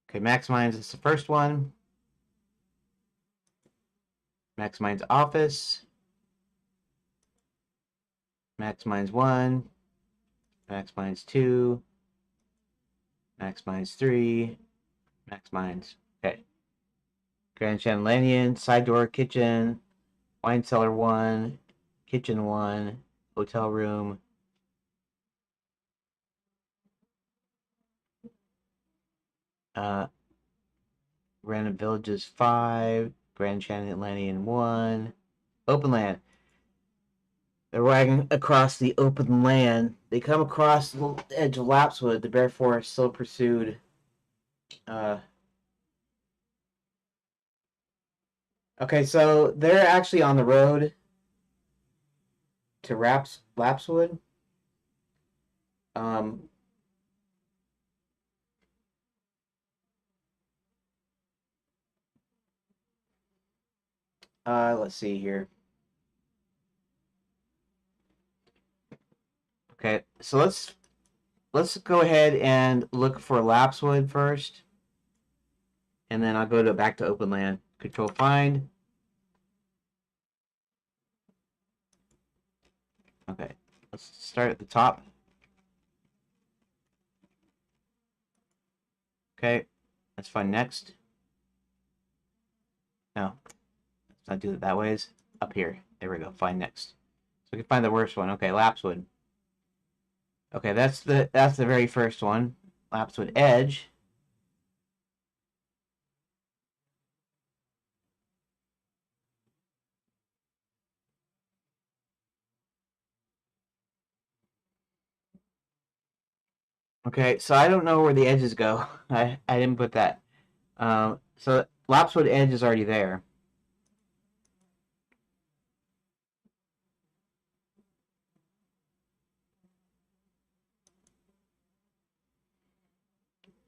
Okay, Max Mines is the first one. Max Mines Office. Max Mines 1. Max Mines 2. Max Mines 3. Max Mines. Okay. Grand Chandelier, Side Door Kitchen. Wine Cellar 1. Kitchen 1. Hotel Room. Uh, Random Villages 5. Grand Chandelier 1. Open Land. They're riding across the open land. They come across the edge of Lapswood. The bear forest still pursued. Uh, okay, so they're actually on the road to Lapswood. Um, let's see here. Okay, so let's go ahead and look for Lapswood first, and then I'll go to back to open land. Control find. Okay, let's start at the top. Okay, let's find next. No, let's not do it that ways. Up here. There we go. Find next. So we can find the worst one. Okay, Lapswood. Okay, that's the very first one. Lapswood Edge. Okay, so I don't know where the edges go. I didn't put that. So Lapswood Edge is already there.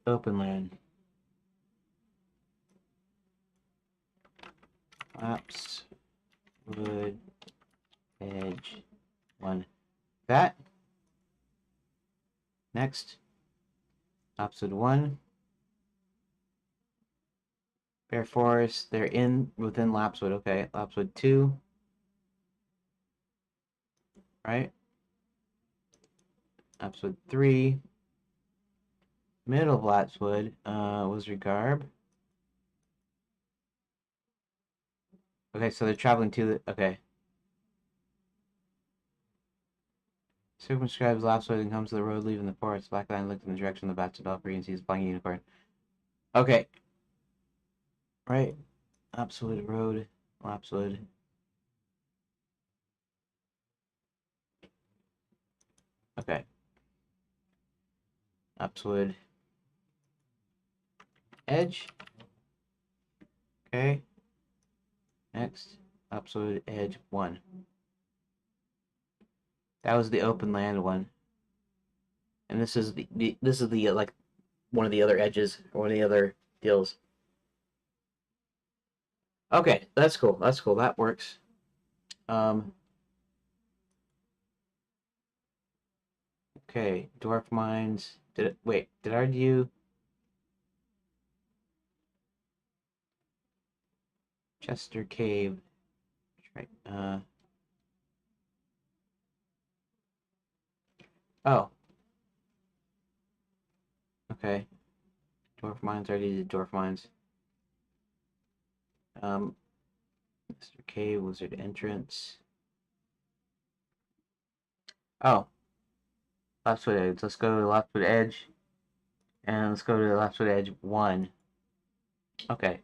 Open land. Lapswood Edge 1. That. Next. Lapswood 1. Bear Forest. They're within Lapswood. Okay. Lapswood 2. Right. Lapswood 3. Middle of Lapswood was Regarb. Okay, so they're traveling to the. Okay. Circumscribes last way and comes to the road leaving the forest. Black Lion looked in the direction of the Bats of Belfry and sees a flying unicorn. Okay. Right. Lapswood Road. Lapswood. Okay. Lapswood. Edge. Okay. Next. Lapswood Edge 1. That was the open land one. And this is the like one of the other edges or one of the other deals. Okay, that's cool. That's cool. That works. Okay, Dwarf Mines. Did I already do Chester Cave? Right. Oh. Okay. Dwarf Mines, already did Dwarf Mines. Mr. Cave, Wizard Entrance. Oh. Lapswood Edge. Let's go to Lapswood Edge. And let's go to Lapswood Edge 1. Okay.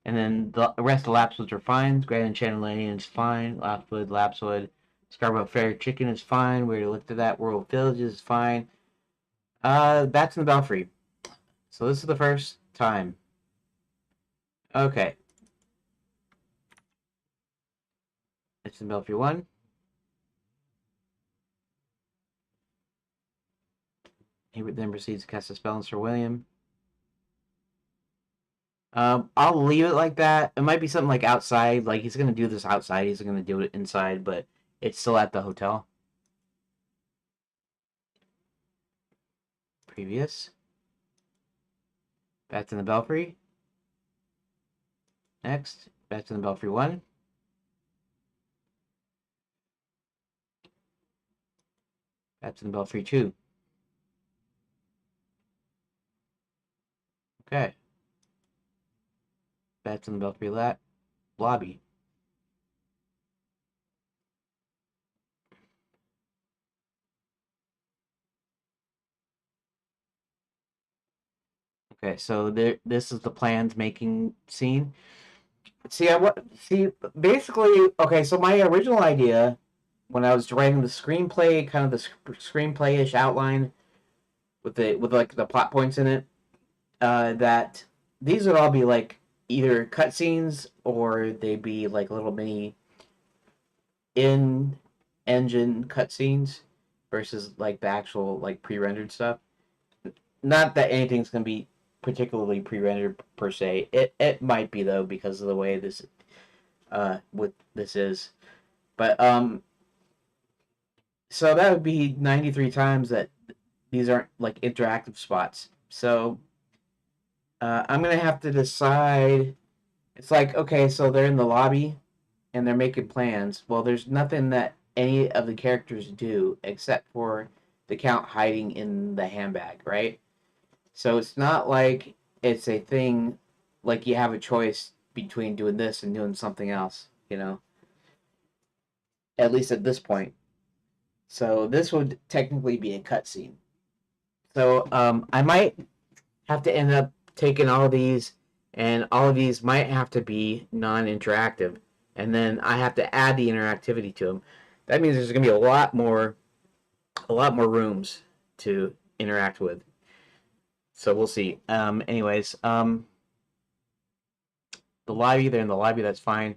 And then the rest of Lapswoods are fine. Grand Enchanted Lane is fine. Lapswood. Scarborough Fair Chicken is fine. We already looked at that. World Village is fine. Bats in the Belfry. So this is the first time. Okay. It's in Belfry 1. He then proceeds to cast a spell on Sir William. I'll leave it like that. It might be something like outside. Like he's gonna do this outside. He's gonna do it inside, but it's still at the hotel. Previous. Bats in the Belfry. Next. Bats in the Belfry 1. Bats in the Belfry 2. Okay. Bats in the Belfry lobby. Okay, so this is the plans making scene. See, basically, okay, so my original idea when I was writing the screenplay, kind of the screenplay-ish outline with like the plot points in it, that these would all be like either cutscenes or they'd be like little mini in-engine cutscenes versus like the actual like pre-rendered stuff. Not that anything's gonna be particularly pre-rendered per se. It might be though because of the way this what this is. But so that would be 93 times that these aren't like interactive spots. So I'm gonna have to decide. It's like, okay, so they're in the lobby and they're making plans. Well, there's nothing that any of the characters do except for the Count hiding in the handbag, right? So it's not like it's a thing like you have a choice between doing this and doing something else, you know? At least at this point. So this would technically be a cutscene. So I might have to end up taking all of these, and all of these might have to be non-interactive, and then I have to add the interactivity to them. That means there's going to be a lot more rooms to interact with. So we'll see. Anyways, the lobby, they're in the lobby, that's fine.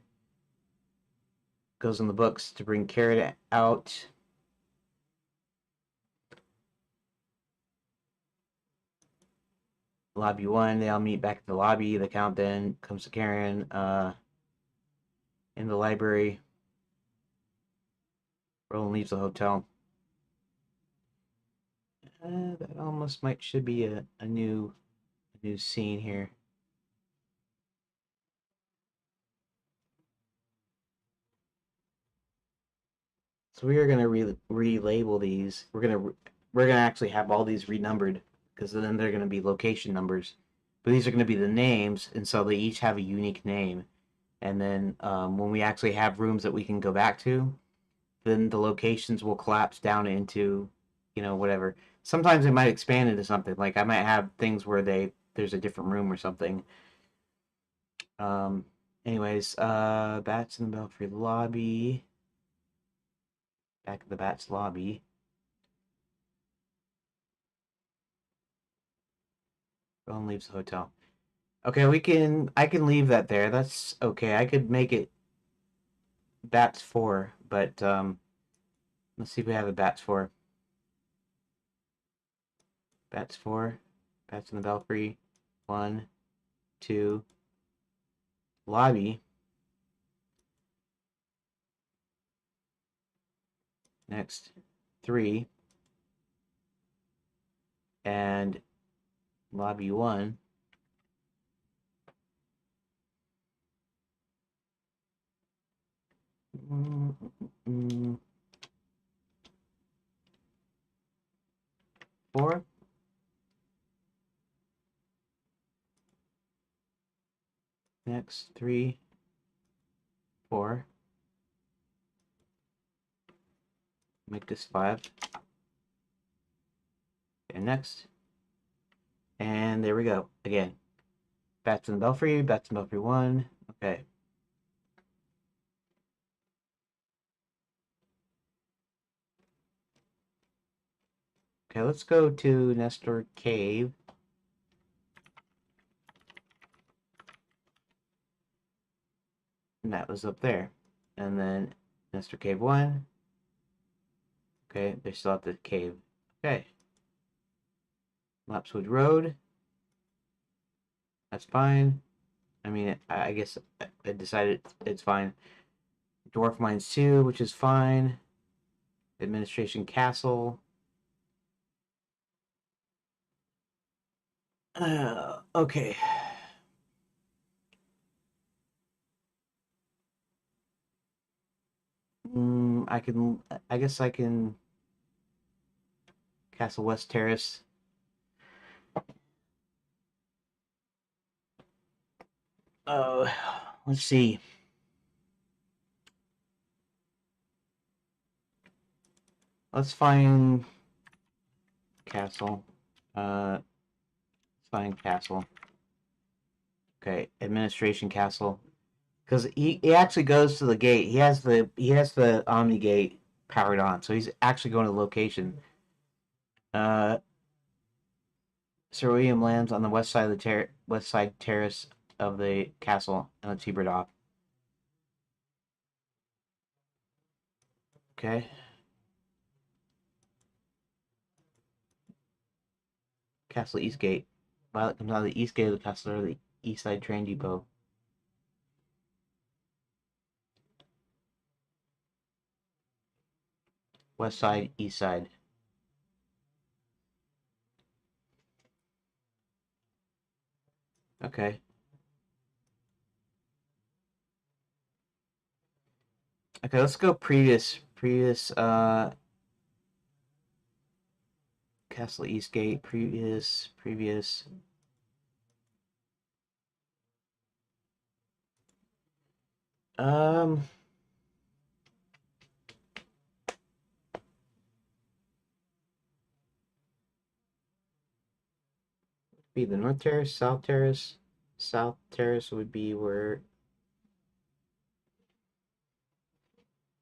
Goes in the books to bring Carrot out. Lobby 1, they all meet back at the lobby. The Count then comes to Karen in the library. Roland leaves the hotel. That almost should be a new scene here. So we are gonna relabel these. We're gonna actually have all these renumbered because then they're gonna be location numbers. But these are gonna be the names, and so they each have a unique name. And then when we actually have rooms that we can go back to, then the locations will collapse down into, whatever. Sometimes they might expand into something. Like I might have things where there's a different room or something. Um, anyways, Bats in the Belfry lobby. Back at the Bats lobby. Rowan leaves the hotel. Okay, I can leave that there. That's okay. I could make it Bats 4, but let's see if we have a Bats 4. Bats 4. Bats in the Belfry. 1, 2. Lobby. Next. 3. And lobby 1. Four. Next. 3. 4. Make this 5. And next. And there we go. Again. Bats in the Belfry. Bats in the Belfry 1. Okay. Okay, let's go to Nestor Cave. And that was up there. And then Nestor Cave 1. Okay, they're still at the cave. Okay. Lapswood Road. That's fine. I mean, I guess I decided it's fine. Dwarf Mines 2, which is fine. Administration Castle. Okay. I guess I can Castle West Terrace. Oh, let's see. Let's find Castle. Let's find Castle. Okay, Administration Castle. Because he actually goes to the gate. He has the Omni gate powered on, so he's actually going to the location. Uh, Sir William lands on the west side of the west side terrace of the castle and lets Hubert off. Okay. Castle East Gate. Violet comes out of the east gate of the castle or the east side train depot. West side, east side. Okay. Okay, let's go previous Castle East Gate, previous. Um be the North Terrace, South Terrace. South Terrace would be where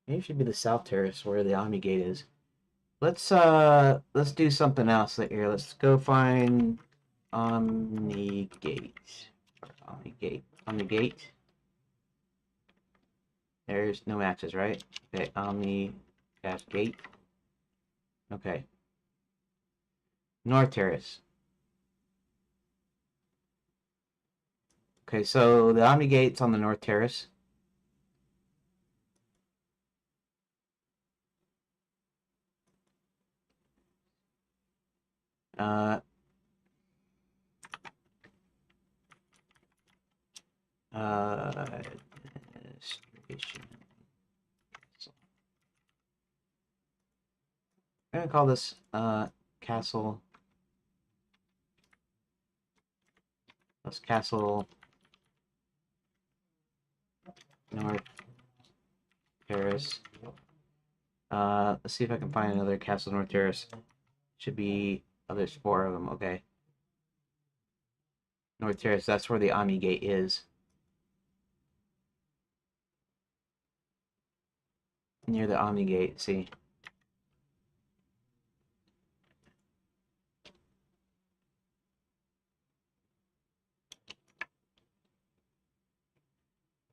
maybe it should be the South Terrace where the Omni Gate is. Let's do something else here. Let's go find Omni Gate. Omni Gate. Omni Gate. There's no matches, right? Okay, Omni dash Gate. Okay. North Terrace. Okay, so the Omni Gate's on the North Terrace. Uh, Administration. I'm gonna call this Castle. That's Castle North Terrace. Let's see if I can find another Castle North Terrace. Should be, oh, there's 4 of them. Okay. North Terrace, that's where the Omni Gate is. Near the Omni Gate, see.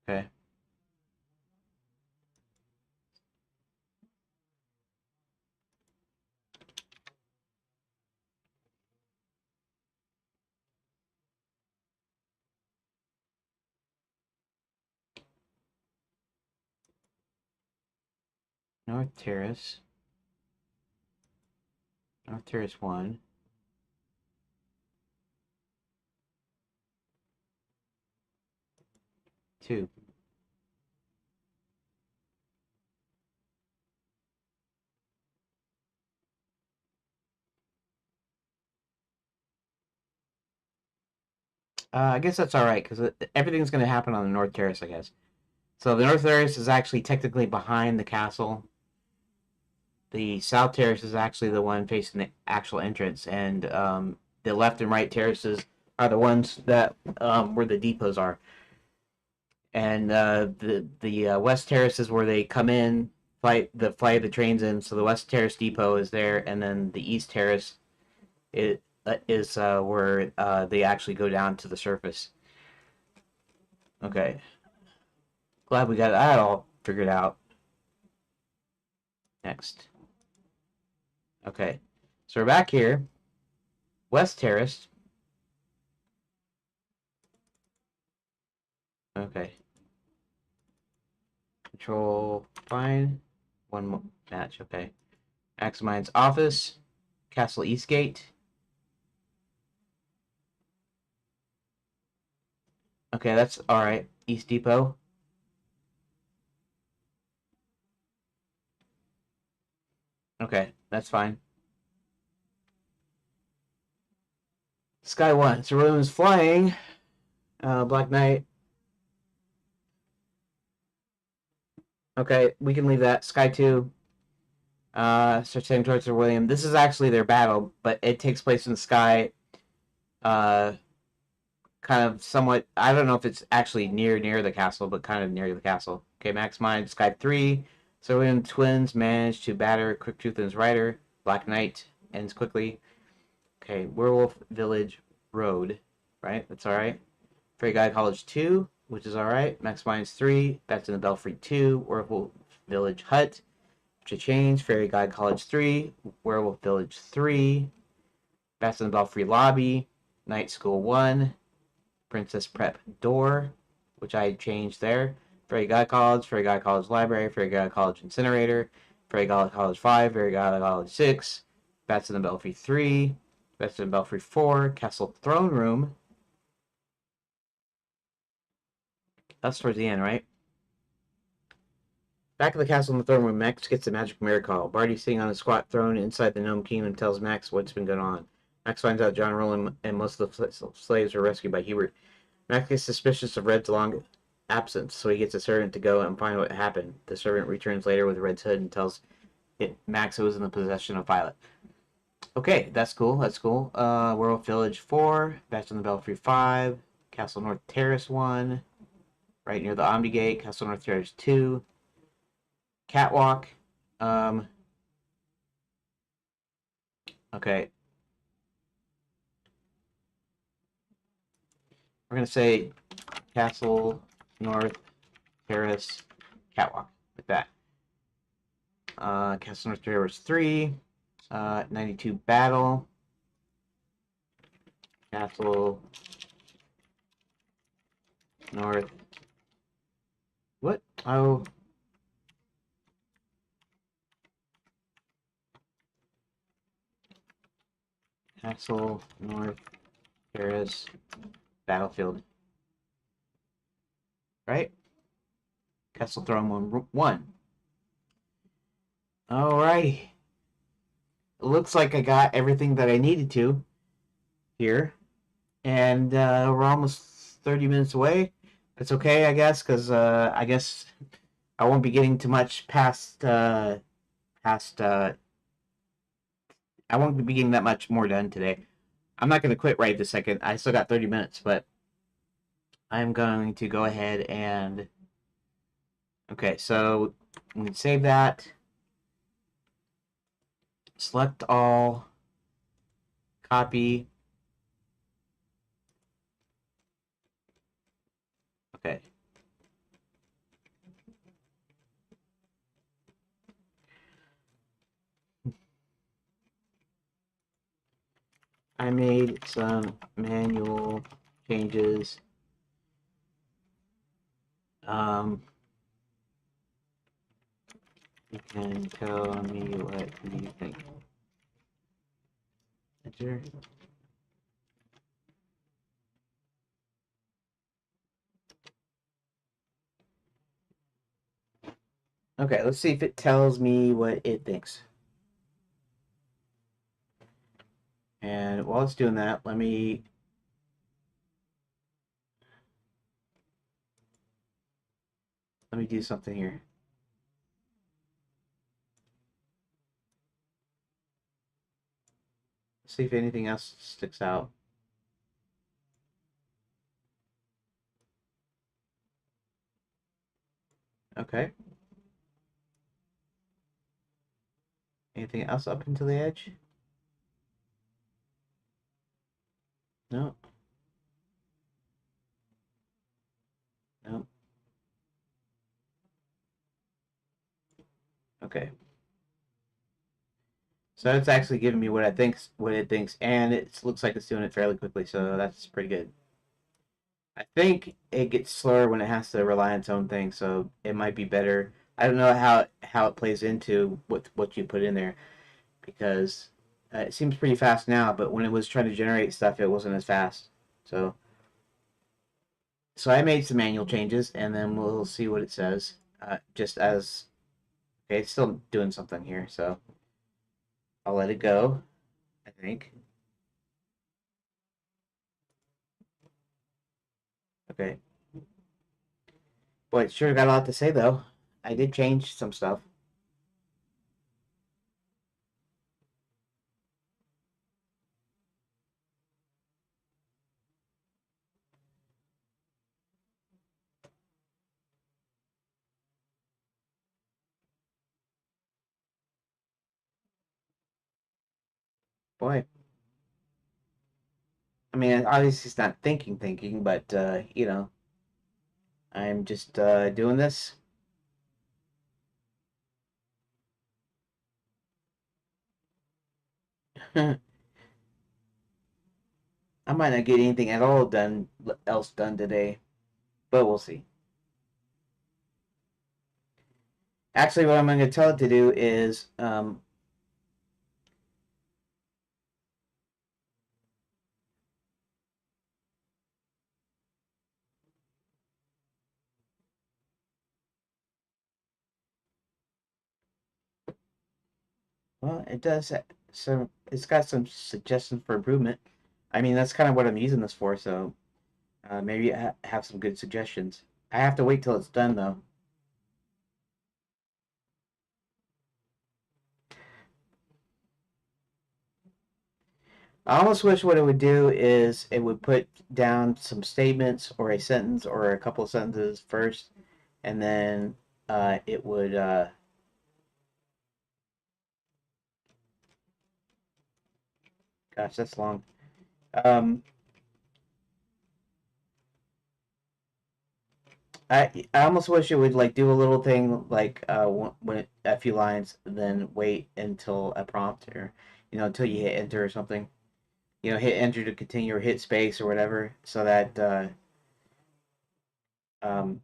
Okay. North Terrace. North Terrace 1. 2. I guess that's alright, because everything's going to happen on the North Terrace, I guess. So the North Terrace is actually technically behind the castle. The South Terrace is actually the one facing the actual entrance, and the left and right terraces are the ones that where the depots are. And the West Terrace is where they come in, fly the trains in. So the West Terrace depot is there, and then the East Terrace is where they actually go down to the surface. Okay, glad we got that all figured out. Next, okay, so we're back here, West Terrace. Okay, control fine, one match. Okay, Maximine's office, Castle Eastgate. Okay, that's all right. East Depot. Okay, that's fine. Sky 1. Cerulean is flying. Black Knight. Okay, we can leave that. Sky 2. Start heading towards Sir William. This is actually their battle, but it takes place in the sky. Uh, kind of somewhat. I don't know if it's actually near the castle, but kind of near the castle. Okay, Max Mind. Sky 3. Sir William twins manage to batter Quicktooth and his rider. Black Knight ends quickly. Okay, Werewolf Village Road. Right? That's alright. Fairy Guide College 2, which is alright. Max Mines 3, Bats in the Belfry 2, Werewolf Village Hut, change. Fairy Guide College 3, Werewolf Village 3, Bats in the Belfry Lobby, Night School 1, Princess Prep Door, which I changed there. Fairy Guide College Library, Fairy Guide College Incinerator, Fairy Guide College 5, Fairy Guide College 6, Bats in the Belfry 3, Bats in the Belfry 4, Castle Throne Room. That's towards the end, right? Back at the castle in the throne room, Max gets a magic mirror call. Barty, sitting on a squat throne inside the Gnome Kingdom, tells Max what's been going on. Max finds out John Rowland and most of the slaves were rescued by Hubert. Max gets suspicious of Red's long absence, so he gets a servant to go and find what happened. The servant returns later with Red's hood and tells Max it was in the possession of Violet. Okay, that's cool. That's cool. Werewolf Village 4, Bastion of the Belfry 5, Castle North Terrace 1, right near the Omni Gate, Castle North Terrace 2, Catwalk. Okay. We're going to say Castle North Terrace Catwalk, like that. Castle North Terrace 3, 92 Battle, Castle North. What? Oh. Castle North Terrace Battlefield. Right? Castle Throne 1. Alrighty. It looks like I got everything that I needed to here. And we're almost 30 minutes away. That's okay, I guess, because I guess I won't be getting too much past past. I won't be getting that much more done today. I'm not going to quit right this second. I still got 30 minutes, but I'm going to go ahead and. Okay, so I'm going to save that. Select all. Copy. Okay. I made some manual changes. You can tell me what you think. Enter. Okay, let's see if it tells me what it thinks. And while it's doing that, let me do something here. See if anything else sticks out. Okay. Anything else up into the edge? No. No. Okay. So it's actually giving me what it thinks, and it looks like it's doing it fairly quickly. So that's pretty good. I think it gets slower when it has to rely on its own thing, so it might be better. I don't know how it plays into what you put in there because it seems pretty fast now, but when it was trying to generate stuff, it wasn't as fast. So I made some manual changes, and then we'll see what it says. Just as okay, it's still doing something here, so I'll let it go. I think. Okay. Boy, it sure got a lot to say though. I did change some stuff. Boy, I mean, obviously it's not thinking, but I'm just doing this. I might not get anything at all else done today, but we'll see. Actually, what I'm going to tell it to do is, well, it does some. It's got some suggestions for improvement. I mean, that's kind of what I'm using this for. So maybe have some good suggestions. I have to wait till it's done though. I almost wish what it would do is it would put down some statements or a sentence or a couple of sentences first, and then it would. Gosh, that's long. Um, I almost wish it would like do a little thing like a few lines, then wait until a prompt or until you hit enter or something. Hit enter to continue or hit space or whatever, um,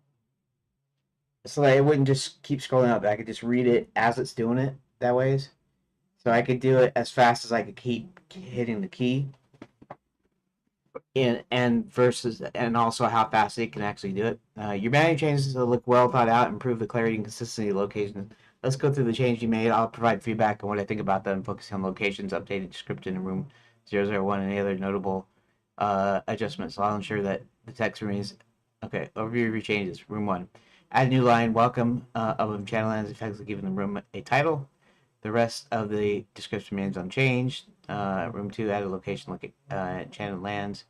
so that it wouldn't just keep scrolling up. I could just read it as it's doing it that ways. So I could do it as fast as I could keep hitting the key, and also how fast it can actually do it. Your manual changes to look well thought out, improve the clarity and consistency of locations. Let's go through the change you made. I'll provide feedback on what I think about them, focusing on locations, updated script in room 001, and any other notable adjustments. So I'll ensure that the text remains. Okay, overview of your changes. Room 1. Add a new line. Welcome above channel lines, effectively giving the room a title. The rest of the description remains unchanged. Room 2 added location like Enchanted Lands.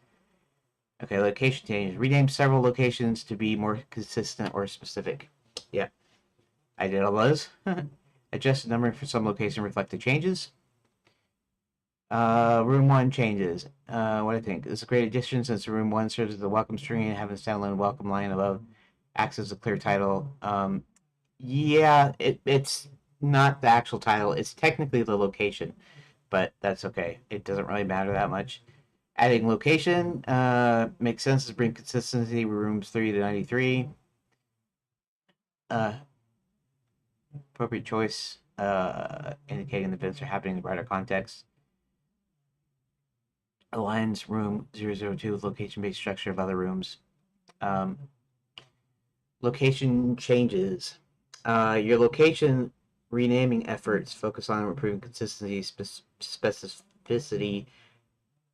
Okay, location change. Rename several locations to be more consistent or specific. Yeah, I did all those. Adjusted numbering for some location reflect the changes. Room 1 changes. What do I think? It's a great addition since room 1 serves as the welcome screen and having a standalone welcome line above acts as a clear title. Yeah, it's not the actual title. It's technically the location, but that's okay. It doesn't really matter that much. Adding location makes sense to bring consistency with rooms 3 to 93. Appropriate choice, indicating the events are happening in the broader context. Aligns room 002 with location-based structure of other rooms. Location changes. Your location renaming efforts focus on improving consistency, specificity,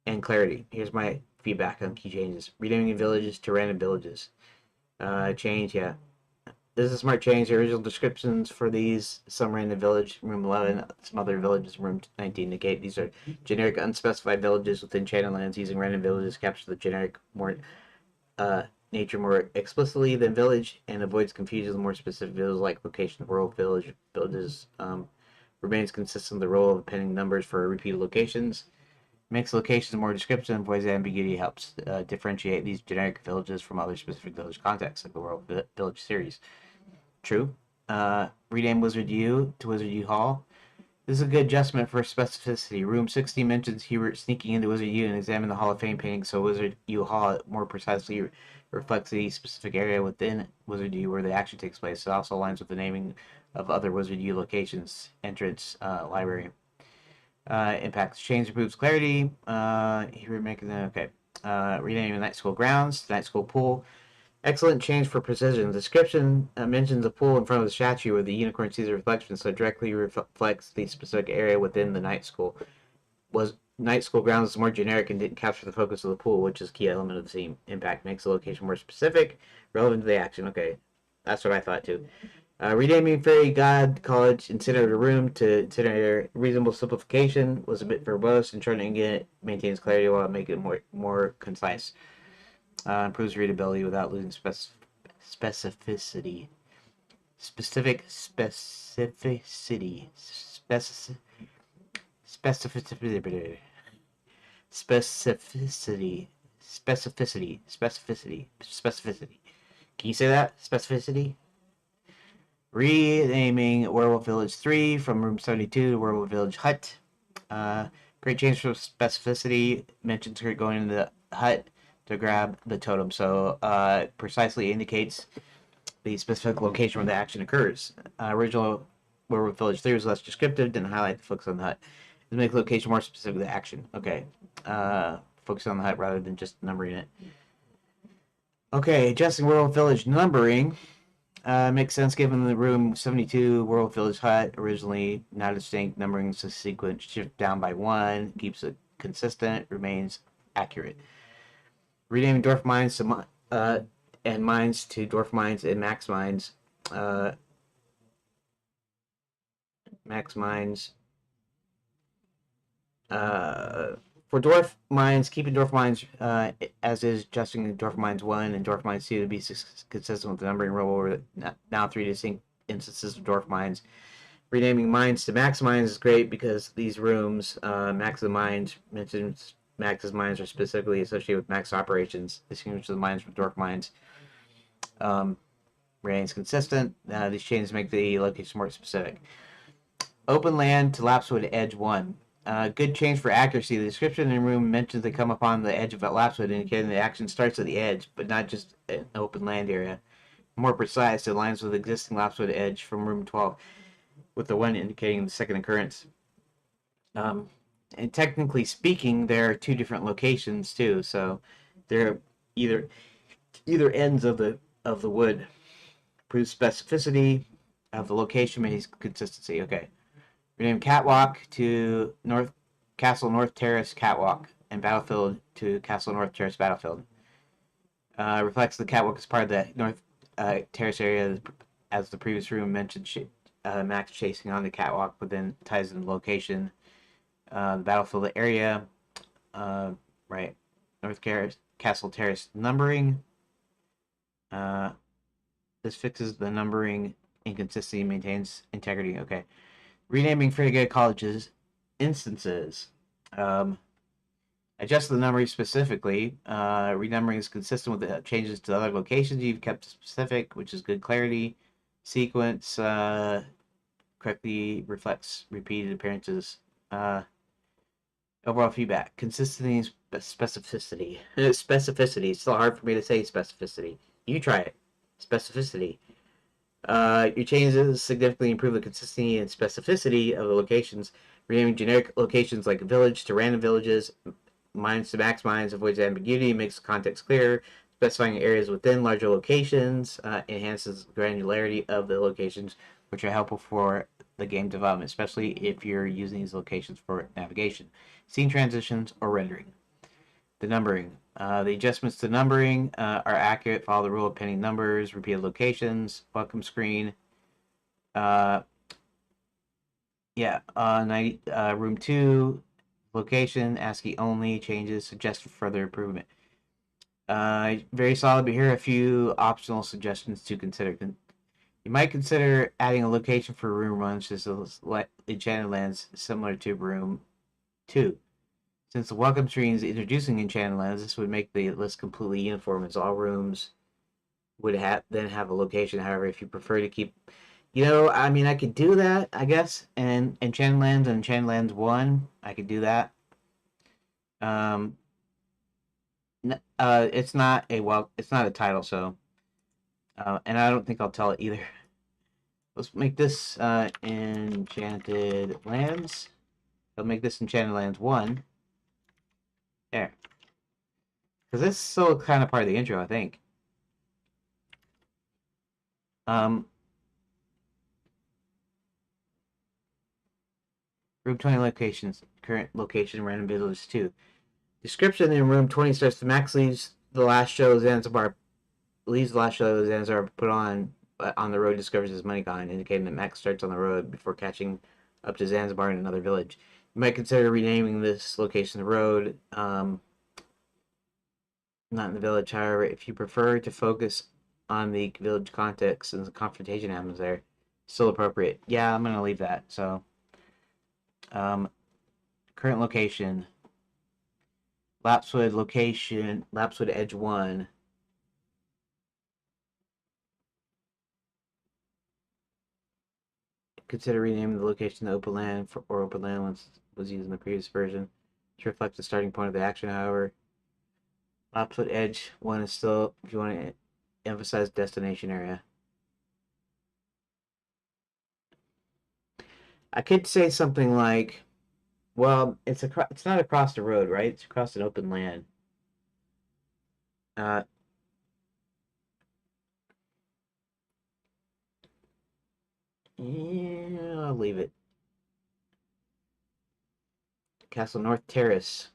and clarity. Here's my feedback on key changes. Renaming villages to random villages. Change, yeah. This is a smart change. The original descriptions for these, some random village, room 11, some other villages, room 19, negate. These are generic unspecified villages within Enchanted Lands. Using random villages capture the generic more nature more explicitly than village and avoids confusion with more specific villages like location, world, villages. Remains consistent with the role of appending numbers for repeated locations. Makes locations more descriptive and avoids ambiguity. Helps differentiate these generic villages from other specific village contexts like the World Village series. True. Rename Wizard U to Wizard U Hall. This is a good adjustment for specificity. Room 60 mentions Hubert sneaking into Wizard U and examining the Hall of Fame painting, so Wizard U Hall more precisely reflects the specific area within Wizard U where the action takes place. It also aligns with the naming of other Wizard U locations, entrance, library. Impacts change improves clarity. Here we're making okay. Renaming Night School grounds, Night School pool. Excellent change for precision. The description mentions the pool in front of the statue where the unicorn sees a reflection, so directly reflects the specific area within the night school. Was night school grounds is more generic and didn't capture the focus of the pool, which is a key element of the theme. Impact makes the location more specific, relevant to the action. Okay, that's what I thought too. Renaming Fairy God College Incinerator Room to Incinerator Reasonable Simplification was a bit verbose, and shortening it maintains clarity while making it more concise. Improves readability without losing specificity. Specificity. Specificity. Specificity. Specificity. Can you say that? Specificity? Renaming Werewolf Village 3 from Room 72 to Werewolf Village Hut. Great change for specificity. Mentions her going into the hut to grab the totem, so precisely indicates the specific location where the action occurs. Original Werewolf Village 3 was less descriptive, didn't highlight the focus on the hut. To make the location more specific to the action. Okay. Focus on the hut rather than just numbering it. Okay, adjusting Werewolf Village numbering. Makes sense given the room 72 Werewolf Village hut originally not distinct numbering sequence shift down by 1, keeps it consistent, remains accurate. Renaming Dwarf Mines to and Mines to Dwarf Mines and Max Mines. Max Mines. For Dwarf Mines, keeping Dwarf Mines as is, adjusting Dwarf Mines 1 and Dwarf Mines 2 to be consistent with the numbering rule over now 3 distinct instances of Dwarf Mines. Renaming Mines to Max Mines is great because these rooms, Max of the Mines, mentions Max's Mines are specifically associated with Max operations, distinguishes the Mines from Dwarf Mines. Remains consistent. These changes make the location more specific. Open land to Lapswood Edge 1. Good change for accuracy. The description in the room mentions they come upon the edge of Lapswood, indicating the action starts at the edge, but not just an open land area. More precise, it aligns with existing Lapswood Edge from room 12, with the 1 indicating the second occurrence. And technically speaking, there are 2 different locations too, so they're either ends of the wood. Improves specificity of the location, means consistency. Okay. Rename Catwalk to Castle North Terrace Catwalk and Battlefield to Castle North Terrace Battlefield. Reflects the catwalk as part of the North Terrace area, as the previous room mentioned Max chasing on the catwalk, but then ties in the location, the battlefield area, right, Castle Terrace numbering. This fixes the numbering inconsistency and maintains integrity. Okay. Renaming Frigate College's instances. Um, adjust the numbering specifically. Renumbering is consistent with the changes to other locations. You've kept specific, which is good clarity. Sequence correctly reflects repeated appearances. Overall feedback. Consistency, specificity. Specificity. It's still hard for me to say specificity. You try it. Specificity. Your changes significantly improve the consistency and specificity of the locations. Renaming generic locations like village to random villages, mines to max mines avoids ambiguity, makes context clear. Specifying areas within larger locations enhances the granularity of the locations, which are helpful for the game development, especially if you're using these locations for navigation, scene transitions, or rendering. The numbering. The adjustments to numbering are accurate. Follow the rule of pinning numbers, repeated locations, welcome screen. Yeah, 90, room 2, location, ASCII only, changes, suggest for further improvement. Very solid, but here are a few optional suggestions to consider. You might consider adding a location for room 1, which is Enchanted Lands, similar to room 2. Since the welcome screen is introducing Enchanted Lands, this would make the list completely uniform, as all rooms would then have a location. However, if you prefer to keep, I mean, I could do that, I guess, and Enchanted Lands and Enchanted Lands 1, I could do that. It's not a title, so, and I don't think I'll tell it either. Let's make this Enchanted Lands. I'll make this Enchanted Lands 1. There. Because this is still kind of part of the intro, I think. Room 20 locations. Current location, random village 2. Description in room 20 starts to Max leaves the last show Zanzibar. Put on the road, discovers his money gone, indicating that Max starts on the road before catching up to Zanzibar in another village. You might consider renaming this location the road. Not in the village, however, if you prefer to focus on the village context and the confrontation happens there, still appropriate. Yeah, I'm gonna leave that. So, current location, Lapswood location, Lapswood Edge 1. Consider renaming the location to Open Land or Open Land was used in the previous version to reflect the starting point of the action. However, Lapswood Edge 1 is still, if you want to emphasize destination area. I could say something like, well, it's not across the road, right? It's across an open land. Yeah, I'll leave it. Castle North Terrace.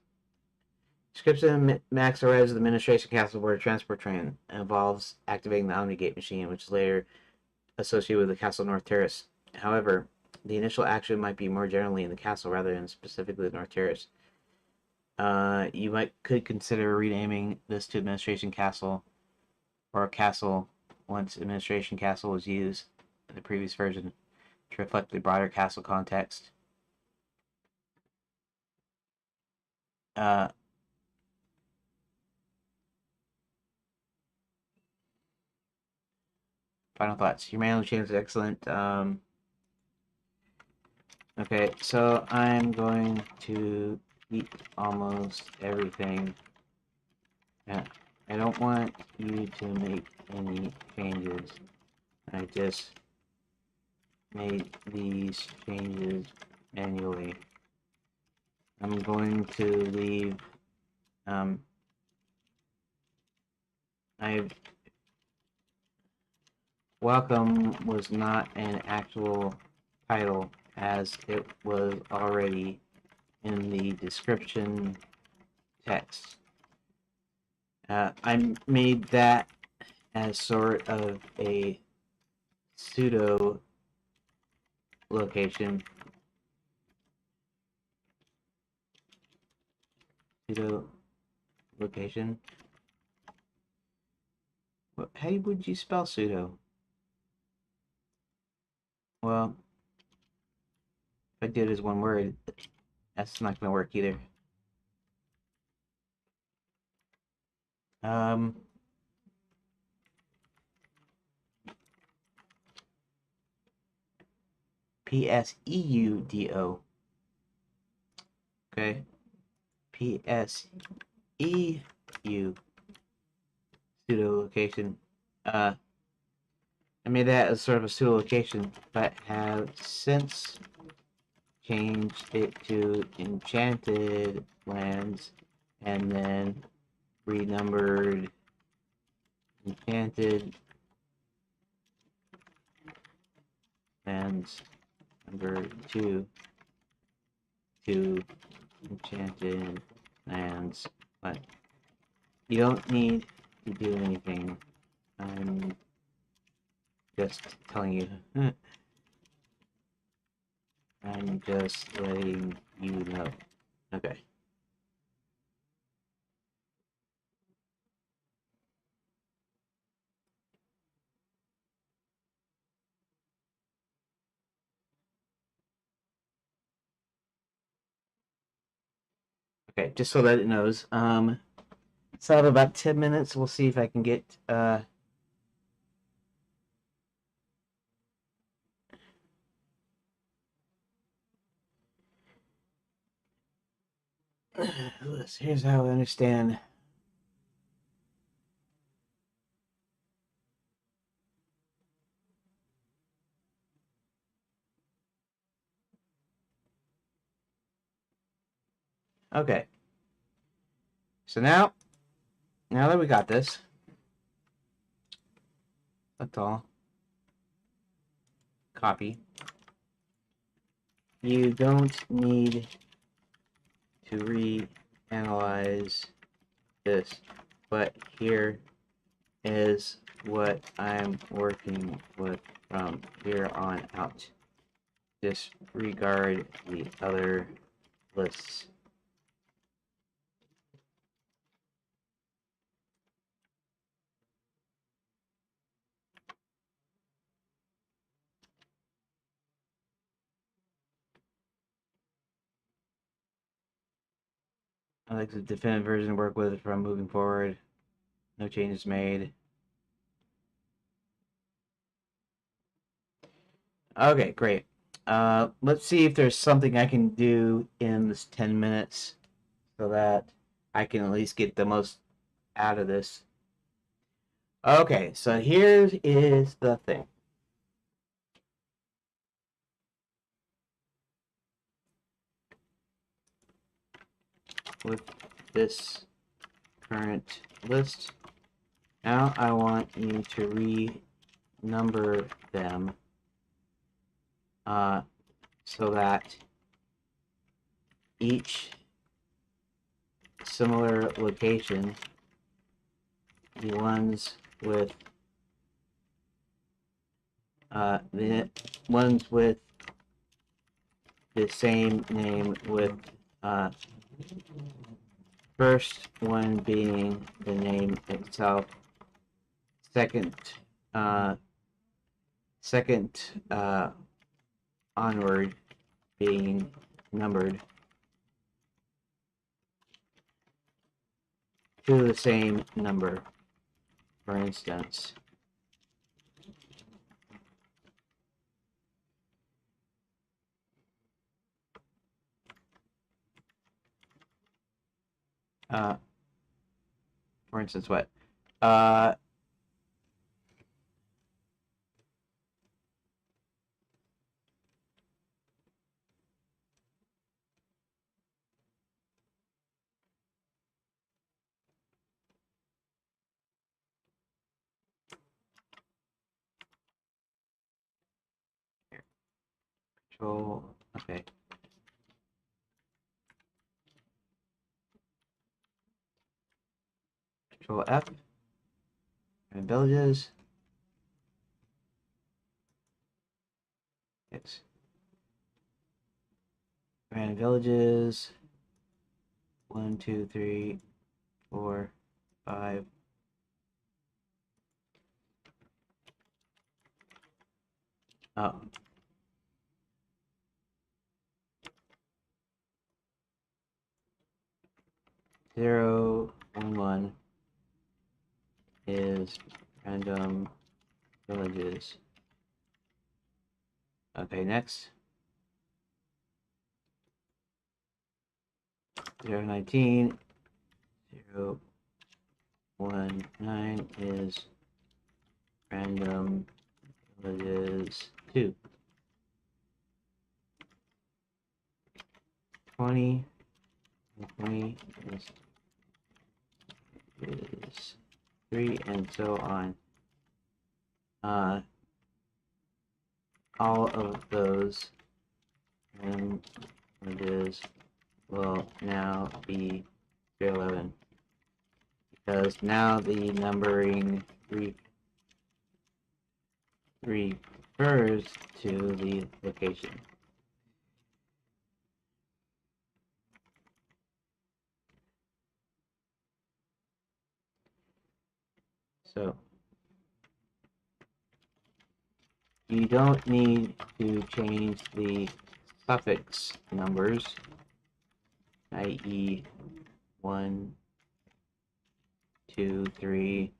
Description: Max arrives at the Administration Castle where a transport train involves activating the Omnigate machine, which is later associated with the Castle North Terrace. However, the initial action might be more generally in the castle rather than specifically the North Terrace. You could consider renaming this to Administration Castle or Castle once Administration Castle was used in the previous version to reflect the broader castle context. Final thoughts. Your manual change is excellent. Okay, so I'm going to eat almost everything. Yeah, I don't want you to make any changes. I just made these changes manually. I'm going to leave. Welcome was not an actual title as it was already in the description text. I made that as sort of a pseudo location. Sudo location. How would you spell sudo? Well, if I do it as one word, that's not going to work either. PSEUDO. Okay. PSEU pseudo location. I made that as sort of a pseudo location, but have since changed it to enchanted lands and then renumbered enchanted lands number 2 to enchanted lands. But you don't need to do anything. I'm just telling you. I'm just letting you know. Okay. Okay, just so that it knows. So I have about 10 minutes. We'll see if I can get here's how I understand. Okay. So now that we got this, that's all. Copy. You don't need to reanalyze this, but here is what I'm working with from here on out. Disregard the other lists. I like the definitive version to work with from moving forward. No changes made. Okay, great. Let's see if there's something I can do in this 10 minutes so that I can at least get the most out of this. Okay, so here is the thing. With this current list, now I want you to renumber them so that each similar location, the ones with the ones with the same name with first one being the name itself, second onward being numbered to the same number. For instance, what? Control, okay. Control F, and villages. Yes. and villages. 1, 2, 3, 4, 5. Oh. Zero, 1, 1 is random villages. Okay, next. 0, 19. 0, 1, 9 is random villages 2. 20. 20 is 3, and so on. All of those villages will now be 11, because now the numbering refers to the location. So you don't need to change the suffix numbers, i.e. 1, 2, 3,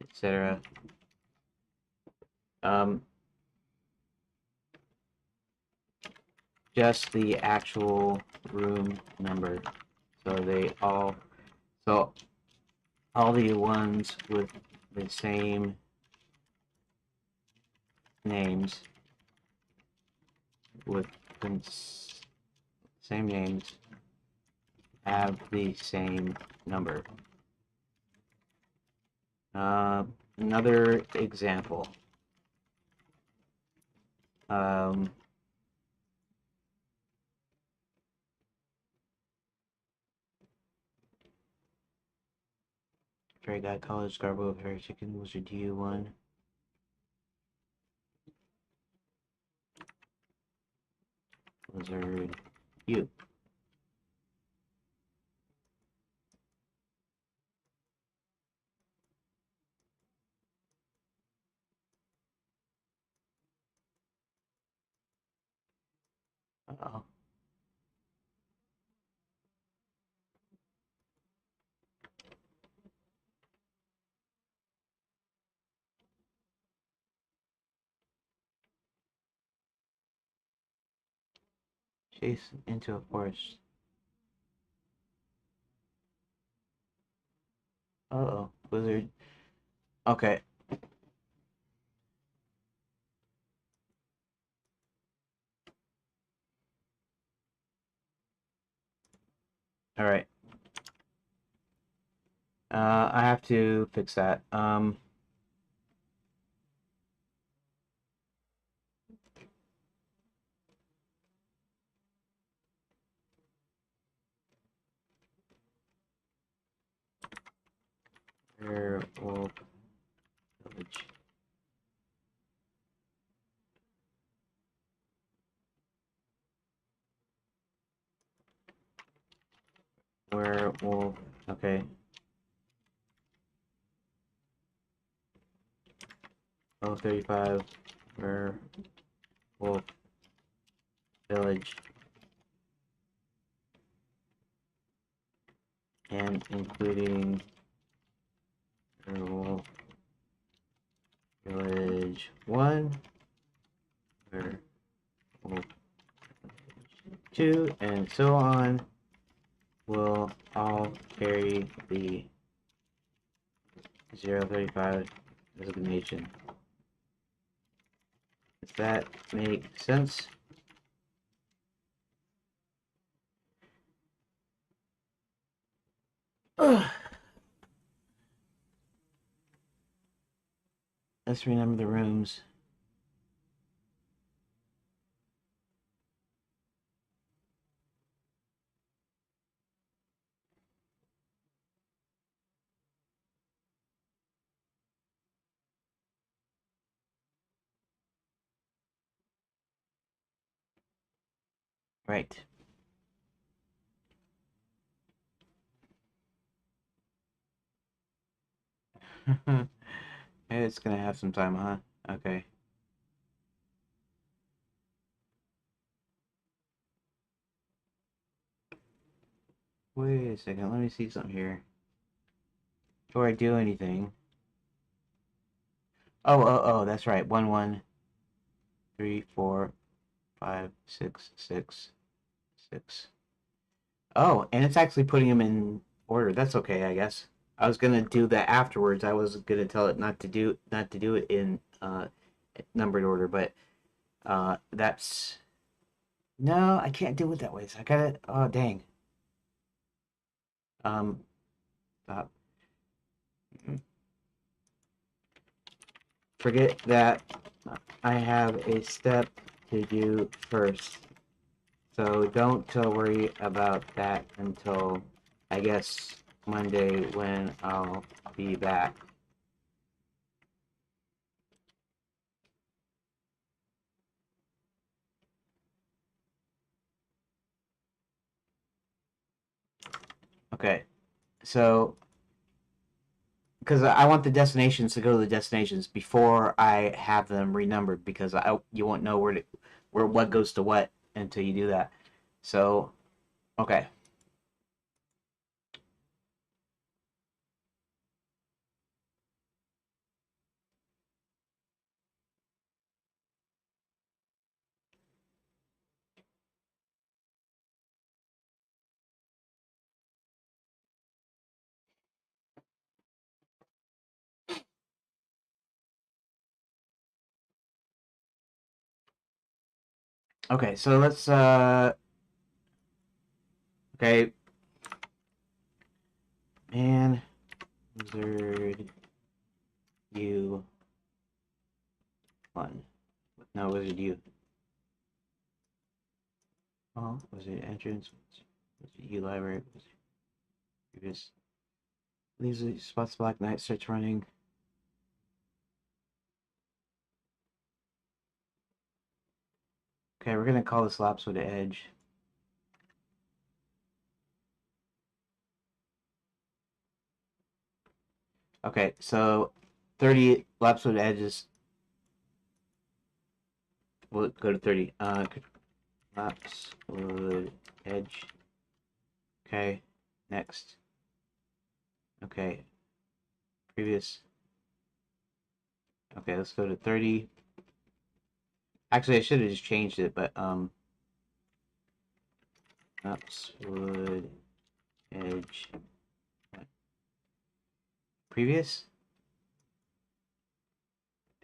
etc. Just the actual room number. So all the ones with the same names, have the same number. Another example. Trade Guy College, Scarborough, Paris Chicken, Wizard DU1. Wizard U. Uh-oh. Chase into a forest. Uh-oh. Wizard. Okay. Alright. I have to fix that. Werewolf Village. Werewolf. Okay. Oh, 35. Werewolf Village. And including Werewolf Village 1. Werewolf 2, and so on, will all carry the 035 designation. Does that make sense? Let's renumber the rooms. Right. It's gonna have some time, huh? Okay. Wait a second, let me see something here. Before I do anything. Oh, that's right. 1, 1, 3, 4, 5, 6, 6, 6. Oh, and it's actually putting them in order. That's okay, I guess. I was gonna do that afterwards. I was gonna tell it not to do it in numbered order, but that's no, I can't do it that way. So I gotta. Oh dang. Um, stop. Forget that I have a step to do first. So don't worry about that until I guess Monday when I'll be back. Okay, so because I want the destinations to go to the destinations before I have them renumbered because you won't know where what goes to what until you do that. So okay, okay. So let's okay, man, wizard U one. No, wizard U. Oh, wizard entrance. Wizard U library. Wizard previous. Leaves the spots black knight starts running. Okay, we're gonna call this laps with the edge. Okay, so 30 laps with edges. We'll go to 30. Laps wood edge. Okay, next. Okay, previous. Okay, let's go to 30. Actually, I should have just changed it, but laps wood edge. Previous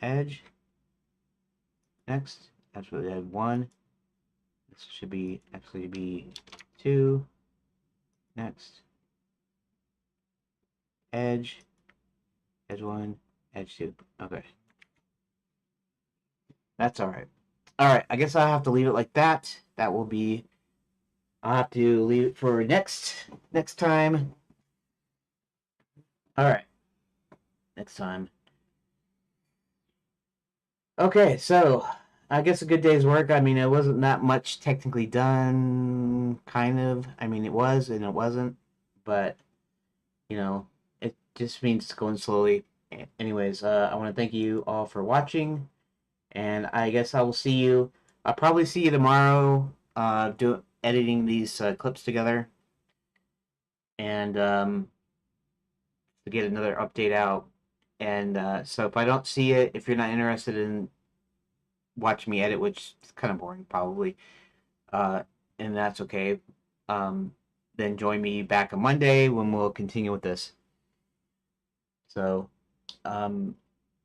edge. Next, absolutely add 1. This should be actually be 2. Next, edge. Edge 1, edge 2. Okay. That's alright. Alright, I guess I have to leave it like that. That will be I'll have to leave it for next time. Alright. Next time. Okay, so I guess a good day's work. I mean, it wasn't that much technically done, kind of. I mean, it was and it wasn't, but you know, it just means going slowly. Anyways, I want to thank you all for watching, and I guess I will see you. I'll probably see you tomorrow. Do editing these clips together, and to get another update out. And so if I don't see it, if you're not interested in watching me edit, which is kind of boring probably, uh, and that's okay. Then join me back on Monday when we'll continue with this. So, um,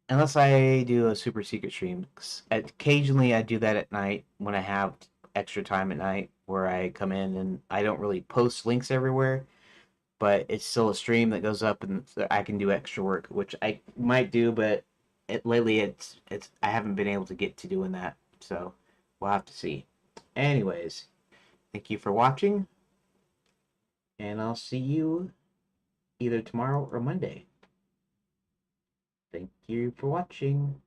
unless I do a super secret stream, occasionally I do that at night when I have extra time at night where I come in and I don't really post links everywhere, but it's still a stream that goes up and I can do extra work, which I might do, but lately it's I haven't been able to get to doing that, so we'll have to see. Anyways, thank you for watching, and I'll see you either tomorrow or Monday. Thank you for watching.